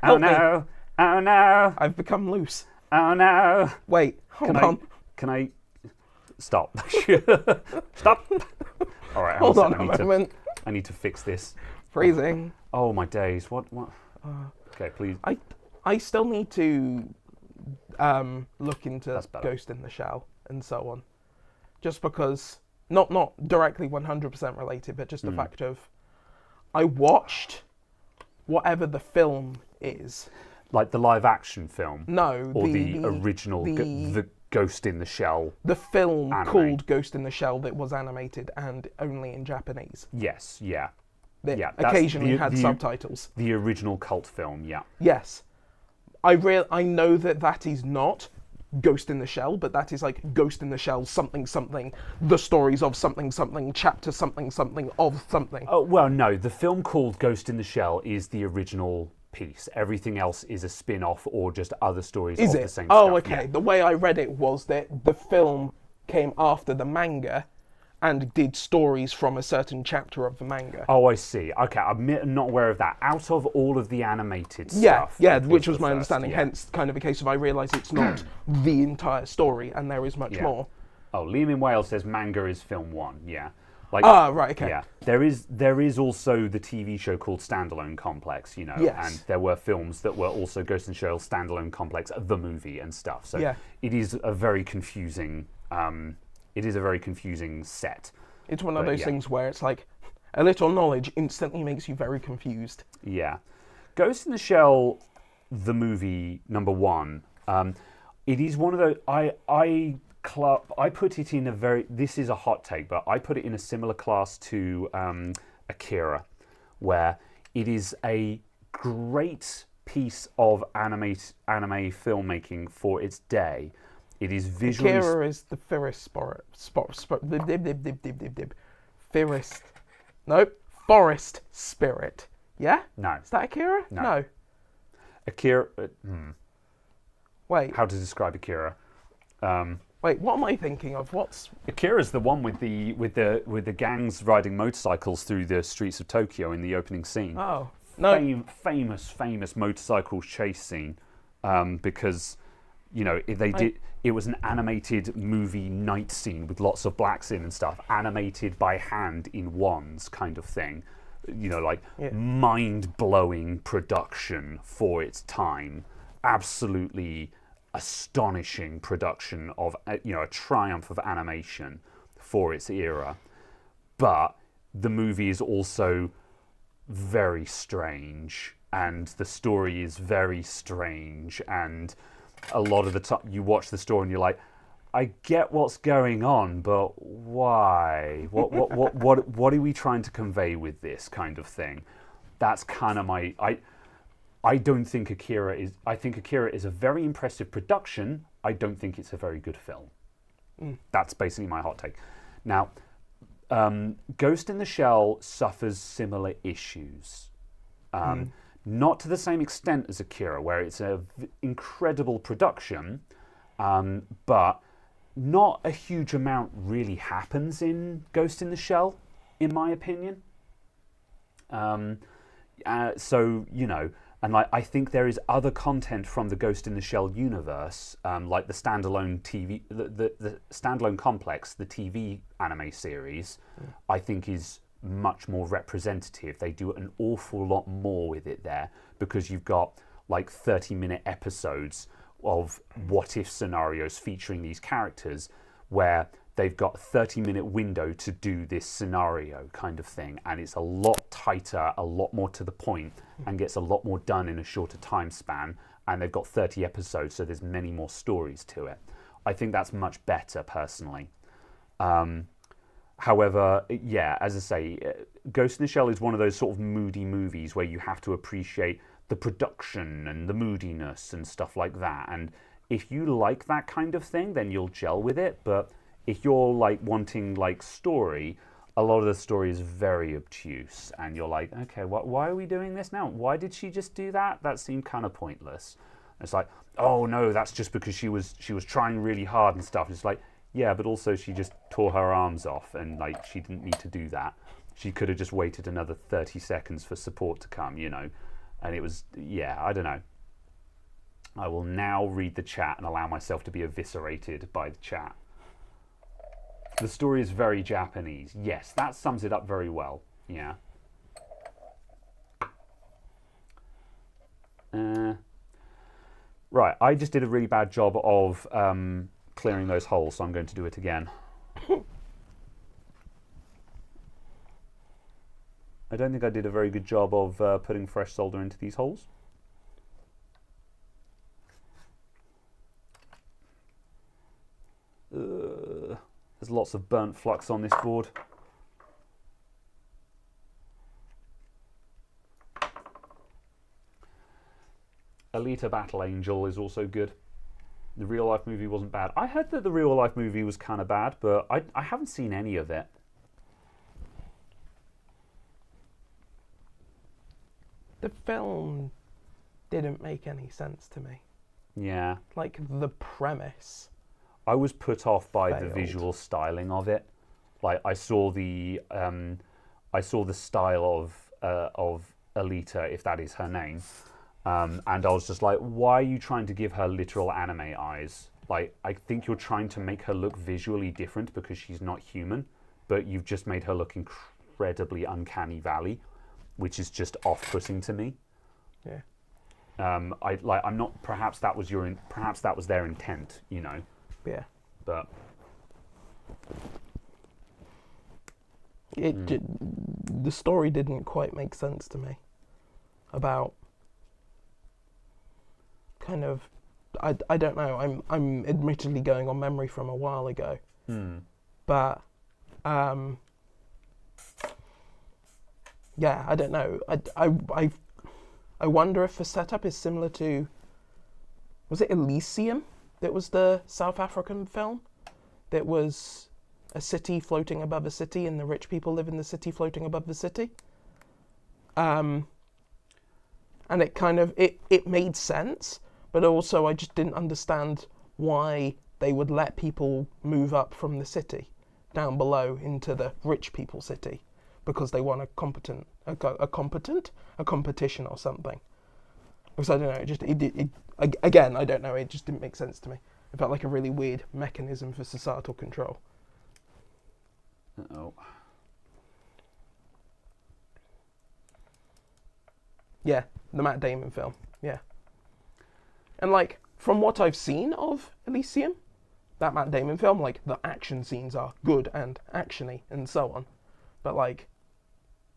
Oh no. Oh no. I've become loose. Oh no. Wait, hold on. Can I stop? Stop. All right, Hold on I a need moment. I need to fix this. Freezing. Oh my days. What? Okay, please. I still need to look into That's better. Ghost in the Shell and so on. Just because, not directly 100% related, but just the fact of, I watched whatever the film is. Like the live action film? No, Or the original, the Ghost in the Shell? The film anime. called Ghost in the Shell that was animated and only in Japanese. Yes, yeah. That Yeah, that's occasionally had the subtitles. The original cult film, yeah. Yes. I know that is not Ghost in the Shell, but that is like Ghost in the Shell something something, the stories of something something, chapter something something of something. Oh, well, no, the film called Ghost in the Shell is the original piece. Everything else is a spin-off or just other stories Is of it? the same Oh, stuff. okay. Yeah. The way I read it was that the film came after the manga and did stories from a certain chapter of the manga. Oh, I see. Okay, I'm not aware of that. Out of all of the animated Yeah, stuff. yeah, it which was the my first, understanding. yeah. Hence, kind of a case of I realise it's not the entire story, and there is much Yeah. more. Oh, Liam in Wales says manga is film 1, yeah. Like, Right, okay. Yeah, there is also the TV show called Standalone Complex, you know, Yes. and there were films that were also Ghost in the Shell, Standalone Complex, the movie and stuff. So Yeah. it is a very confusing. Set. It's one of But, those yeah. things where it's like a little knowledge instantly makes you very confused. Yeah, Ghost in the Shell, the movie number 1. It is one of those. I put it in a very. This is a hot take, but I put it in a similar class to Akira, where it is a great piece of anime filmmaking for its day. It is visually. Akira is the forest spirit. Yeah? No. Is that Akira? No. Akira. Wait. How to describe Akira? Wait, what am I thinking of? Akira's the one with the gangs riding motorcycles through the streets of Tokyo in the opening scene. Oh. No. Famous motorcycle chase scene, because you know it was an animated movie night scene with lots of blacks in and stuff, animated by hand in wands, kind of thing. You know, like mind-blowing production for its time. Absolutely astonishing production of a triumph of animation for its era. But the movie is also very strange, and the story is very strange, and a lot of the time you watch the story and you're like, I get what's going on, but why? What are we trying to convey with this kind of thing? That's kind of my... I don't think Akira is... I think Akira is a very impressive production. I don't think it's a very good film. That's basically my hot take. Now, Ghost in the Shell suffers similar issues. Not to the same extent as Akira, where it's an incredible production, but not a huge amount really happens in Ghost in the Shell, in my opinion. So, you know, and like I think there is other content from the Ghost in the Shell universe, like the standalone TV, the standalone complex, the TV anime series, I think is much more representative. They do an awful lot more with it there because you've got like 30-minute episodes of what-if scenarios featuring these characters where they've got a 30-minute window to do this scenario kind of thing, and it's a lot tighter, a lot more to the point, and gets a lot more done in a shorter time span, and they've got 30 episodes, so there's many more stories to it. I think that's much better, personally. However, yeah, as I say, Ghost in the Shell is one of those sort of moody movies where you have to appreciate the production and the moodiness and stuff like that. And if you like that kind of thing, then you'll gel with it. But if you're like wanting like story, a lot of the story is very obtuse. And you're like, okay, why are we doing this now? Why did she just do that? That seemed kind of pointless. It's like, oh no, that's just because she was trying really hard and stuff. It's like, yeah, but also she just tore her arms off and like she didn't need to do that. She could have just waited another 30 seconds for support to come, you know. And it was, yeah, I don't know. I will now read the chat and allow myself to be eviscerated by the chat. The story is very Japanese. Yes, that sums it up very well. Yeah. Right, I just did a really bad job of clearing those holes, so I'm going to do it again. I don't think I did a very good job of putting fresh solder into these holes. There's lots of burnt flux on this board. Alita Battle Angel is also good. The real life movie wasn't bad. I heard that the real life movie was kind of bad, but I haven't seen any of it. The film didn't make any sense to me. Yeah. Like the premise. I was put off by the failed. visual styling of it. Like I saw the style of Alita, if that is her name. And I was just like, why are you trying to give her literal anime eyes? Like, I think you're trying to make her look visually different because she's not human, but you've just made her look incredibly uncanny valley, which is just off-putting to me. Yeah. I'm not. Perhaps that was their intent, you know. Yeah. But the story didn't quite make sense to me about kind of I don't know. I'm admittedly going on memory from a while ago, but yeah, I don't know. I wonder if the setup is similar to, was it Elysium? That was the South African film. That was a city floating above a city, and the rich people live in the city floating above the city. And it kind of it made sense, but also I just didn't understand why they would let people move up from the city down below into the rich people city, because they want a competition or something. Because I don't know, again, I don't know, it just didn't make sense to me. It felt like a really weird mechanism for societal control. Uh-oh. Yeah, the Matt Damon film, yeah. And like, from what I've seen of Elysium, that Matt Damon film, like, the action scenes are good and actiony and so on. But like,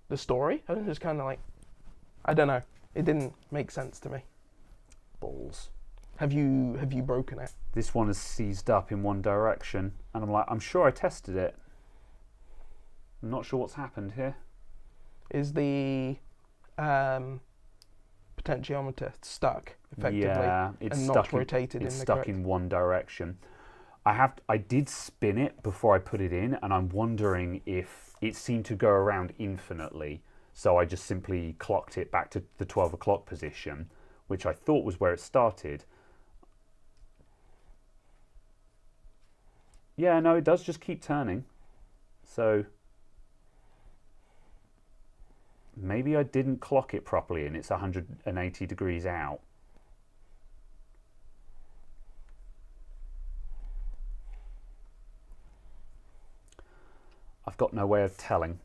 the story, I was just kind of like, I don't know, it didn't make sense to me. Balls. Have you broken it? This one is seized up in one direction, and I'm like, I'm sure I tested it. I'm not sure what's happened here. Is the potentiometer stuck effectively? Yeah, it's and stuck not rotated it's in the stuck correct... in one direction. I did spin it before I put it in, and I'm wondering if it seemed to go around infinitely. So I just simply clocked it back to the 12 o'clock position, which I thought was where it started. Yeah, no, it does just keep turning. So maybe I didn't clock it properly and it's 180 degrees out. I've got no way of telling.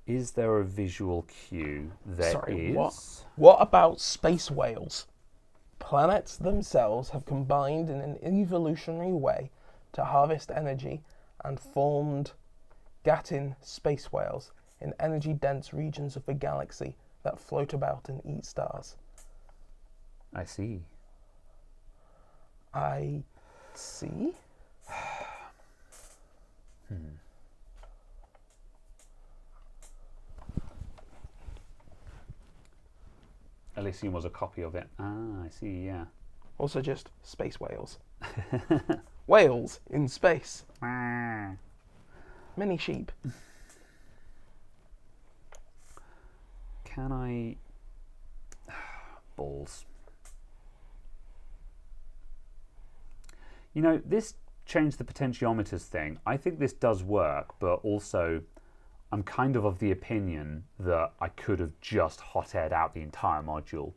Is there a visual cue? There is. What about space whales? Planets themselves have combined in an evolutionary way to harvest energy and formed Gattin space whales in energy-dense regions of the galaxy that float about and eat stars. I see. I see? Elysium was a copy of it. Ah, I see, yeah. Also just space whales. Whales in space. Mini sheep. Can I... Balls. You know, this changed the potentiometers thing. I think this does work, but also I'm kind of the opinion that I could have just hot aired out the entire module.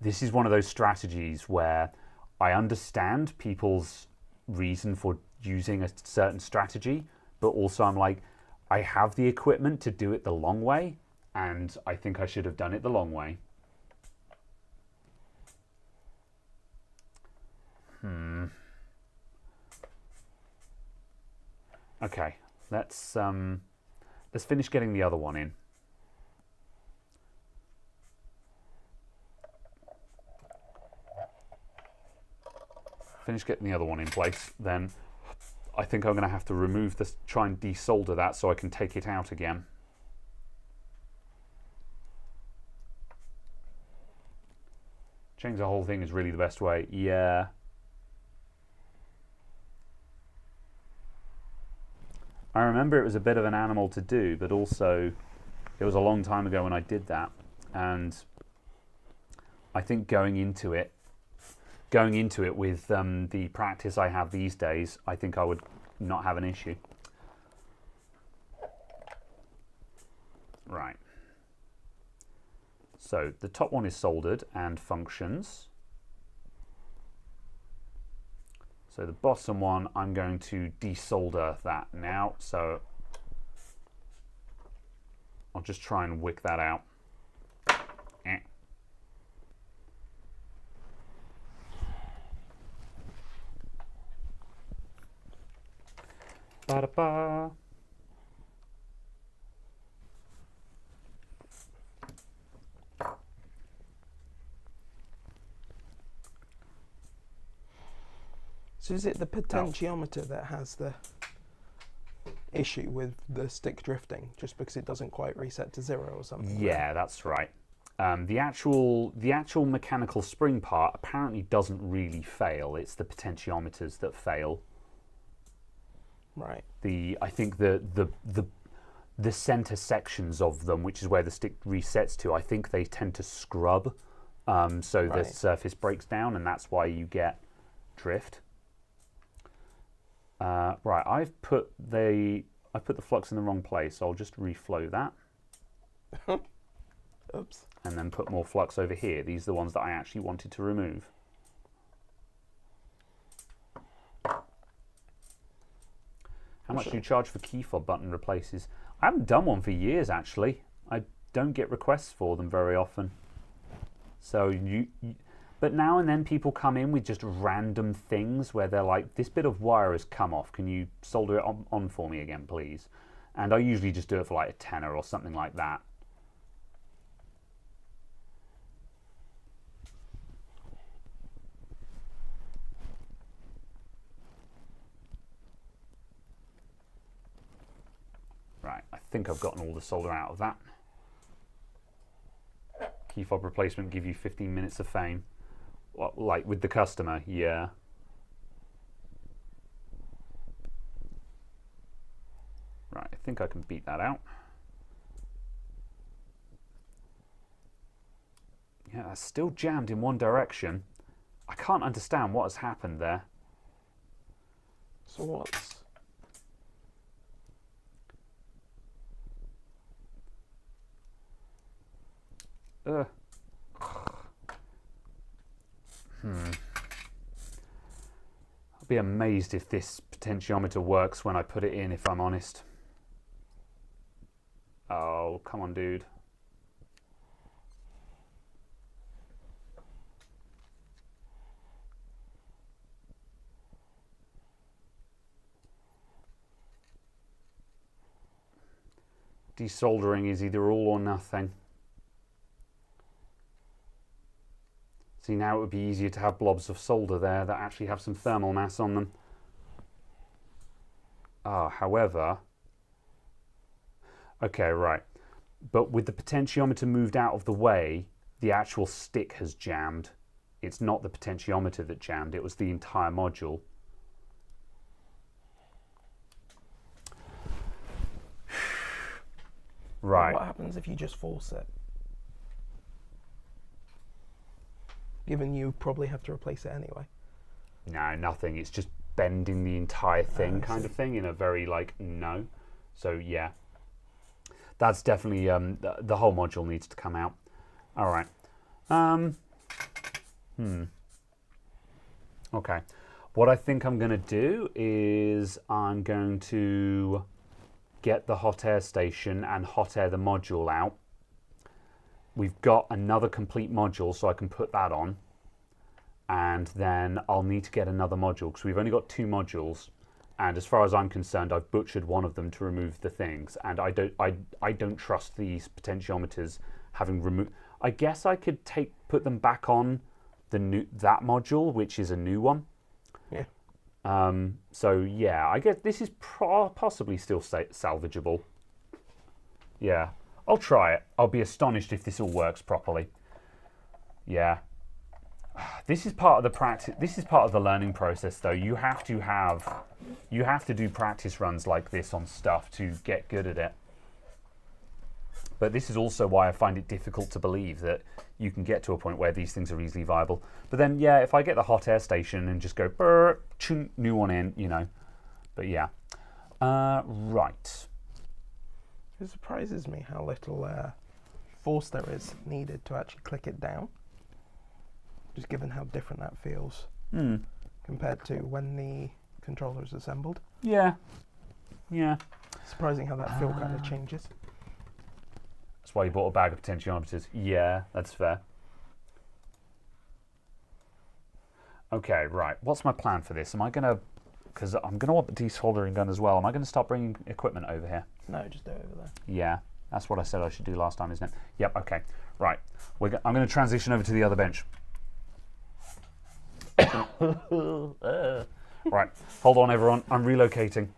This is one of those strategies where I understand people's reason for using a certain strategy, but also I'm like, I have the equipment to do it the long way, and I think I should have done it the long way. Okay, let's finish getting the other one in. Finish getting the other one in place, then I think I'm going to have to remove this, try and desolder that so I can take it out again. Change the whole thing is really the best way. Yeah. I remember it was a bit of an animal to do, but also it was a long time ago when I did that, and I think going into it with the practice I have these days, I think I would not have an issue. Right. So the top one is soldered and functions. So the bottom one, I'm going to desolder that now. So I'll just try and wick that out. Ba-da-ba. So is it the potentiometer that has the issue with the stick drifting, just because it doesn't quite reset to 0 or something? Yeah, that's right. The actual mechanical spring part apparently doesn't really fail. It's the potentiometers that fail. Right. I think the center sections of them, which is where the stick resets to, I think they tend to scrub, so the surface breaks down, and that's why you get drift. Right, I've put the flux in the wrong place, so I'll just reflow that. Oops. And then put more flux over here. These are the ones that I actually wanted to remove. How much do you charge for key fob button replaces? I haven't done one for years, actually. I don't get requests for them very often. So but now and then people come in with just random things where they're like, this bit of wire has come off. Can you solder it on for me again, please? And I usually just do it for like a tenner or something like that. think I've gotten all the solder out of that. Key fob replacement give you 15 minutes of fame. What, like with the customer? Yeah. Right, I think I can beat that out. Yeah, that's still jammed in one direction. I can't understand what has happened there. So what's... I'd be amazed if this potentiometer works when I put it in, if I'm honest. Oh, come on, dude. Desoldering is either all or nothing. See, now it would be easier to have blobs of solder there that actually have some thermal mass on them. However... Okay, right. But with the potentiometer moved out of the way, the actual stick has jammed. It's not the potentiometer that jammed, it was the entire module. Right. What happens if you just force it? Given you probably have to replace it anyway. No, nothing. It's just bending the entire thing kind of thing in a very, like, no. So, yeah. That's definitely, the whole module needs to come out. All right. Okay. What I think I'm going to do is I'm going to get the hot air station and hot air the module out. We've got another complete module, so I can put that on. And then I'll need to get another module, because we've only got 2 modules. And as far as I'm concerned, I've butchered one of them to remove the things. And I don't trust these potentiometers having removed... I guess I could put them back on that module, which is a new one. Yeah. So yeah, I guess this is possibly still salvageable. Yeah. I'll try it. I'll be astonished if this all works properly. Yeah. This is part of the practice. This is part of the learning process, though. You have to do practice runs like this on stuff to get good at it. But this is also why I find it difficult to believe that you can get to a point where these things are easily viable. But then, yeah, if I get the hot air station and just go, brr, chung, new one in, you know. But yeah. Right. It surprises me how little force there is needed to actually click it down. Just given how different that feels compared to when the controller is assembled. Yeah. Yeah. Surprising how that feel kind of changes. That's why you bought a bag of potentiometers. Yeah, that's fair. Okay, right. What's my plan for this? Am I going to... Because I'm going to want the desoldering gun as well. Am I going to start bringing equipment over here? No, just do it over there. Yeah, that's what I said I should do last time, isn't it? Yep, okay. Right. I'm going to transition over to the other bench. Right. Hold on, everyone. I'm relocating.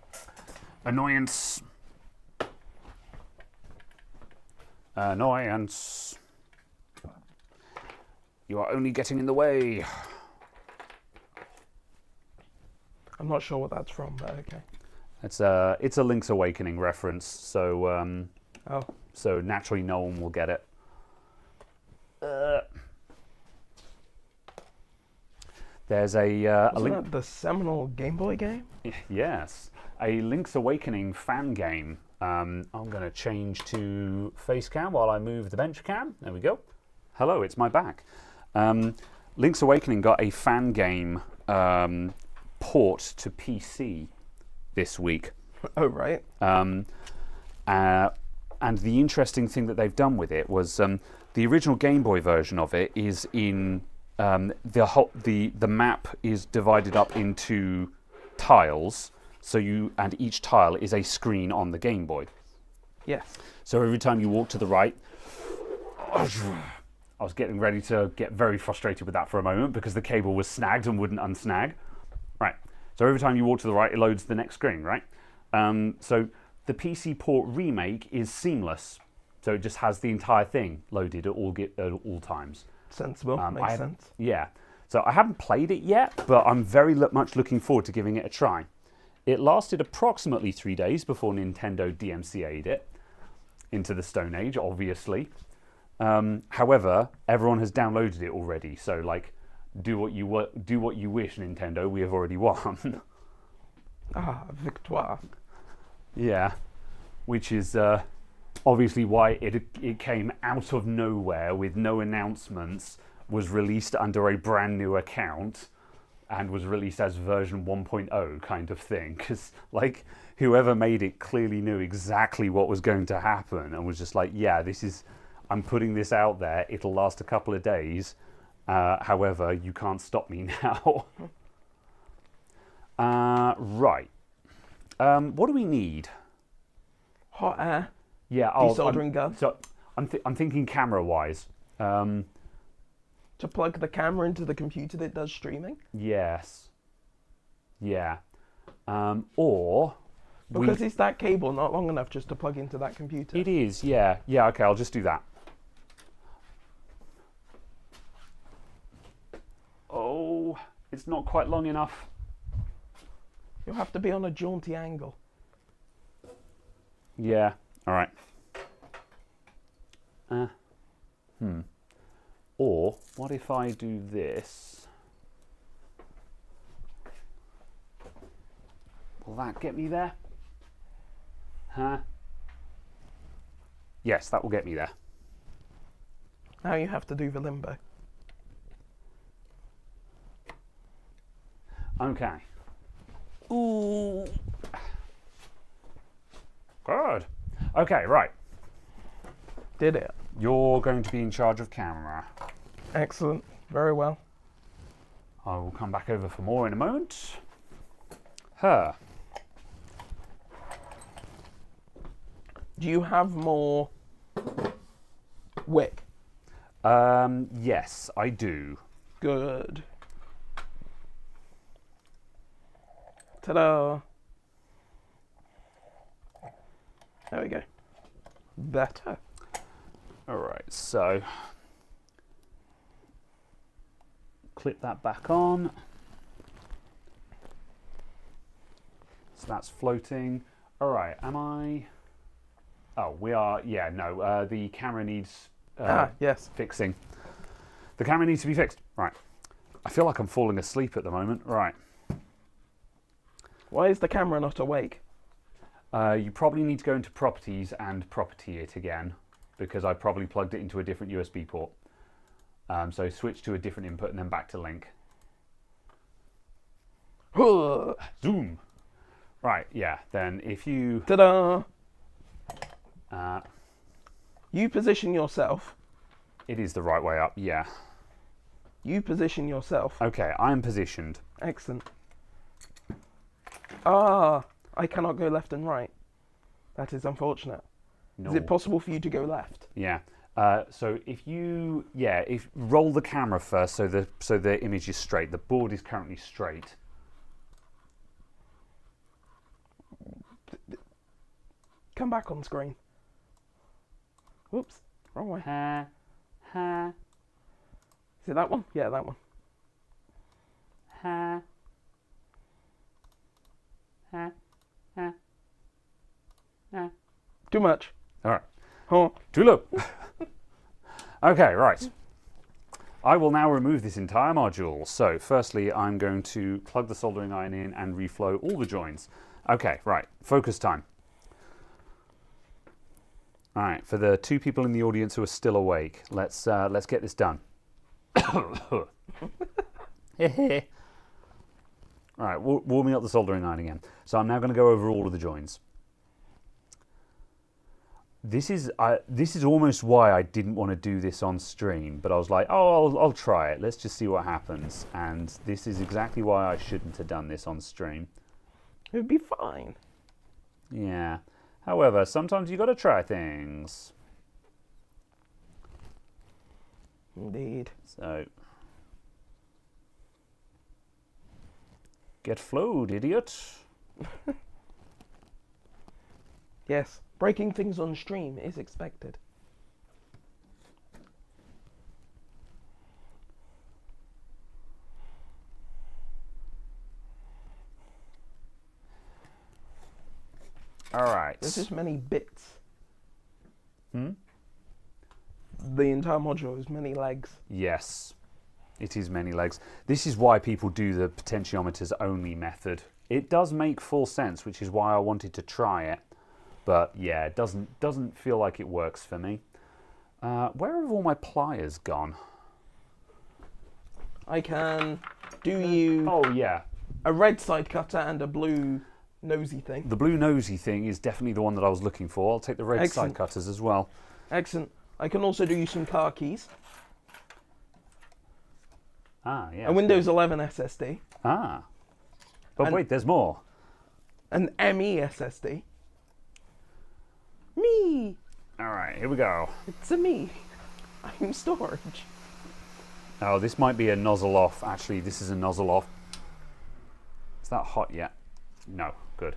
Annoyance. Annoyance. You are only getting in the way. I'm not sure what that's from, but okay. It's a Link's Awakening reference, so so naturally no one will get it. There's Wasn't that the seminal Game Boy game? Yes, a Link's Awakening fan game. I'm going to change to face cam while I move the bench cam. There we go. Hello, it's my back. Link's Awakening got a fan game port to PC this week. Oh, right. And the interesting thing that they've done with it was the original Game Boy version of it is in the map is divided up into tiles. So and each tile is a screen on the Game Boy. Yes. So every time you walk to the right, I was getting ready to get very frustrated with that for a moment because the cable was snagged and wouldn't unsnag. Right. So every time you walk to the right, it loads the next screen, right? So the PC port remake is seamless, so it just has the entire thing loaded at all times. Sensible. Makes sense. Yeah. So I haven't played it yet, but I'm very much looking forward to giving it a try. It lasted approximately 3 days before Nintendo DMCA'd it into the Stone Age, obviously. However, everyone has downloaded it already, so like, do what you wish, Nintendo. We have already won. Victoire. Yeah, which is obviously why it came out of nowhere with no announcements, was released under a brand new account, and was released as version 1.0 kind of thing. Because like, whoever made it clearly knew exactly what was going to happen and was just like, yeah, I'm putting this out there. It'll last a couple of days. However, you can't stop me now. Right. What do we need? Hot air. Yeah, Desoldering gun. So I'm thinking camera-wise. To plug the camera into the computer that does streaming. Yes. Yeah. Or because is that cable not long enough just to plug into that computer? It is. Yeah. Yeah. Okay. I'll just do that. Oh, it's not quite long enough. You'll have to be on a jaunty angle. Yeah. All right. Or what if I do this? Will that get me there? Huh? Yes, that will get me there. Now you have to do the limbo. Okay. Ooh. Good. Okay, right. Did it. You're going to be in charge of camera. Excellent. Very well. I will come back over for more in a moment. Her. Do you have more wick? Yes, I do. Good. Ta-da! There we go. Better. All right, so clip that back on. So that's floating. All right, am I? Oh, we are. Yeah, no. The camera needs yes. fixing. The camera needs to be fixed. Right. I feel like I'm falling asleep at the moment. Right. Why is the camera not awake? You probably need to go into properties and property it again, because I probably plugged it into a different USB port. So switch to a different input and then back to link. Zoom. Right, yeah. Then if you... Ta-da! You position yourself. It is the right way up, yeah. You position yourself. Okay, I am positioned. Excellent. I cannot go left and right. That is unfortunate. No. Is it possible for you to go left? Yeah. So if you, roll the camera first, so the image is straight. The board is currently straight. Come back on screen. Whoops, wrong way. Is it that one? Yeah, that one. Too much. All right. Huh. Too low. Okay, right. I will now remove this entire module. So firstly, I'm going to plug the soldering iron in and reflow all the joins. Okay, right. Focus time. All right, for the 2 people in the audience who are still awake, let's get this done. All right, warming up the soldering iron again. So I'm now going to go over all of the joins. This is almost why I didn't want to do this on stream, but I was like, oh, I'll try it. Let's just see what happens. And this is exactly why I shouldn't have done this on stream. It would be fine. Yeah. However, sometimes you got to try things. Indeed. So, get flowed, idiot. Yes, breaking things on stream is expected. Alright. There's just many bits. Hmm? The entire module is many legs. Yes, it is many legs. This is why people do the potentiometers only method. It does make full sense, which is why I wanted to try it. But yeah, it doesn't feel like it works for me. Where have all my pliers gone? I can do you Oh yeah, a red side cutter and a blue nosy thing. the blue nosy thing is definitely the one that I was looking for. I'll take the red Excellent. side cutters as well. Excellent. I can also do you some car keys. Ah, yeah. A Windows 11 SSD. Ah. But And- wait, there's more. An ME SSD. Me! Alright, here we go. It's a me. I'm storage. Oh, this might be a nozzle off. Actually, this is a nozzle off. Is that hot yet? No. Good.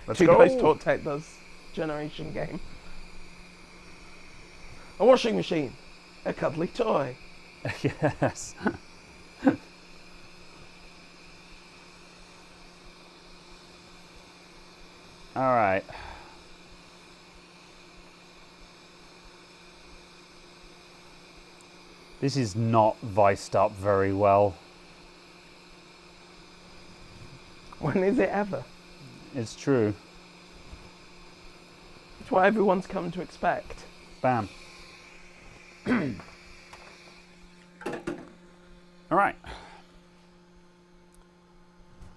Let's Two go. Guys Talk Tech does generation game. A washing machine. A cuddly toy. Yes. All right. This is not viced up very well. When is it ever? It's true. It's what everyone's come to expect. Bam. All right.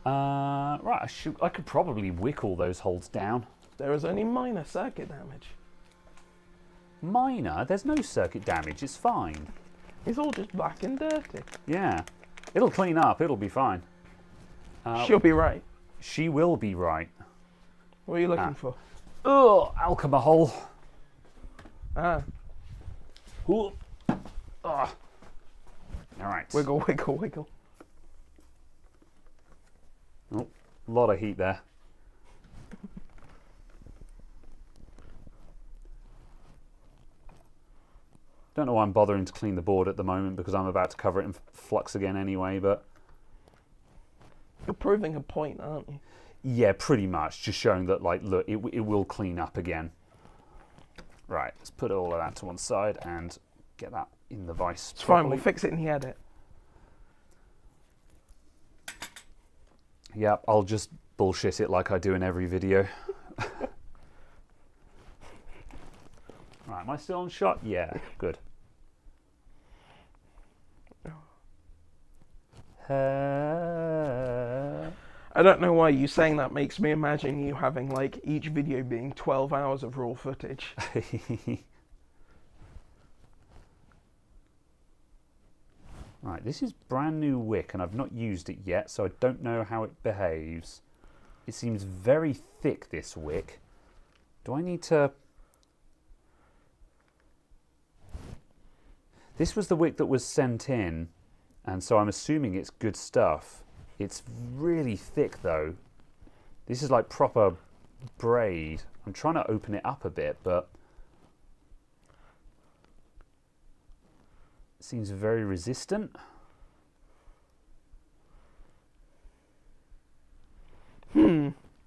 Right, I could probably wick all those holes down. There is only minor circuit damage. Minor? There's no circuit damage, it's fine. It's all just black and dirty. Yeah. It'll clean up, it'll be fine. She'll be right. She will be right. What are you looking for? Ugh, alcohol. Ah, Ooh. Ugh. All right. wiggle, wiggle, wiggle. Oh, a lot of heat there. Don't know why I'm bothering to clean the board at the moment because I'm about to cover it in flux again anyway, but You're proving a point, aren't you? yeah, pretty much. Just showing that, like, look, it will clean up again. Right, let's put all of that to one side and get that in the vise It's fine, properly. we'll fix it in the edit. Yep, I'll just bullshit it like I do in every video. Right, am I still on shot? Yeah, good. I don't know why you saying that makes me imagine you having like each video being 12 hours of raw footage. Right, this is brand new wick and I've not used it yet, so I don't know how it behaves. It seems very thick, this wick. Do I need to... This was the wick that was sent in, and so I'm assuming it's good stuff. It's really thick though. This is like proper braid. I'm trying to open it up a bit, but it seems very resistant.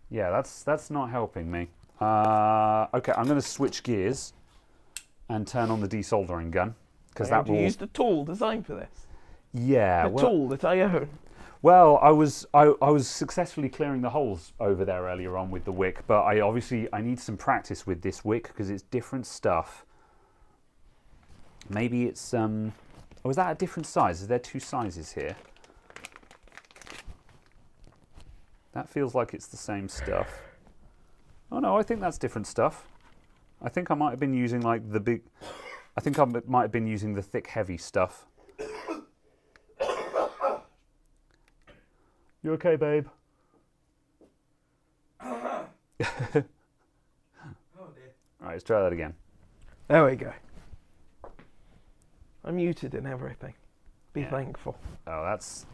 Yeah, that's not helping me. Okay, I'm going to switch gears and turn on the desoldering gun because that You will. used a tool designed for this. Yeah, A tool that I own. well, I was successfully clearing the holes over there earlier on with the wick, but I need some practice with this wick because it's different stuff. Maybe it's oh, is that a different size? Is there two sizes here? That feels like it's the same stuff. Oh no, I think that's different stuff. I think I might have been using like the big. I think I might have been using the thick, heavy stuff. You okay, babe? Oh dear. Alright, let's try that again. There we go. I'm muted and everything. Be Yeah. thankful. Oh, that's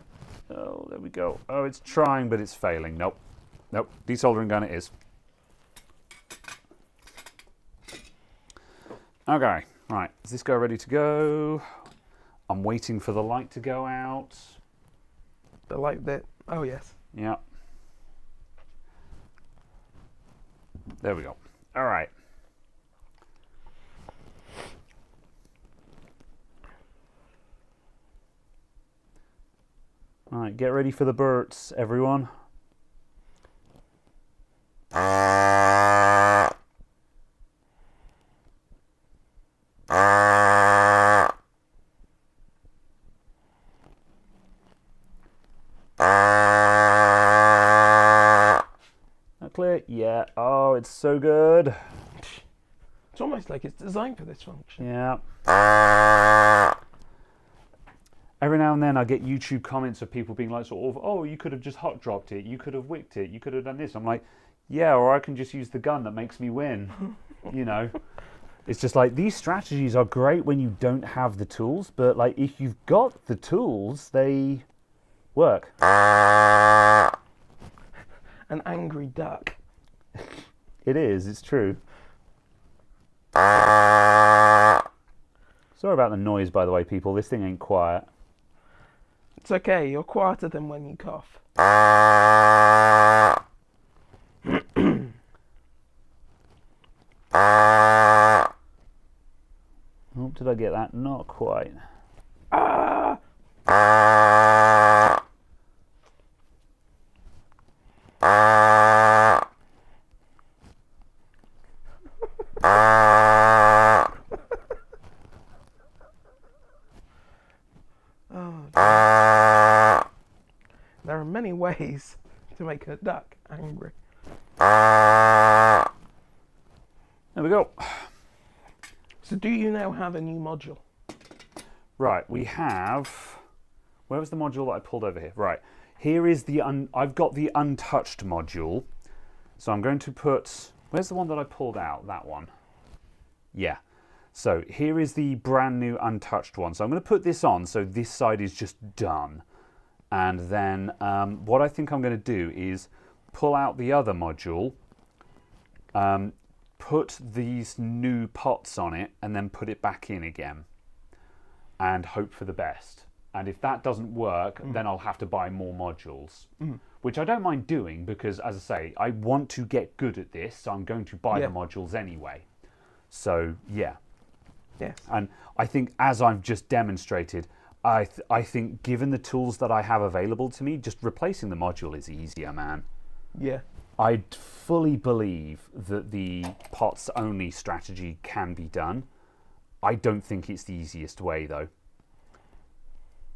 Oh, there we go. Oh, it's trying, but it's failing. Nope. Nope. Desoldering gun it is. Okay. Right. Is this guy ready to go? I'm waiting for the light to go out. The light that... Oh, yes. Yeah. There we go. All right. All right, get ready for the birds, everyone. Not clear? Yeah. Oh, it's so good. It's almost like it's designed for this function. Yeah. Every now and then I get YouTube comments of people being like, sort of, oh, you could have just hot dropped it, you could have wicked it, you could have done this. I'm like, yeah, or I can just use the gun that makes me win. You know, it's just like these strategies are great when you don't have the tools, but like if you've got the tools, they work. An angry duck. It is, it's true. Sorry about the noise, by the way, people. This thing ain't quiet. It's okay, you're quieter than when you cough. Oh, did I get that? Not quite. There are many ways to make a duck angry. There we go. So do you now have a new module? Right, we have... Where was the module that I pulled over here? Right, here is the... I've got the untouched module. So I'm going to put... Where's the one that I pulled out? That one. Yeah. So here is the brand new untouched one. So I'm going to put this on so this side is just done. And then what I think I'm going to do is pull out the other module, put these new pots on it, and then put it back in again. And hope for the best. And if that doesn't work, then I'll have to buy more modules. Which I don't mind doing because, as I say, I want to get good at this, so I'm going to buy the modules anyway. So, yeah. Yes. And I think, as I've just demonstrated, I think given the tools that I have available to me, just replacing the module is easier, man. Yeah. I fully believe that the pots-only strategy can be done. I don't think it's the easiest way, though.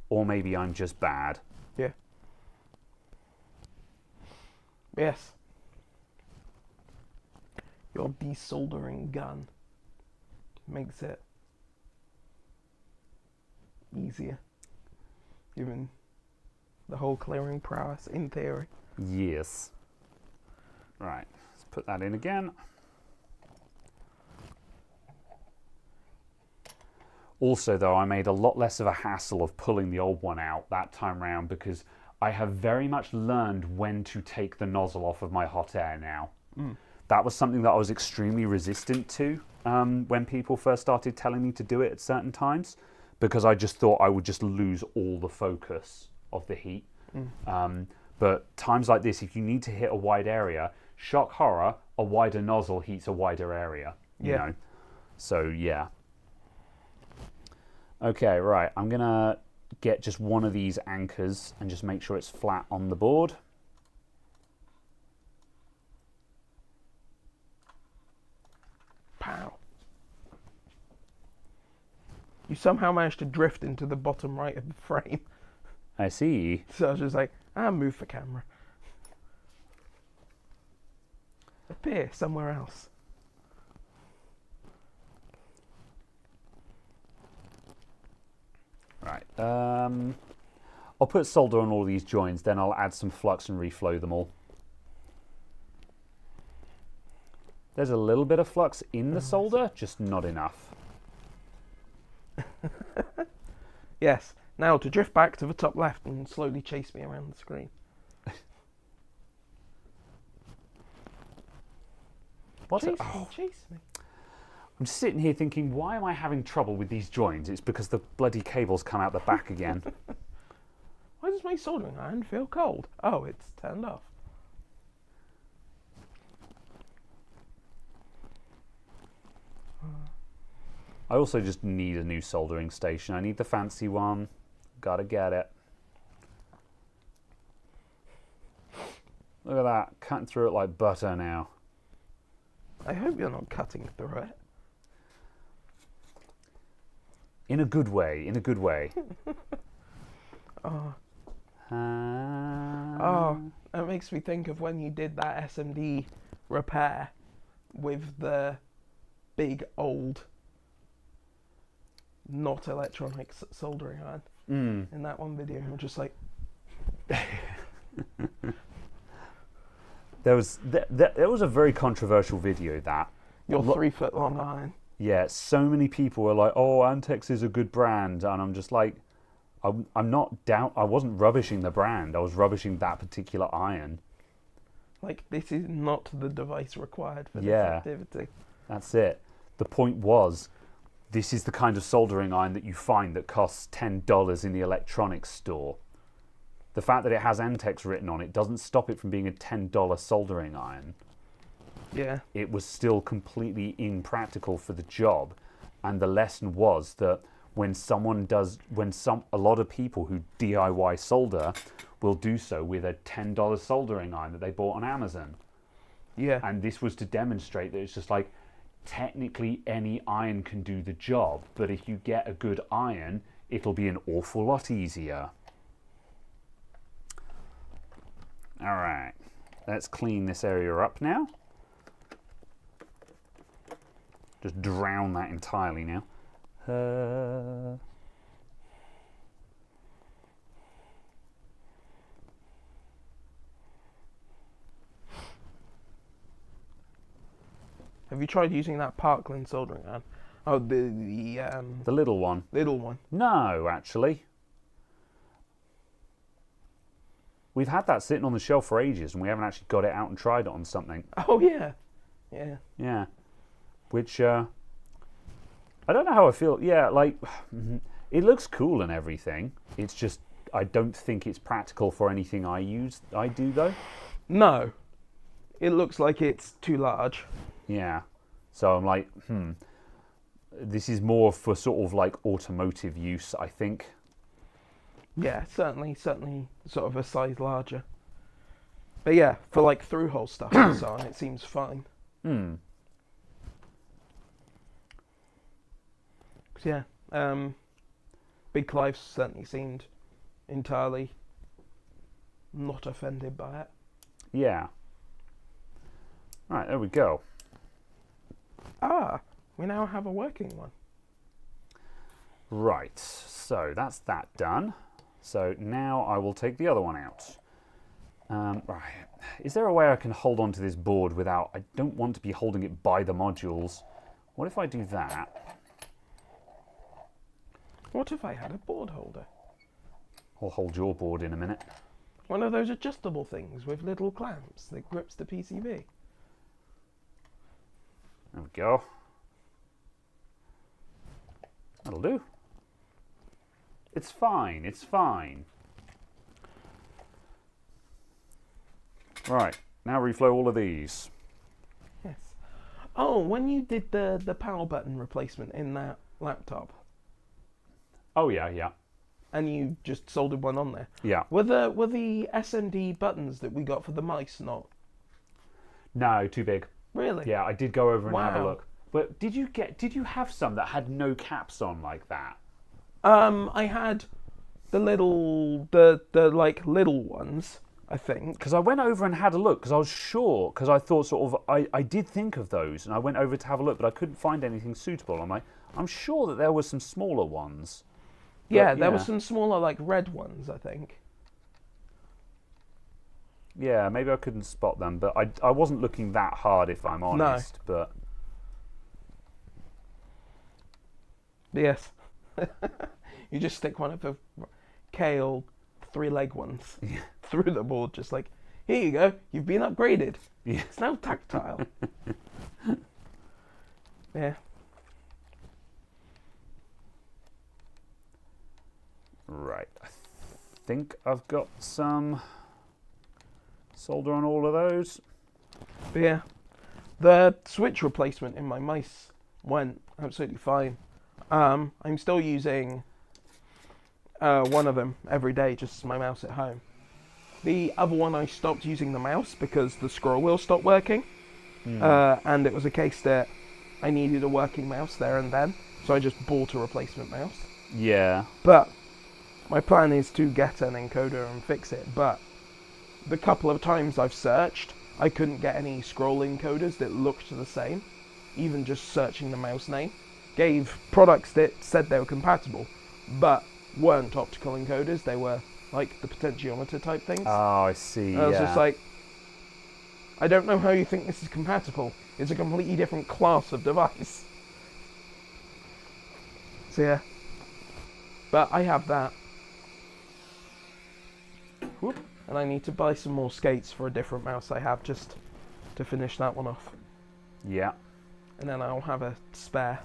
Or maybe I'm just bad. Yeah. Yes. Your desoldering gun makes it easier, given the whole clearing prowess in theory. Yes. Right, let's put that in again. Also, though, I made a lot less of a hassle of pulling the old one out that time round because I have very much learned when to take the nozzle off of my hot air now. That was something that I was extremely resistant to when people first started telling me to do it at certain times, because I just thought I would just lose all the focus of the heat. But times like this, if you need to hit a wide area, shock horror, a wider nozzle heats a wider area. You know? So, yeah. Okay, right. I'm going to get just one of these anchors and just make sure it's flat on the board. Pow. You somehow managed to drift into the bottom right of the frame. I see. So I was just like, move for camera. Appear somewhere else. Right. I'll put solder on all these joins, then I'll add some flux and reflow them all. There's a little bit of flux in the solder, just not enough. Yes. Now to drift back to the top left and slowly chase me around the screen. What's Chase it? Oh, me, chase me. I'm just sitting here thinking, why am I having trouble with these joins? It's because the bloody cables come out the back again. Why does my soldering iron feel cold? Oh, it's turned off. I also just need a new soldering station. I need the fancy one. Gotta get it. Look at that, cutting through it like butter now. I hope you're not cutting through it. In a good way, in a good way. Oh. Oh, that makes me think of when you did that SMD repair with the big old not electronic soldering iron. In that one video, I'm just like... There was a very controversial video that... Your 3 foot long iron. Yeah, so many people were like, oh, Antex is a good brand. And I'm just like, I wasn't rubbishing the brand. I was rubbishing that particular iron. Like, this is not the device required for this activity. That's it. The point was, this is the kind of soldering iron that you find that costs $10 in the electronics store. The fact that it has Antex written on it doesn't stop it from being a $10 soldering iron. Yeah. It was still completely impractical for the job. And the lesson was that when a lot of people who DIY solder will do so with a $10 soldering iron that they bought on Amazon. Yeah. And this was to demonstrate that it's just like, technically any iron can do the job, but if you get a good iron, it'll be an awful lot easier. All right, let's clean this area up now. Just drown that entirely now. Have you tried using that Parkland soldering iron? Oh, the little one. Little one. No, actually. We've had that sitting on the shelf for ages, and we haven't actually got it out and tried it on something. Oh yeah, yeah. Yeah. Which I don't know how I feel. Yeah, like it looks cool and everything. It's just I don't think it's practical for anything I do though. No, it looks like it's too large. Yeah. So I'm like, this is more for sort of like automotive use, I think. Yeah, certainly sort of a size larger. But yeah, for like through-hole stuff and so on, it seems fine. Yeah, Big Clive certainly seemed entirely not offended by it. Yeah. Right, there we go. Ah, we now have a working one. Right, so that's that done. So now I will take the other one out. Right, is there a way I can hold on to this board without... I don't want to be holding it by the modules. What if I do that? What if I had a board holder? I'll hold your board in a minute. One of those adjustable things with little clamps that grips the PCB. There we go. That'll do. It's fine, it's fine. Right, now reflow all of these. Yes. Oh, when you did the power button replacement in that laptop. Oh yeah, yeah. And you just soldered one on there. Yeah. Were the SMD buttons that we got for the mice not? No, too big. Really? Yeah, I did go over and have a Wow. look. But did you have some that had no caps on like that? I had the like little ones, I think. Because I went over and had a look because I was sure, because I thought sort of, I did think of those and I went over to have a look, but I couldn't find anything suitable. I'm like, I'm sure that there were some smaller ones. But, Yeah, there were some smaller like red ones, I think. Yeah, maybe I couldn't spot them, but I wasn't looking that hard, if I'm honest. But Yes. You just stick one of the kale 3-leg ones through the board, just like, here you go, you've been upgraded. Yeah. It's now tactile. Yeah. Right. I think I've got some solder on all of those. But yeah, the switch replacement in my mice went absolutely fine. I'm still using one of them every day, just as my mouse at home. The other one I stopped using the mouse because the scroll wheel stopped working. And it was a case that I needed a working mouse there and then, so I just bought a replacement mouse. Yeah. But my plan is to get an encoder and fix it, but the couple of times I've searched, I couldn't get any scroll encoders that looked the same, even just searching the mouse name. Gave products that said they were compatible, but weren't optical encoders, they were like the potentiometer type things. Oh, I see. I was just like, I don't know how you think this is compatible. It's a completely different class of device. So yeah. But I have that. Whoop. And I need to buy some more skates for a different mouse I have just to finish that one off. Yeah. And then I'll have a spare.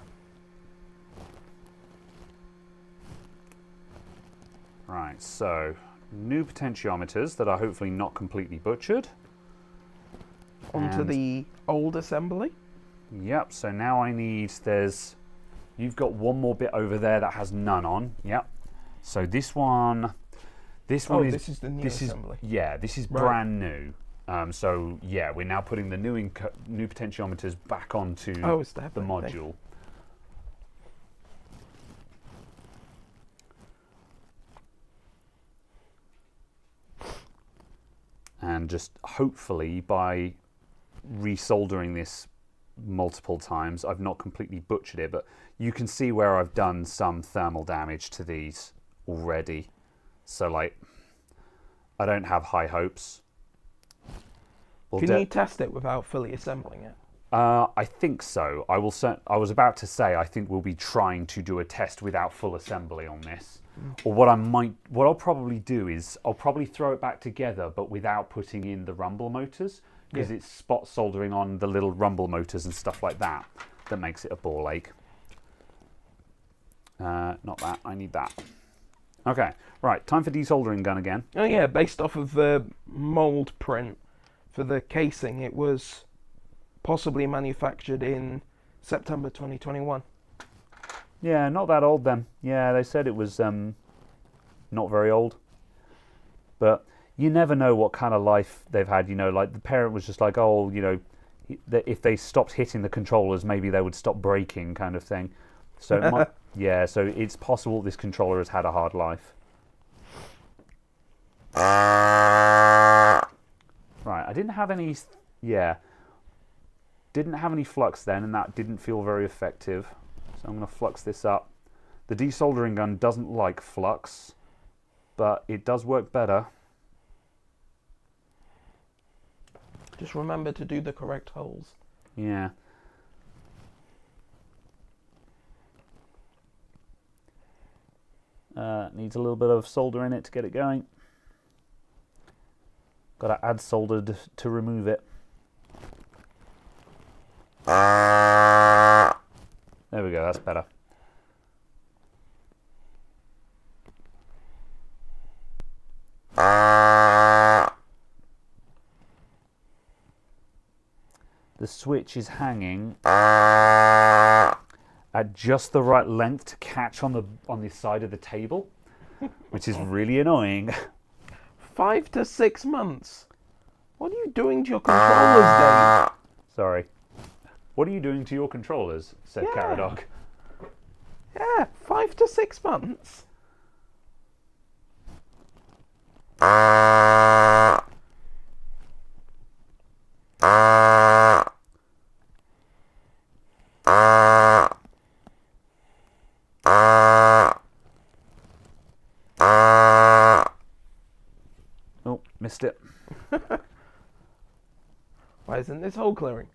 Right, so new potentiometers that are hopefully not completely butchered. Onto And- the old assembly. Yep, so now I need, you've got one more bit over there that has none on. Yep. So this one is... This is the new assembly. This is Right. brand new. So yeah, we're now putting the new potentiometers back onto It's the the module. And just hopefully by resoldering this multiple times, I've not completely butchered it, but you can see where I've done some thermal damage to these already. So like, I don't have high hopes. Can you test it without fully assembling it? I think so. I was about to say I think we'll be trying to do a test without full assembly on this. Or what I'll probably do is I'll probably throw it back together, but without putting in the rumble motors, because it's spot soldering on the little rumble motors and stuff like that that makes it a ball ache. Not that. I need that. Okay, right. Time for desoldering gun again. Oh yeah, based off of the mold print for the casing, it was possibly manufactured in September 2021. Yeah, not that old then. Yeah, they said it was not very old. But you never know what kind of life they've had. You know, like the parent was just like, oh, you know, if they stopped hitting the controllers, maybe they would stop breaking, kind of thing. So it might, yeah, so it's possible this controller has had a hard life. Right, I didn't have any. Didn't have any flux then, and that didn't feel very effective. So I'm going to flux this up. The desoldering gun doesn't like flux, but it does work better. Just remember to do the correct holes. Yeah. Needs a little bit of solder in it to get it going. Got to add solder to remove it. There we go, that's better. The switch is hanging at just the right length to catch on the side of the table, which is really annoying. 5 to 6 months. What are you doing to your controllers, Dave? Sorry. What are you doing to your controllers? Said Caradog. Yeah, 5 to 6 months. Oh, missed it. Why isn't this hole clearing?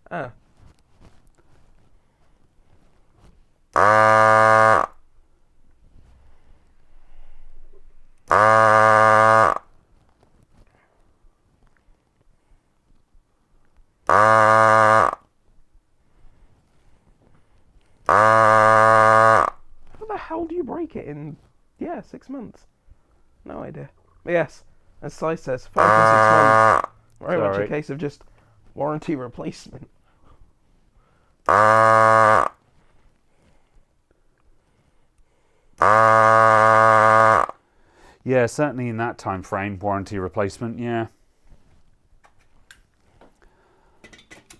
How the hell do you break it in, 6 months? No idea. But yes, as Si says, 5 to 6 months. Very much a case of just warranty replacement. Yeah, certainly in that time frame, warranty replacement, yeah.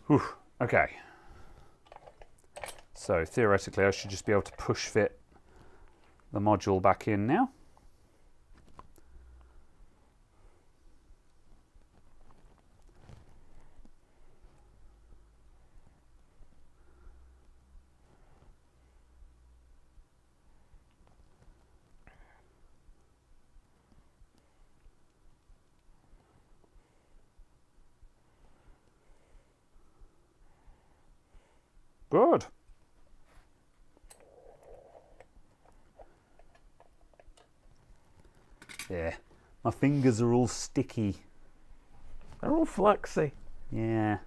Whew, okay. So theoretically I should just be able to push fit the module back in now. Good. Yeah, my fingers are all sticky. They're all fluxy. Yeah.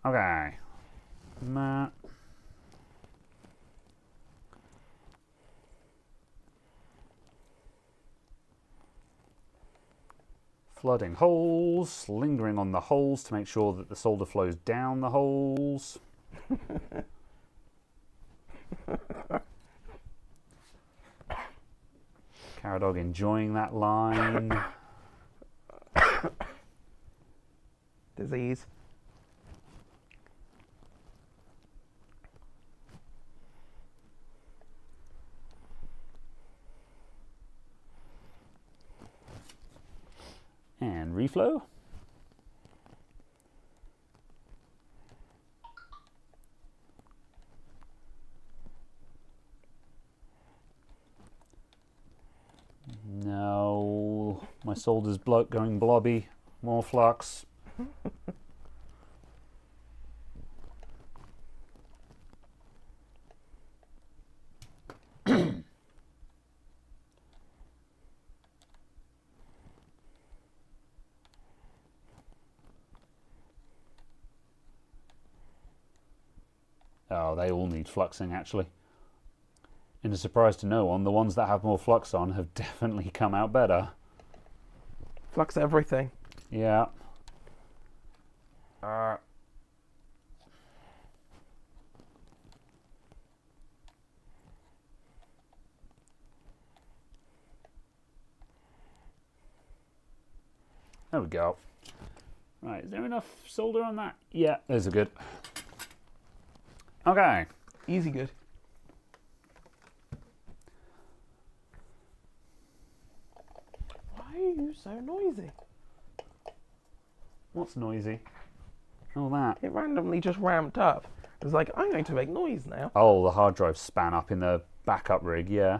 Okay. Flooding holes, lingering on the holes to make sure that the solder flows down the holes. Caradog enjoying that line. Disease. And reflow. No, my solder's going blobby. More flux. Oh, they all need fluxing actually. In a surprise to no one, the ones that have more flux on have definitely come out better. Flux everything. Yeah. There we go. Right, is there enough solder on that? Yeah, those are good. Okay. Easy good. Why are you so noisy? What's noisy? Oh, that. It randomly just ramped up. It was like, I'm going to make noise now. Oh, the hard drive span up in the backup rig, yeah.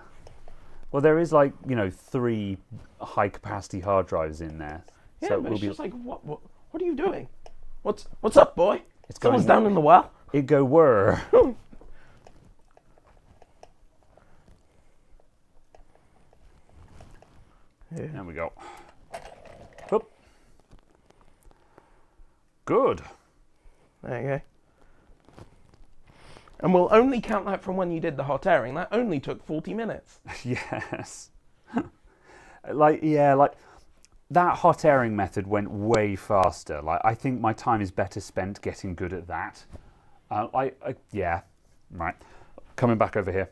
Well, there is like, 3 high capacity hard drives in there. Yeah, so but it's just like, what are you doing? What's up, boy? It's Someone's going down in the well. It go whir. Yeah. There we go. Oop. Good. There you go. And we'll only count that from when you did the hot airing. That only took 40 minutes. Yes. like that hot airing method went way faster. Like I think my time is better spent getting good at that. Yeah. Right. Coming back over here.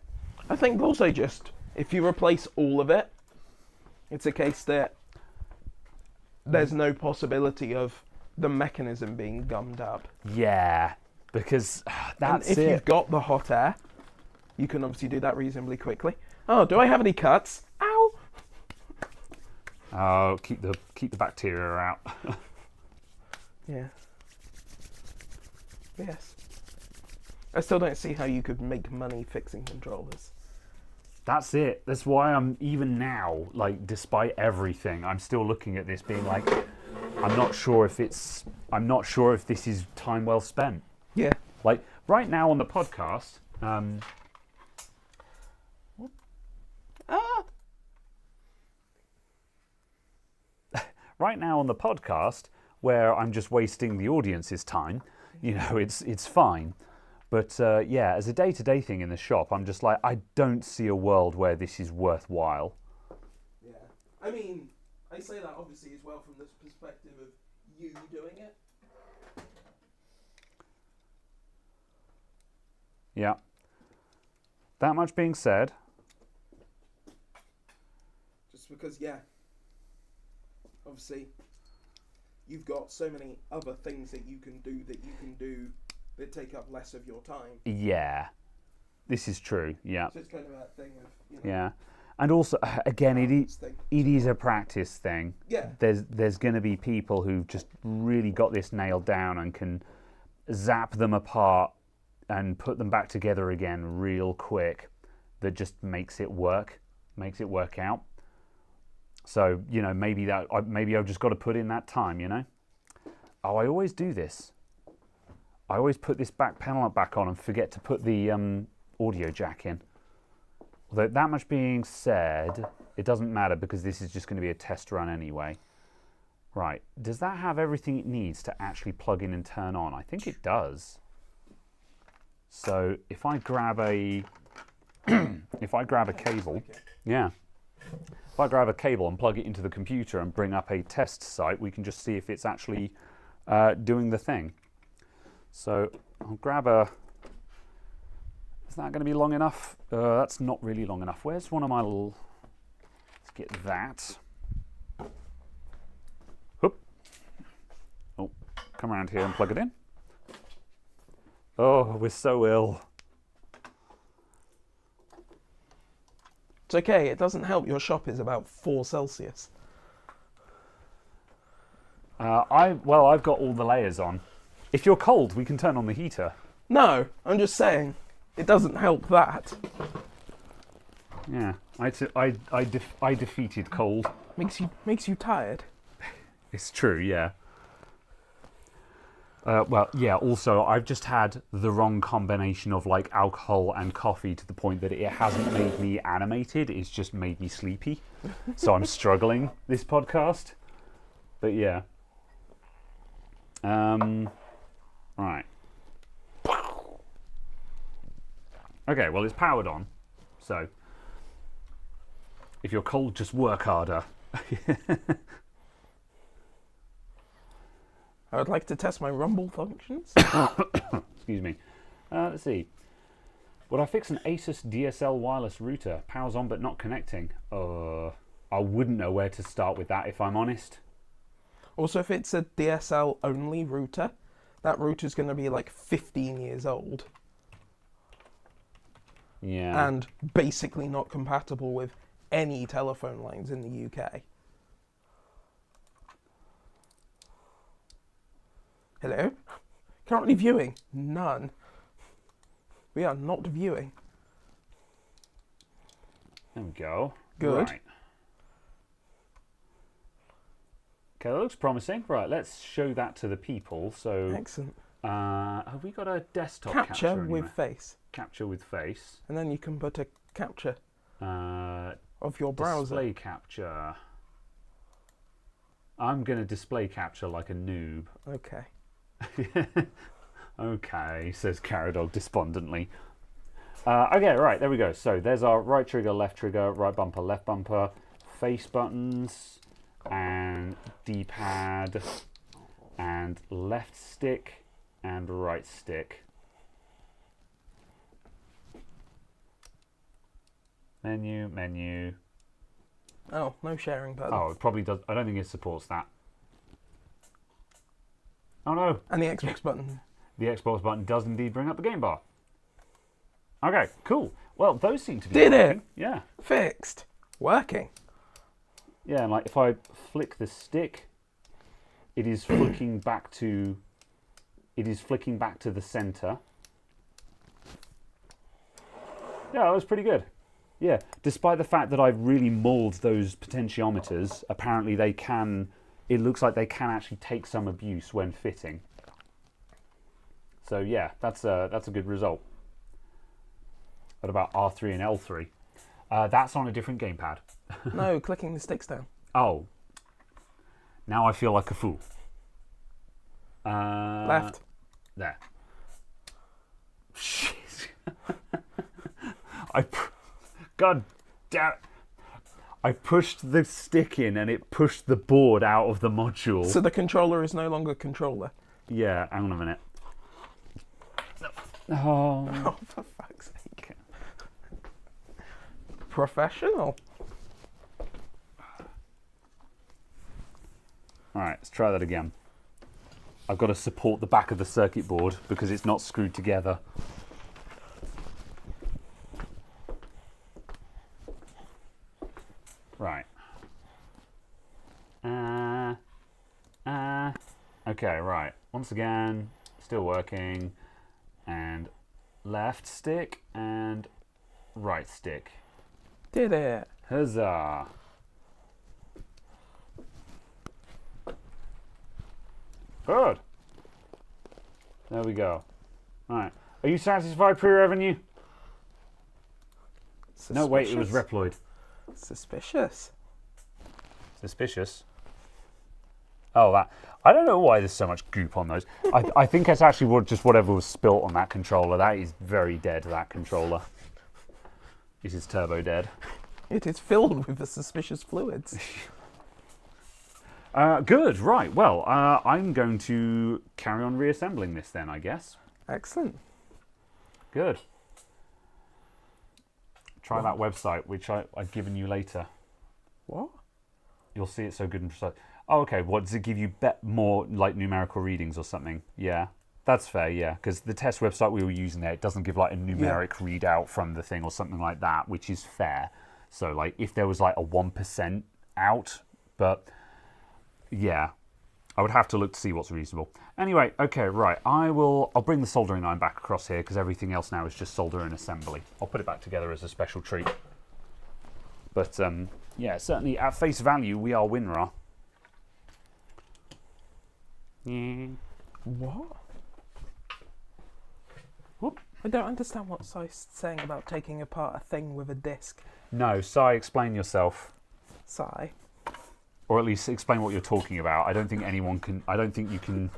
I think also just, if you replace all of it, it's a case that there's no possibility of the mechanism being gummed up. Yeah, because that's and if you've got the hot air, you can obviously do that reasonably quickly. Oh, do I have any cuts? Ow! Oh, keep the bacteria out. Yeah. Yes. I still don't see how you could make money fixing controllers. That's it. That's why I'm even now, like, despite everything, I'm still looking at this being like, I'm not sure if this is time well spent. Yeah. Like right now on the podcast, Right now on the podcast, where I'm just wasting the audience's time, it's fine. But yeah, as a day-to-day thing in the shop, I'm just like, I don't see a world where this is worthwhile. Yeah. I mean, I say that obviously as well from this perspective of you doing it. Yeah. That much being said. Just because, yeah, obviously, you've got so many other things that you can do that take up less of your time. Yeah. This is true, yeah. So it's kind of that thing of, Yeah. And also, again, it is a practice thing. Yeah. There's going to be people who've just really got this nailed down and can zap them apart and put them back together again real quick. That just makes it work out. So, maybe I've just got to put in that time, Oh, I always do this. I always put this back panel back on and forget to put the audio jack in. Although that much being said, it doesn't matter because this is just going to be a test run anyway. Right, does that have everything it needs to actually plug in and turn on? I think it does. So if I grab a cable, yeah. If I grab a cable and plug it into the computer and bring up a test site, we can just see if it's actually doing the thing. So I'll grab a... Is that going to be long enough? That's not really long enough. Where's one of my little... Let's get that. Whoop. Oh, come around here and plug it in. Oh, we're so ill. It's okay, it doesn't help your shop is about 4 Celsius. I've got all the layers on. If you're cold, we can turn on the heater. No, I'm just saying, it doesn't help that. Yeah, I defeated cold. Makes you tired. It's true, yeah. Also, I've just had the wrong combination of like alcohol and coffee to the point that it hasn't made me animated, it's just made me sleepy. So I'm struggling this podcast. But yeah. Right. Okay, well, it's powered on. So if you're cold, just work harder. I would like to test my rumble functions. Excuse me. Let's see. Would I fix an Asus DSL wireless router? Powers on but not connecting. I wouldn't know where to start with that, if I'm honest. Also, if it's a DSL only router, that router's going to be like 15 years old. Yeah. And basically not compatible with any telephone lines in the UK. Hello? Currently viewing? None. We are not viewing. There we go. Good. Right. Okay, that looks promising. Right, let's show that to the people. So, excellent. Have we got a desktop Capture capture with face. Capture with face. And then you can put a capture of your browser. Display capture. I'm going to display capture like a noob. Okay. Okay, says Caradog despondently. Okay, right, there we go. So there's our right trigger, right bumper, left bumper, face buttons, and D-pad, and left stick, and right stick. Menu. Oh, no sharing button. Oh, it probably does. I don't think it supports that. Oh no. And the Xbox button. The Xbox button does indeed bring up the game bar. Okay, cool. Well, those seem to be Did working. it? Yeah. Fixed. Working. Yeah, and like if I flick the stick, it is flicking back to the center. Yeah, that was pretty good. Yeah, despite the fact that I've really mauled those potentiometers, apparently they can, it looks like they can actually take some abuse when fitting. So yeah, that's a good result. What about R3 and L3? That's on a different gamepad. No, clicking the sticks down. Oh. Now I feel like a fool. Left. There. Shit. God damn it. I pushed the stick in and it pushed the board out of the module. So the controller is no longer controller. Yeah, hang on a minute. Oh. Oh, for fuck's sake. Professional. Alright, let's try that again. I've got to support the back of the circuit board because it's not screwed together. Right. Okay, right. Once again, still working. And left stick and right stick. Did it. Huzzah. Good. There we go. Right. Are you satisfied pre-revenue? No, wait, it was Reploid. Suspicious. Suspicious? Oh, that. I don't know why there's so much goop on those. I think it's actually just whatever was spilt on that controller. That is very dead, that controller. It is turbo dead. It is filled with the suspicious fluids. Good, right. Well, I'm going to carry on reassembling this then, I guess. Excellent. Good. Try that website, which I've given you later. What? You'll see it's so good and precise. Oh, okay. What, does it give you more like numerical readings or something? Yeah, that's fair, yeah. Because the test website we were using there, it doesn't give like a numeric readout from the thing or something like that, which is fair. So like if there was like a 1% out, but yeah, I would have to look to see what's reasonable. Anyway, okay, right. I'll bring the soldering iron back across here because everything else now is just solder and assembly. I'll put it back together as a special treat. But yeah, certainly at face value, we are WinRAR. Yeah. What? Whoop. I don't understand what Si's saying about taking apart a thing with a disc. No, Si, explain yourself. Si. Or at least explain what you're talking about. I don't think anyone can. I don't think you can.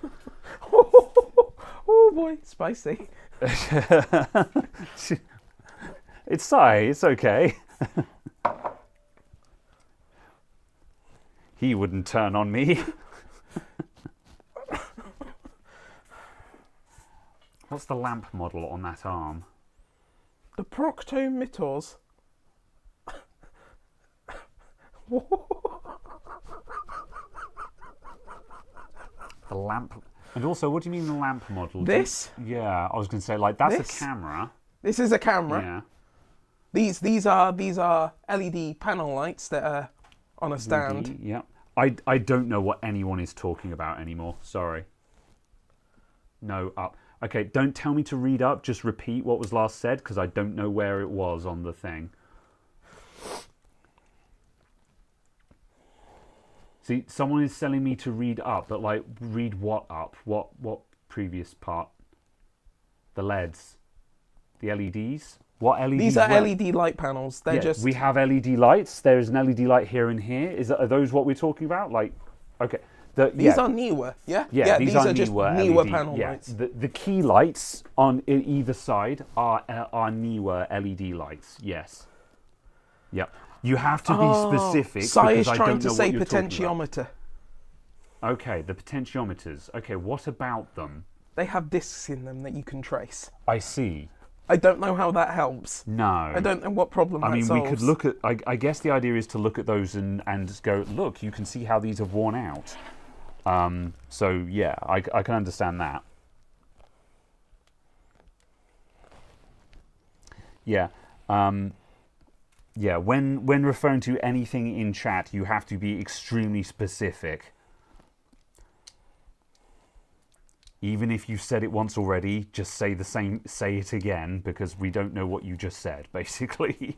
Oh boy, spicy. It's Si, it's okay. He wouldn't turn on me. What's the lamp model on that arm? The potentiometers. The lamp. And also, what do you mean the lamp model? This? Yeah, I was going to say, like, that's This? a camera. This is a camera. Yeah. These are LED panel lights that are on a stand. LED, yeah. I don't know what anyone is talking about anymore. Sorry. No, up. Okay, don't tell me to read up. Just repeat what was last said, because I don't know where it was on the thing. See, someone is telling me to read up, but like, read what up? What previous part? The LEDs? The LEDs? What LEDs? These are LED light panels. They're just... We have LED lights. There is an LED light here and here. Are those what we're talking about? Like, okay. These are newer, yeah? Yeah, these are just newer LED, panel lights. The key lights on either side are newer LED lights, yes. Yep. You have to be specific Si because is I trying don't to know say what you're talking about. potentiometer. Okay, the potentiometers. Okay, what about them? They have discs in them that you can trace. I see. I don't know how that helps. No. I don't know what problem that solves. We could look at... I guess the idea is to look at those and just go, look, you can see how these have worn out. So, yeah, I can understand that. Yeah. Yeah, when referring to anything in chat, you have to be extremely specific. Even if you've said it once already, just say it again, because we don't know what you just said, basically.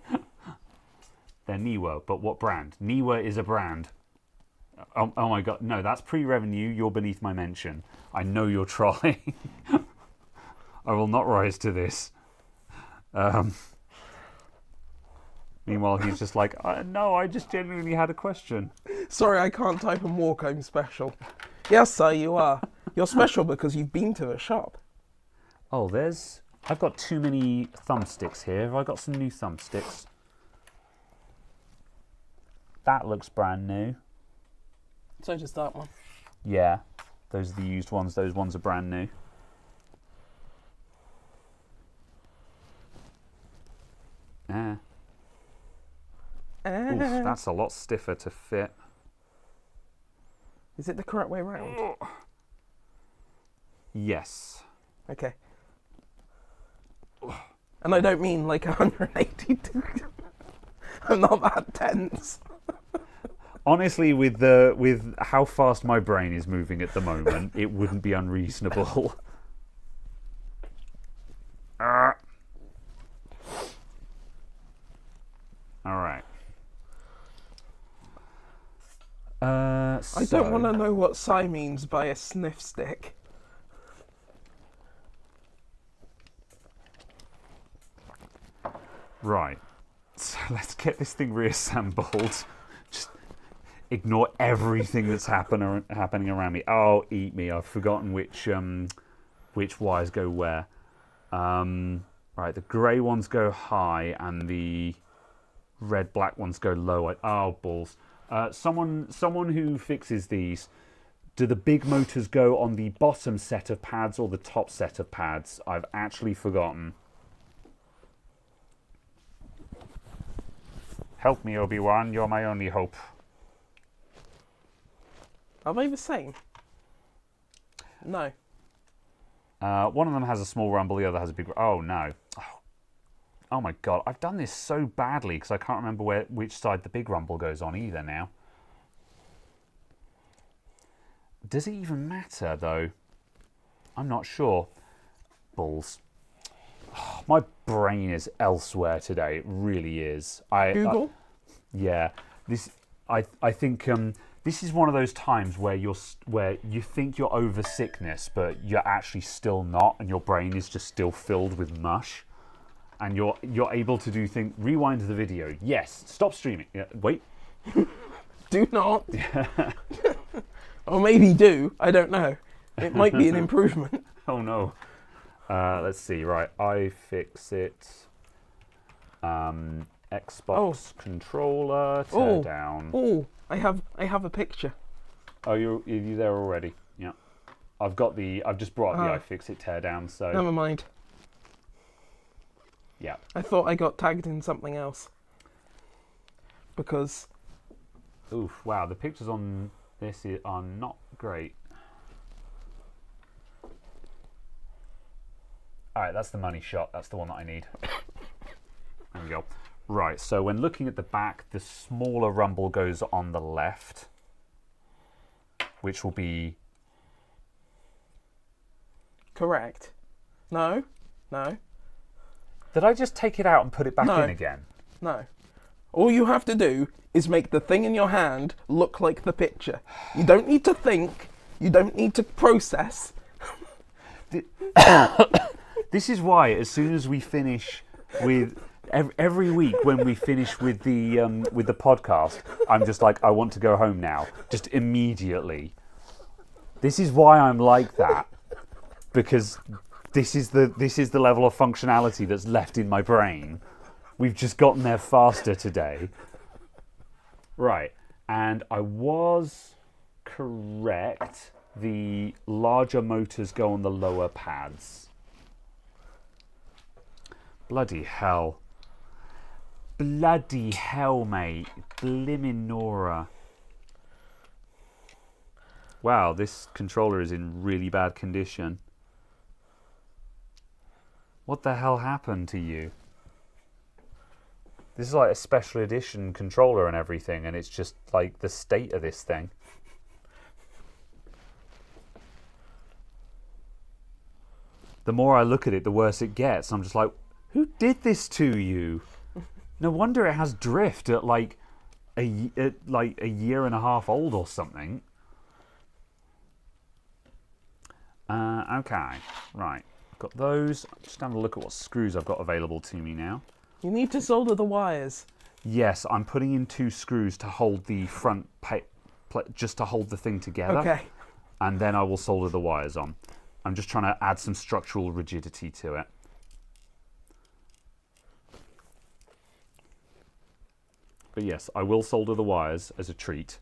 They're Niwa, but what brand? Niwa is a brand. Oh my god, no, that's pre-revenue, you're beneath my mention. I know you're trolling. I will not rise to this. Meanwhile, he's just like, no, I just genuinely had a question. Sorry, I can't type and walk. I'm special. Yes, sir, you are. You're special because you've been to the shop. Oh, I've got too many thumbsticks here. Have I got some new thumbsticks? That looks brand new. So does that one. Yeah, those are the used ones. Those ones are brand new. Oof, that's a lot stiffer to fit. Is it the correct way round? Yes. Okay. And I don't mean like 180 degrees. I'm not that tense. Honestly, with how fast my brain is moving at the moment, it wouldn't be unreasonable. All right. I don't want to know what Psy means by a sniff stick. Right. So let's get this thing reassembled. Just ignore everything that's happening around me. Oh, eat me! I've forgotten which wires go where. Right, the grey ones go high, and the red-black ones go low. Oh, balls! Someone who fixes these. Do the big motors go on the bottom set of pads or the top set of pads? I've actually forgotten. Help me, Obi-Wan. You're my only hope. Are they the same? No. One of them has a small rumble, the other has a big... Oh, no. Oh my God. I've done this so badly because I can't remember which side the big rumble goes on either now. Does it even matter, though? I'm not sure. Balls. Oh, my brain is elsewhere today. It really is. Google? Yeah. I think this is one of those times where you think you're over sickness, but you're actually still not, and your brain is just still filled with mush. And you're able to do things. Rewind the video. Yes. Stop streaming. Yeah, wait. Do not. Or maybe do. I don't know. It might be an improvement. Oh no. Let's see. Right. iFixit. Xbox controller. Tear down. Oh, I have a picture. Oh, you there already? Yeah. I've just brought the iFixit tear down. So. Never mind. Yeah. I thought I got tagged in something else. Because. Oof! Wow, the pictures on this are not great. All right, that's the money shot. That's the one that I need. There we go. Right, so when looking at the back, the smaller rumble goes on the left, which will be... Correct. No. Did I just take it out and put it back in again? No. All you have to do is make the thing in your hand look like the picture. You don't need to think. You don't need to process. This is why, as soon as we finish with every week when we finish with the podcast, I'm just like, I want to go home now, just immediately. This is why I'm like that, because this is the level of functionality that's left in my brain. We've just gotten there faster today. Right, and I was correct. The larger motors go on the lower pads. Bloody hell. Bloody hell, mate. Blimmin' Nora. Wow, this controller is in really bad condition. What the hell happened to you? This is like a special edition controller and everything, and it's just like the state of this thing. The more I look at it, the worse it gets. I'm just like, who did this to you? No wonder it has drift at like a year and a half old or something. Okay, right. Got those. Just having a look at what screws I've got available to me now. You need to solder the wires. Yes, I'm putting in 2 screws to hold the front just to hold the thing together. Okay. And then I will solder the wires on. I'm just trying to add some structural rigidity to it. But yes, I will solder the wires as a treat.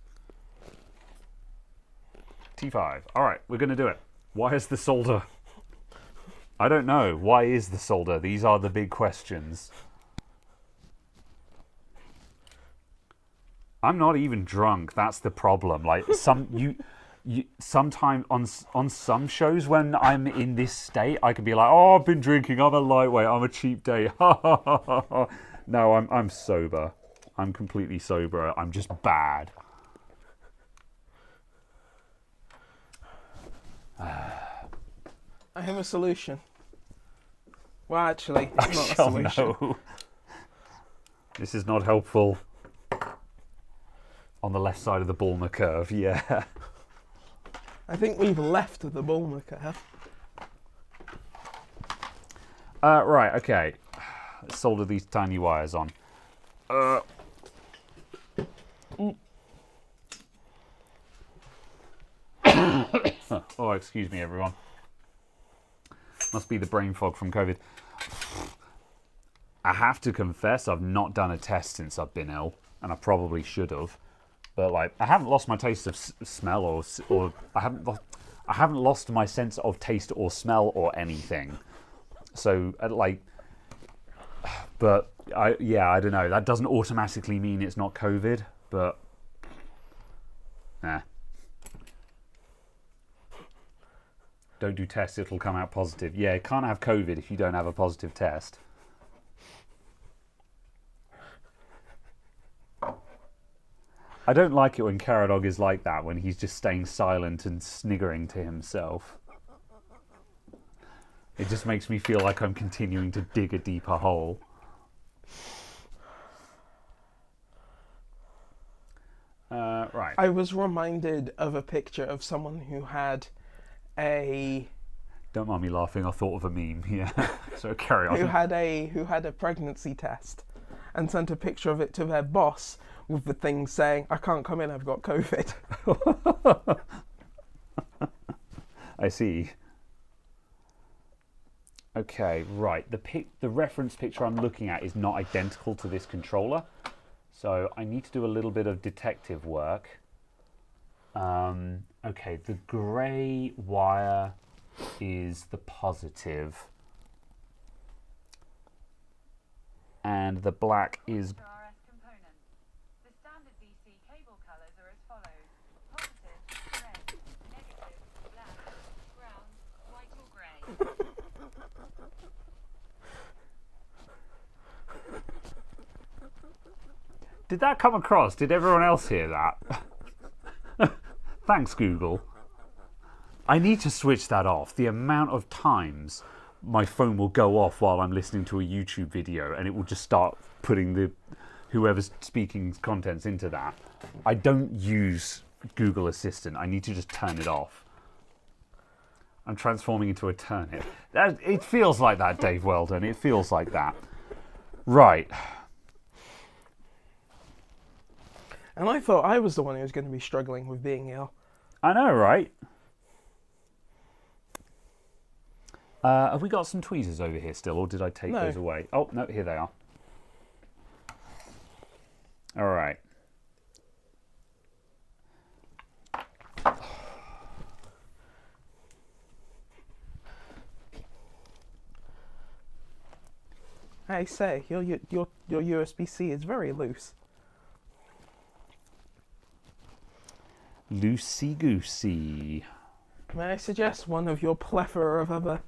T5. All right, we're going to do it. Why is the solder? I don't know. Why is the solder? These are the big questions. I'm not even drunk. That's the problem. Like sometime on some shows when I'm in this state, I can be like, "Oh, I've been drinking. I'm a lightweight. I'm a cheap date." No, I'm sober. I'm completely sober. I'm just bad. I have a solution. Well, actually, it's not a solution. No. This is not helpful. On the left side of the Bulmer curve, yeah. I think we've left the Bulmer curve. Right, okay. Let's solder these tiny wires on. Oh, excuse me, everyone. Must be the brain fog from COVID. I have to confess, I've not done a test since I've been ill, and I probably should have. But like, I haven't lost my taste of smell, or I haven't lost my sense of taste or smell or anything. So like, but I don't know. That doesn't automatically mean it's not COVID, but nah. Don't do tests; it'll come out positive. Yeah, you can't have COVID if you don't have a positive test. I don't like it when Caradog is like that, when he's just staying silent and sniggering to himself. It just makes me feel like I'm continuing to dig a deeper hole. Right. I was reminded of a picture of someone who had a... Don't mind me laughing, I thought of a meme, yeah. So carry on. Who had a pregnancy test and sent a picture of it to their boss with the thing saying, "I can't come in, I've got COVID." I see. Okay, right. The reference picture I'm looking at is not identical to this controller, so I need to do a little bit of detective work. Okay, the grey wire is the positive, and the black is... Did that come across? Did everyone else hear that? Thanks, Google. I need to switch that off. The amount of times my phone will go off while I'm listening to a YouTube video and it will just start putting whoever's speaking contents into that. I don't use Google Assistant. I need to just turn it off. I'm transforming into a turnip. It feels like that, Dave Weldon. It feels like that. Right. And I thought I was the one who was going to be struggling with being ill. I know, right? Have we got some tweezers over here still, or did I take those away? Oh, no, here they are. All right. I say, your USB-C is very loose. Loosey-goosey. May I suggest one of your plethora of other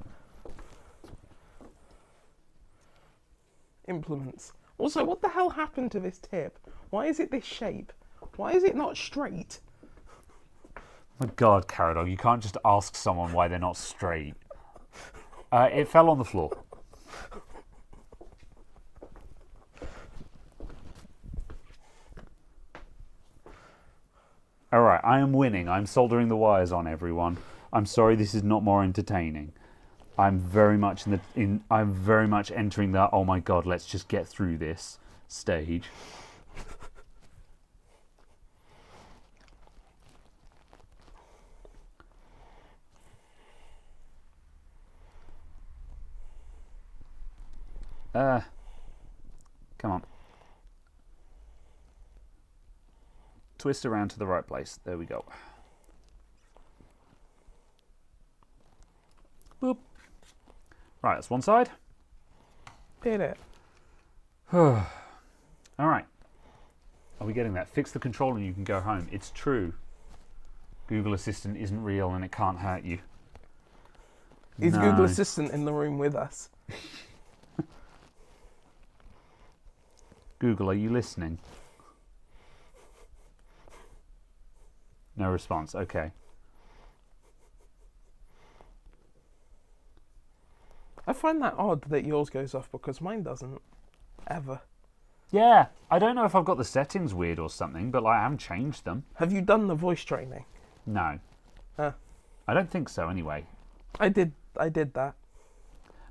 implements? Also, what the hell happened to this tip? Why is it this shape? Why is it not straight? Oh my God, Caradog, you can't just ask someone why they're not straight. It fell on the floor. All right, I am winning. I'm soldering the wires on, everyone. I'm sorry this is not more entertaining. I'm very much I'm very much entering that, oh my God, let's just get through this stage. Come on. Twist around to the right place. There we go. Boop. Right, that's one side. Did it? All right. Are we getting that? Fix the controller and you can go home. It's true. Google Assistant isn't real and it can't hurt you. Is No. Google Assistant in the room with us? Google, are you listening? No response. Okay. I find that odd that yours goes off because mine doesn't. Ever. Yeah, I don't know if I've got the settings weird or something, but like, I haven't changed them. Have you done the voice training? No. I don't think so anyway. I did that.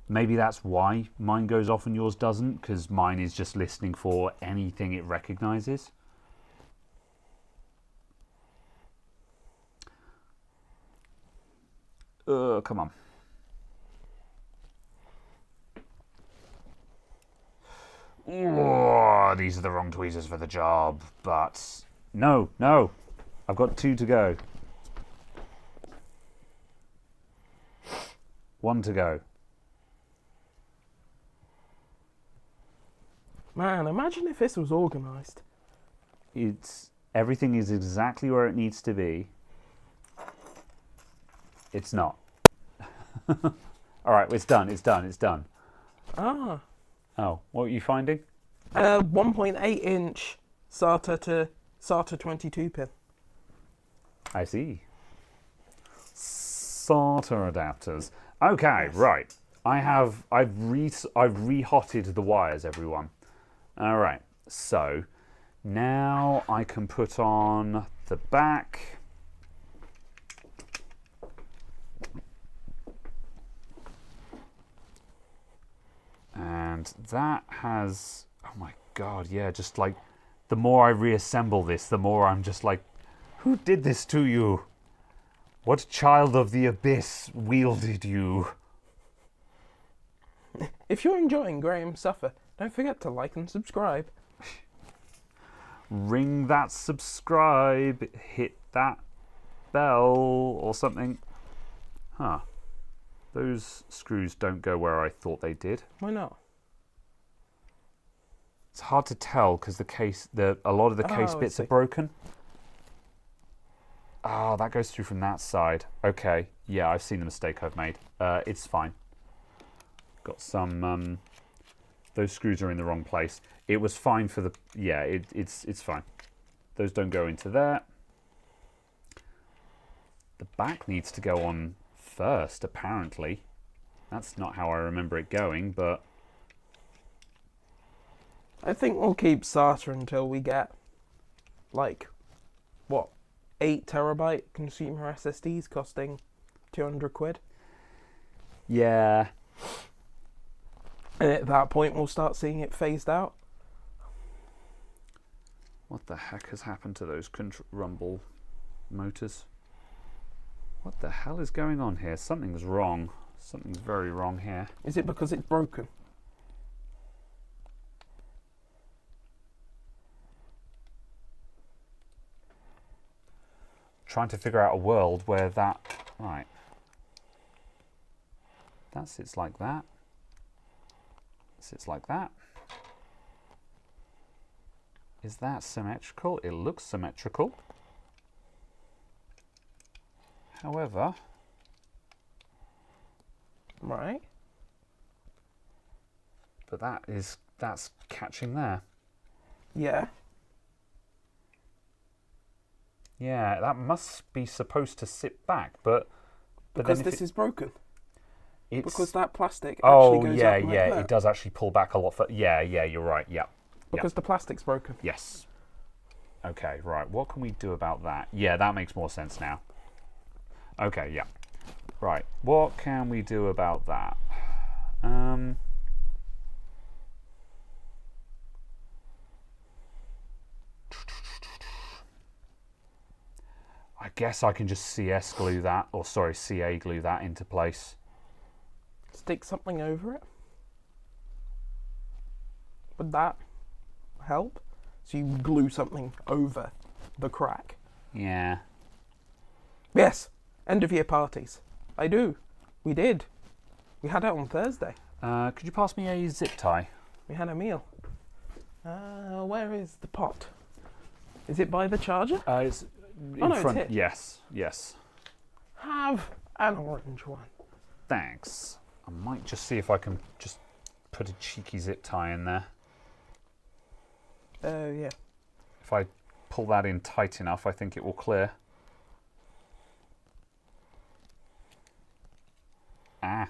Maybe that's why mine goes off and yours doesn't, because mine is just listening for anything it recognises. Come on. Oh, these are the wrong tweezers for the job, but no. I've got 2 to go. 1 to go. Man, imagine if this was organised. Everything is exactly where it needs to be. It's not. All right, it's done. Ah. Oh, what were you finding? 1.8 inch SATA to SATA 22 pin. I see. SATA adapters. Okay, Yes. right. I've rehotted the wires, everyone. All right. So now I can put on the back. And that has, oh my God, yeah, just like the more I reassemble this, the more I'm just like, who did this to you? What child of the abyss wielded you? If you're enjoying Graham Suffer, don't forget to like and subscribe. Ring that subscribe, hit that bell or something. Huh. Those screws don't go where I thought they did. Why not? It's hard to tell because a lot of the case Oh, I bits see. are broken. Oh, that goes through from that side. Okay, yeah, I've seen the mistake I've made. It's fine. Got some. Those screws are in the wrong place. It was fine for the. Yeah, it's fine. Those don't go into there. The back needs to go on first, apparently. That's not how I remember it going, but I think we'll keep SATA until we get, like, what, 8 terabyte consumer SSDs costing 200 quid. yeah. And at that point, we'll start seeing it phased out. What the heck has happened to those rumble motors? What the hell is going on here? Something's wrong. Something's very wrong here. Is it because it's broken? Trying to figure out a world where that... Right. That sits like that. Sits like that. Is that symmetrical? It looks symmetrical. However... Right. But that's catching there. Yeah. Yeah, that must be supposed to sit back, but Because then if this is broken. it's Because that plastic oh actually goes yeah, up like yeah, that. it does actually pull back a lot. Yeah, you're right. Yeah, Because the plastic's broken. yes. Okay, right. What can we do about that? Yeah, that makes more sense now. Okay, yeah. Right. What can we do about that? I guess I can just CS glue that, or sorry, CA glue that into place. Stick something over it. Would that help? So you glue something over the crack. Yeah. Yes, end of year parties. I do. We did. We had it on Thursday. Could you pass me a zip tie? We had a meal. Where is the pot? Is it by the charger? It's in Oh, no, front. it's here. Yes, yes. Have an orange one. Thanks. I might just see if I can just put a cheeky zip tie in there. Yeah. If I pull that in tight enough, I think it will clear. Ah.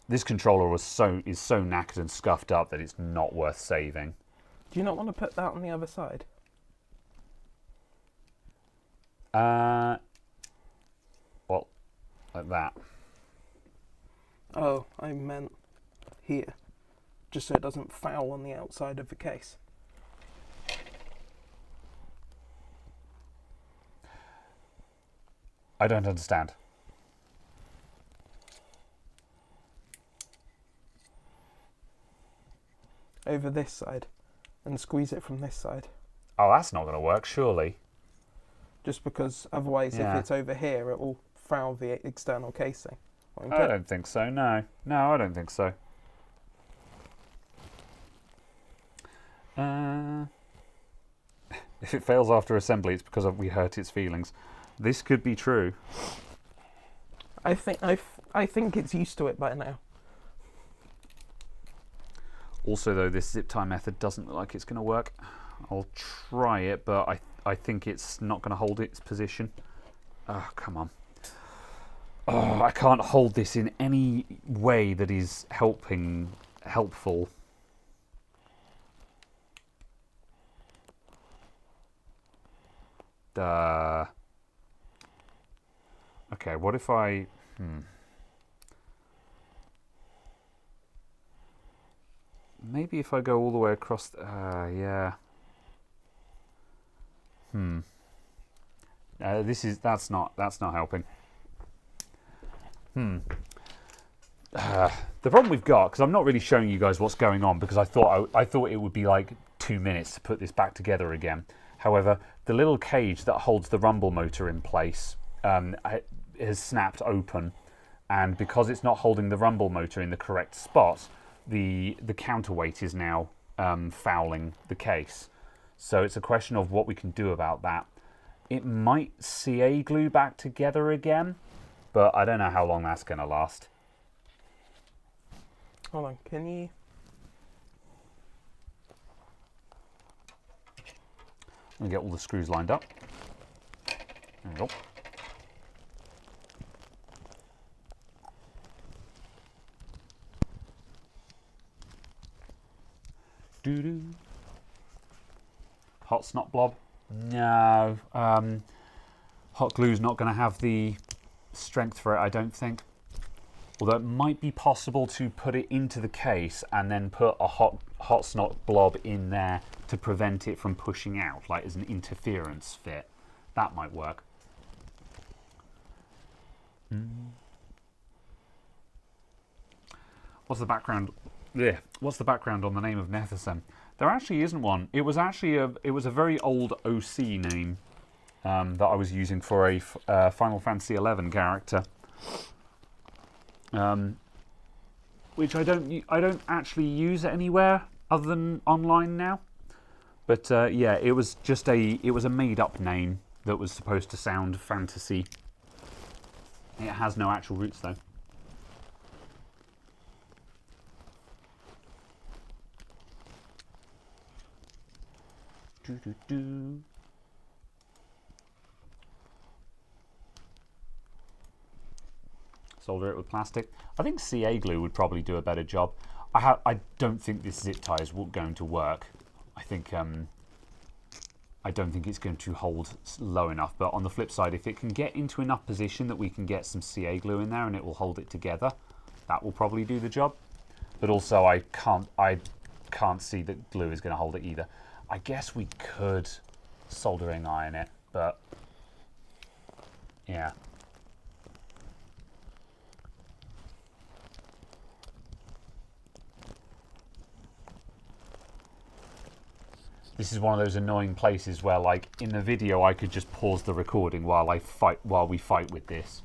This controller is so knackered and scuffed up that it's not worth saving. Do you not want to put that on the other side? Well, like that. Oh, I meant here. Just so it doesn't foul on the outside of the case. I don't understand. Over this side. And squeeze it from this side. Oh, that's not going to work, surely. Just because otherwise Yeah. if it's over here it will foul the external casing. Won't I it? don't think so, no. No, I don't think so. If it fails after assembly, it's because we hurt its feelings. This could be true. I think it's used to it by now. Also, though, this zip tie method doesn't look like it's going to work. I'll try it, but I think it's not going to hold its position. Oh, come on. Oh, I can't hold this in any way that is helpful. Okay, what if I... Maybe if I go all the way across... yeah. That's not helping. The problem we've got, because I'm not really showing you guys what's going on, because I thought it would be like 2 minutes to put this back together again. However, the little cage that holds the rumble motor in place has snapped open, and because it's not holding the rumble motor in the correct spot, the counterweight is now fouling the case. So it's a question of what we can do about that. It might CA glue back together again, but I don't know how long that's going to last. Hold on, can you... I'm going to get all the screws lined up. There we go. Doo-doo. Hot snot blob? No. Hot glue's not going to have the strength for it, I don't think. Although it might be possible to put it into the case and then put a hot snot blob in there to prevent it from pushing out, like as an interference fit. That might work. What's the background? Yeah. What's the background on the name of Nethersen? There actually isn't one. It was actually a very old OC name that I was using for a Final Fantasy XI character, which I don't actually use anywhere other than online now. But yeah, it was a made-up name that was supposed to sound fantasy. It has no actual roots though. Do. Solder it with plastic. I think CA glue would probably do a better job. I don't think this zip tie is going to work. I don't think it's going to hold low enough. But on the flip side, if it can get into enough position that we can get some CA glue in there and it will hold it together, that will probably do the job. But also, I can't see that glue is going to hold it either. I guess we could soldering iron it, but yeah. This is one of those annoying places where, like, in the video, I could just pause the recording while we fight with this.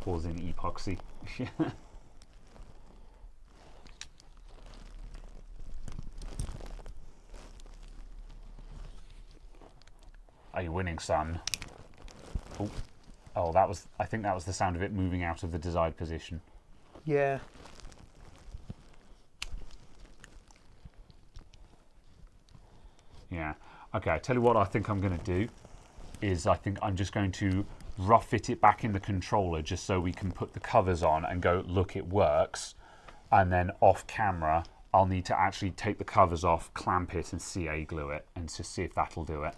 Pause in epoxy. Are you winning, son? Oh, I think that was the sound of it moving out of the desired position. Yeah. Yeah. Okay, I tell you what I think I'm going to do is I think I'm just going to rough fit it back in the controller just so we can put the covers on and go, look, it works. And then off camera, I'll need to actually take the covers off, clamp it and CA glue it and just see if that'll do it.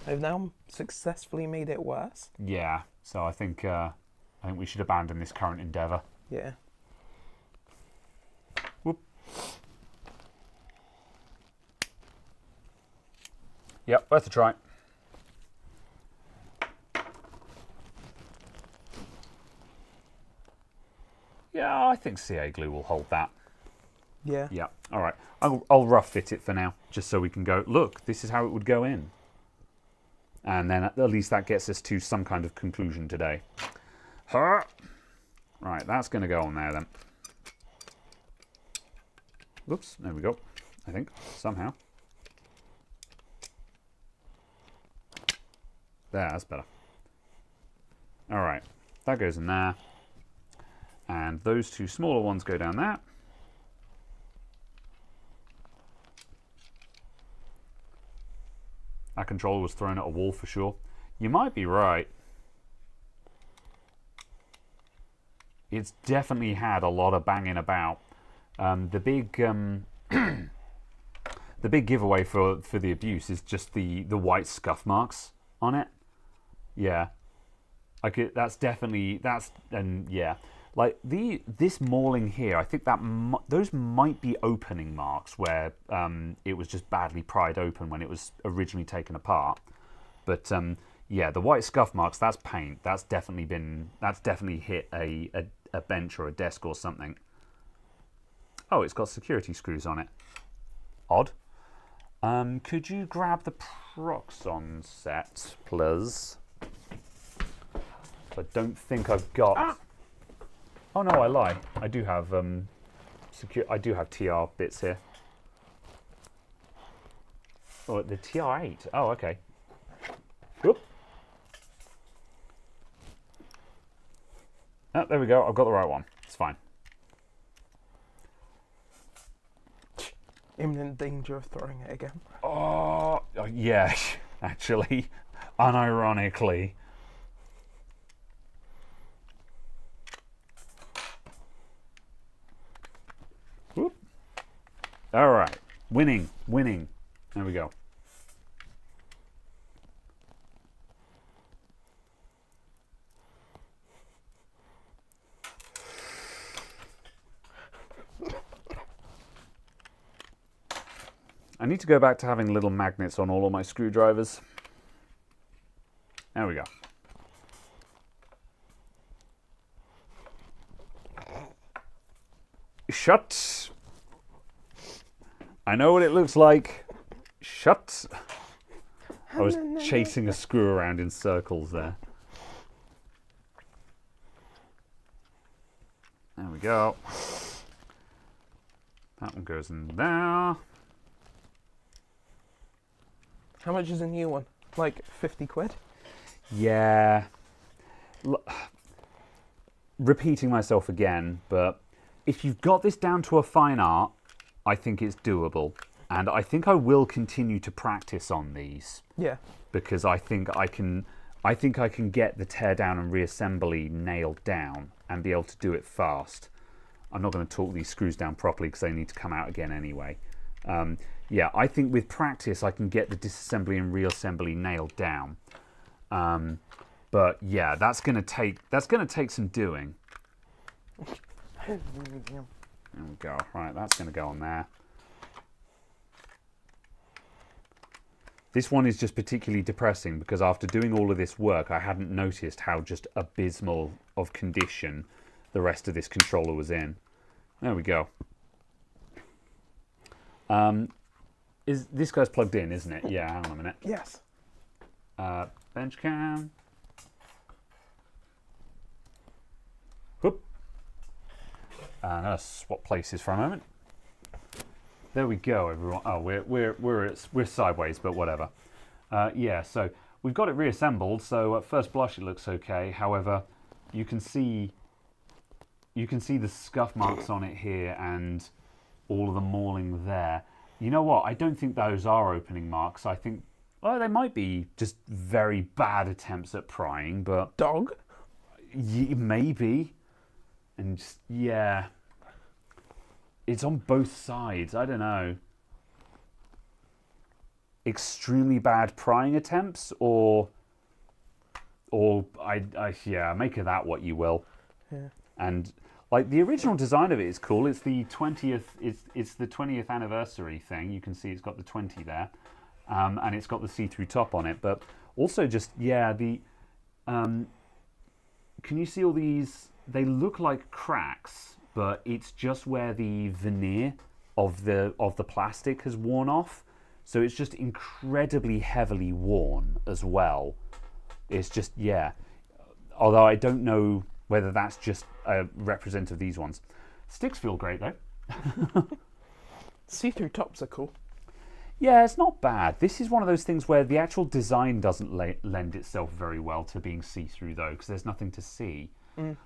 I've now successfully made it worse. Yeah, so I think we should abandon this current endeavour. Yeah. Whoop. Yep, worth a try. Yeah, I think CA glue will hold that. Yeah. Yeah, all right. I'll rough fit it for now, just so we can go, look, this is how it would go in. And then at least that gets us to some kind of conclusion today. Huh. Right, that's going to go on there then. Whoops, there we go, I think, somehow. There, that's better. All right, that goes in there. And those two smaller ones go down there. That controller was thrown at a wall for sure. You might be right. It's definitely had a lot of banging about. The big giveaway for the abuse is just the white scuff marks on it. Yeah, that's yeah. Like this mauling here, I think that those might be opening marks where it was just badly pried open when it was originally taken apart. But yeah, the white scuff marks, that's paint. That's definitely hit a bench or a desk or something. Oh, it's got security screws on it. Odd. Could you grab the Proxon set, please? I don't think I've got. Ah! Oh no, I lie. I do have I do have TR bits here. Oh, the TR8. Oh, okay. Whoop. Oh, there we go. I've got the right one. It's fine. Imminent danger of throwing it again. Oh yeah, actually, unironically. Whoop. All right, winning. There we go. I need to go back to having little magnets on all of my screwdrivers. There we go. Shut. I know what it looks like. Shut. I was chasing a screw around in circles there. There we go. That one goes in there. How much is a new one? Like 50 quid? Yeah. Repeating myself again, but if you've got this down to a fine art, I think it's doable. And I think I will continue to practice on these. Yeah. Because I think I can get the teardown and reassembly nailed down and be able to do it fast. I'm not going to torque these screws down properly because they need to come out again anyway. Yeah, I think with practice I can get the disassembly and reassembly nailed down. But yeah, that's going to take some doing. There we go. Right, that's going to go on there. This one is just particularly depressing because after doing all of this work, I hadn't noticed how just abysmal of condition the rest of this controller was in. There we go. Is this guy's plugged in, isn't it? Yeah, hang on a minute. Yes. Bench cam. Whoop. I'll swap places for a moment. There we go, everyone. Oh, we're sideways, but whatever. Yeah, so we've got it reassembled. So at first blush, it looks okay. However, you can see the scuff marks on it here and all of the mauling there. You know what? I don't think those are opening marks. I think, well, they might be just very bad attempts at prying, but Dog? Maybe. And just, yeah. It's on both sides. I don't know. Extremely bad prying attempts, or yeah, make of that what you will. Yeah. And like the original design of it is cool. It's the 20th. It's the 20th anniversary thing. You can see it's got the 20 there, and it's got the see-through top on it. But also just yeah, the can you see all these? They look like cracks, but it's just where the veneer of the plastic has worn off. So it's just incredibly heavily worn as well. It's just yeah. Although I don't know whether that's just a representative of these ones. Sticks feel great though. See-through tops are cool. Yeah, it's not bad. This is one of those things where the actual design doesn't lend itself very well to being see-through though, because there's nothing to see.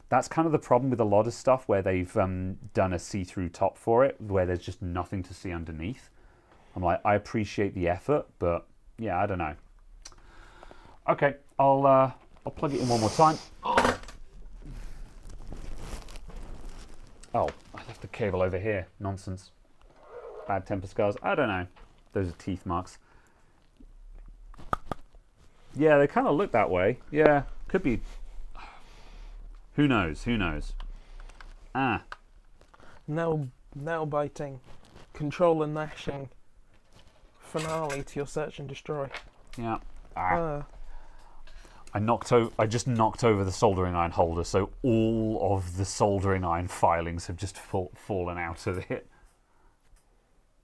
That's kind of the problem with a lot of stuff where they've done a see-through top for it, where there's just nothing to see underneath. I'm like, I appreciate the effort, but yeah, I don't know. Okay, I'll plug it in one more time. Oh, I left the cable over here. Nonsense. Bad temper scars. I don't know. Those are teeth marks. Yeah, they kind of look that way. Yeah, could be. Who knows? Who knows? Ah. Nail biting, controller gnashing, finale to your search and destroy. Yeah. I just knocked over the soldering iron holder, so all of the soldering iron filings have just fallen out of it.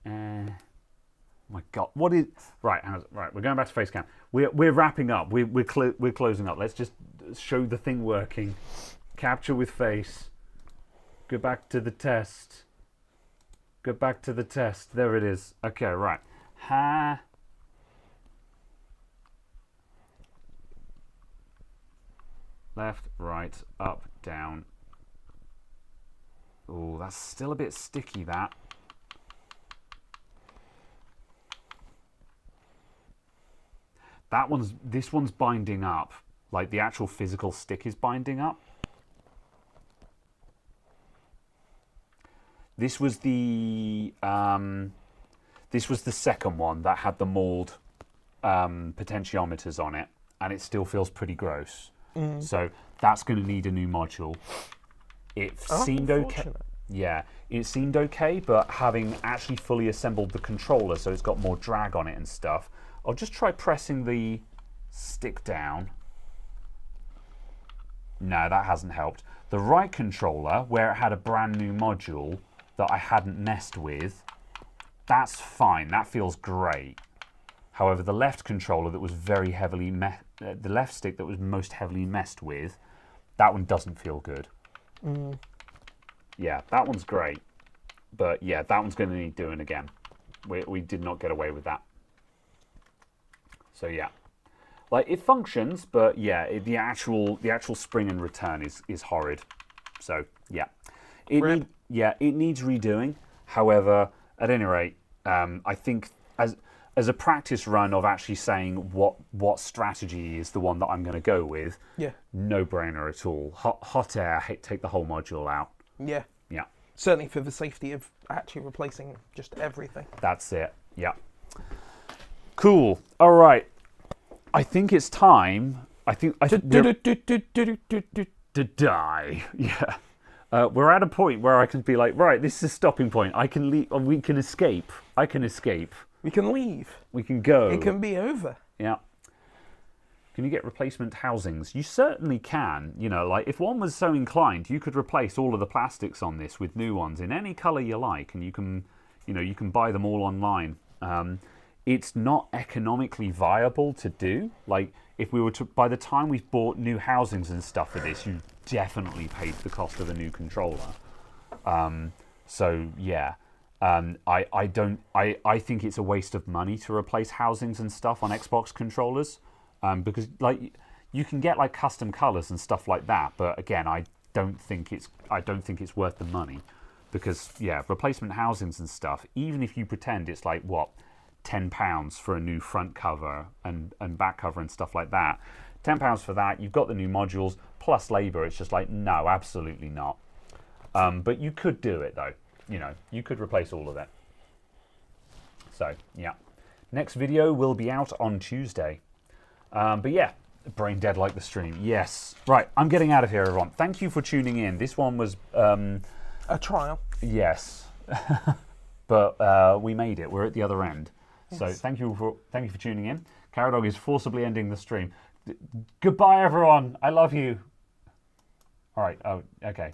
My God, what is right? Right, we're going back to face cam. We're wrapping up. We're closing up. Let's just show the thing working. Capture with face. Go back to the test. Go back to the test. There it is. Okay, right. Left, right, up, down. Oh, that's still a bit sticky, that. This one's binding up. Like the actual physical stick is binding up. This was the second one that had the mulled potentiometers on it, and it still feels pretty gross. So that's going to need a new module. It seemed okay. Yeah, it seemed okay, but having actually fully assembled the controller, so it's got more drag on it and stuff, I'll just try pressing the stick down. No, that hasn't helped. The right controller, where it had a brand new module that I hadn't messed with, that's fine. That feels great. However, the left controller that was very heavily the left stick that was most heavily messed with, that one doesn't feel good. Yeah, that one's great, but yeah, that one's going to need doing again. We did not get away with that. So yeah, like it functions, but yeah, the actual spring and return is horrid. So yeah, it needs redoing. However, at any rate, I think as a practice run of actually saying what strategy is the one that I'm going to go with, Yeah. no brainer at all. Hot air, take the whole module out. Yeah. Yeah, Certainly for the safety of actually replacing just everything. that's it. Yeah. Cool. All right. I think it's time. To die. Yeah. We're at a point where I can be like, right, this is a stopping point. I can leave. We can escape. I can escape. We can leave. We can go. It can be over. Yeah. Can you get replacement housings? You certainly can. You know, like if one was so inclined, you could replace all of the plastics on this with new ones in any color you like, and you can, you know, you can buy them all online. It's not economically viable to do. Like if we were to, by the time we've bought new housings and stuff for this, you definitely paid the cost of a new controller. So yeah. I think it's a waste of money to replace housings and stuff on Xbox controllers, because like you can get like custom colors and stuff like that. But again, I don't think it's worth the money, because yeah, replacement housings and stuff. Even if you pretend it's like what, £10 for a new front cover and back cover and stuff like that, £10 for that. You've got the new modules plus labor. It's just like no, absolutely not. But you could do it though. You know, you could replace all of it. So, yeah. Next video will be out on Tuesday. But yeah, brain dead like the stream. Yes. Right, I'm getting out of here, everyone. Thank you for tuning in. This one was... a trial. Yes. But we made it. We're at the other end. Yes. So thank you for tuning in. Caradog is forcibly ending the stream. Goodbye, everyone. I love you. All right. Oh, okay.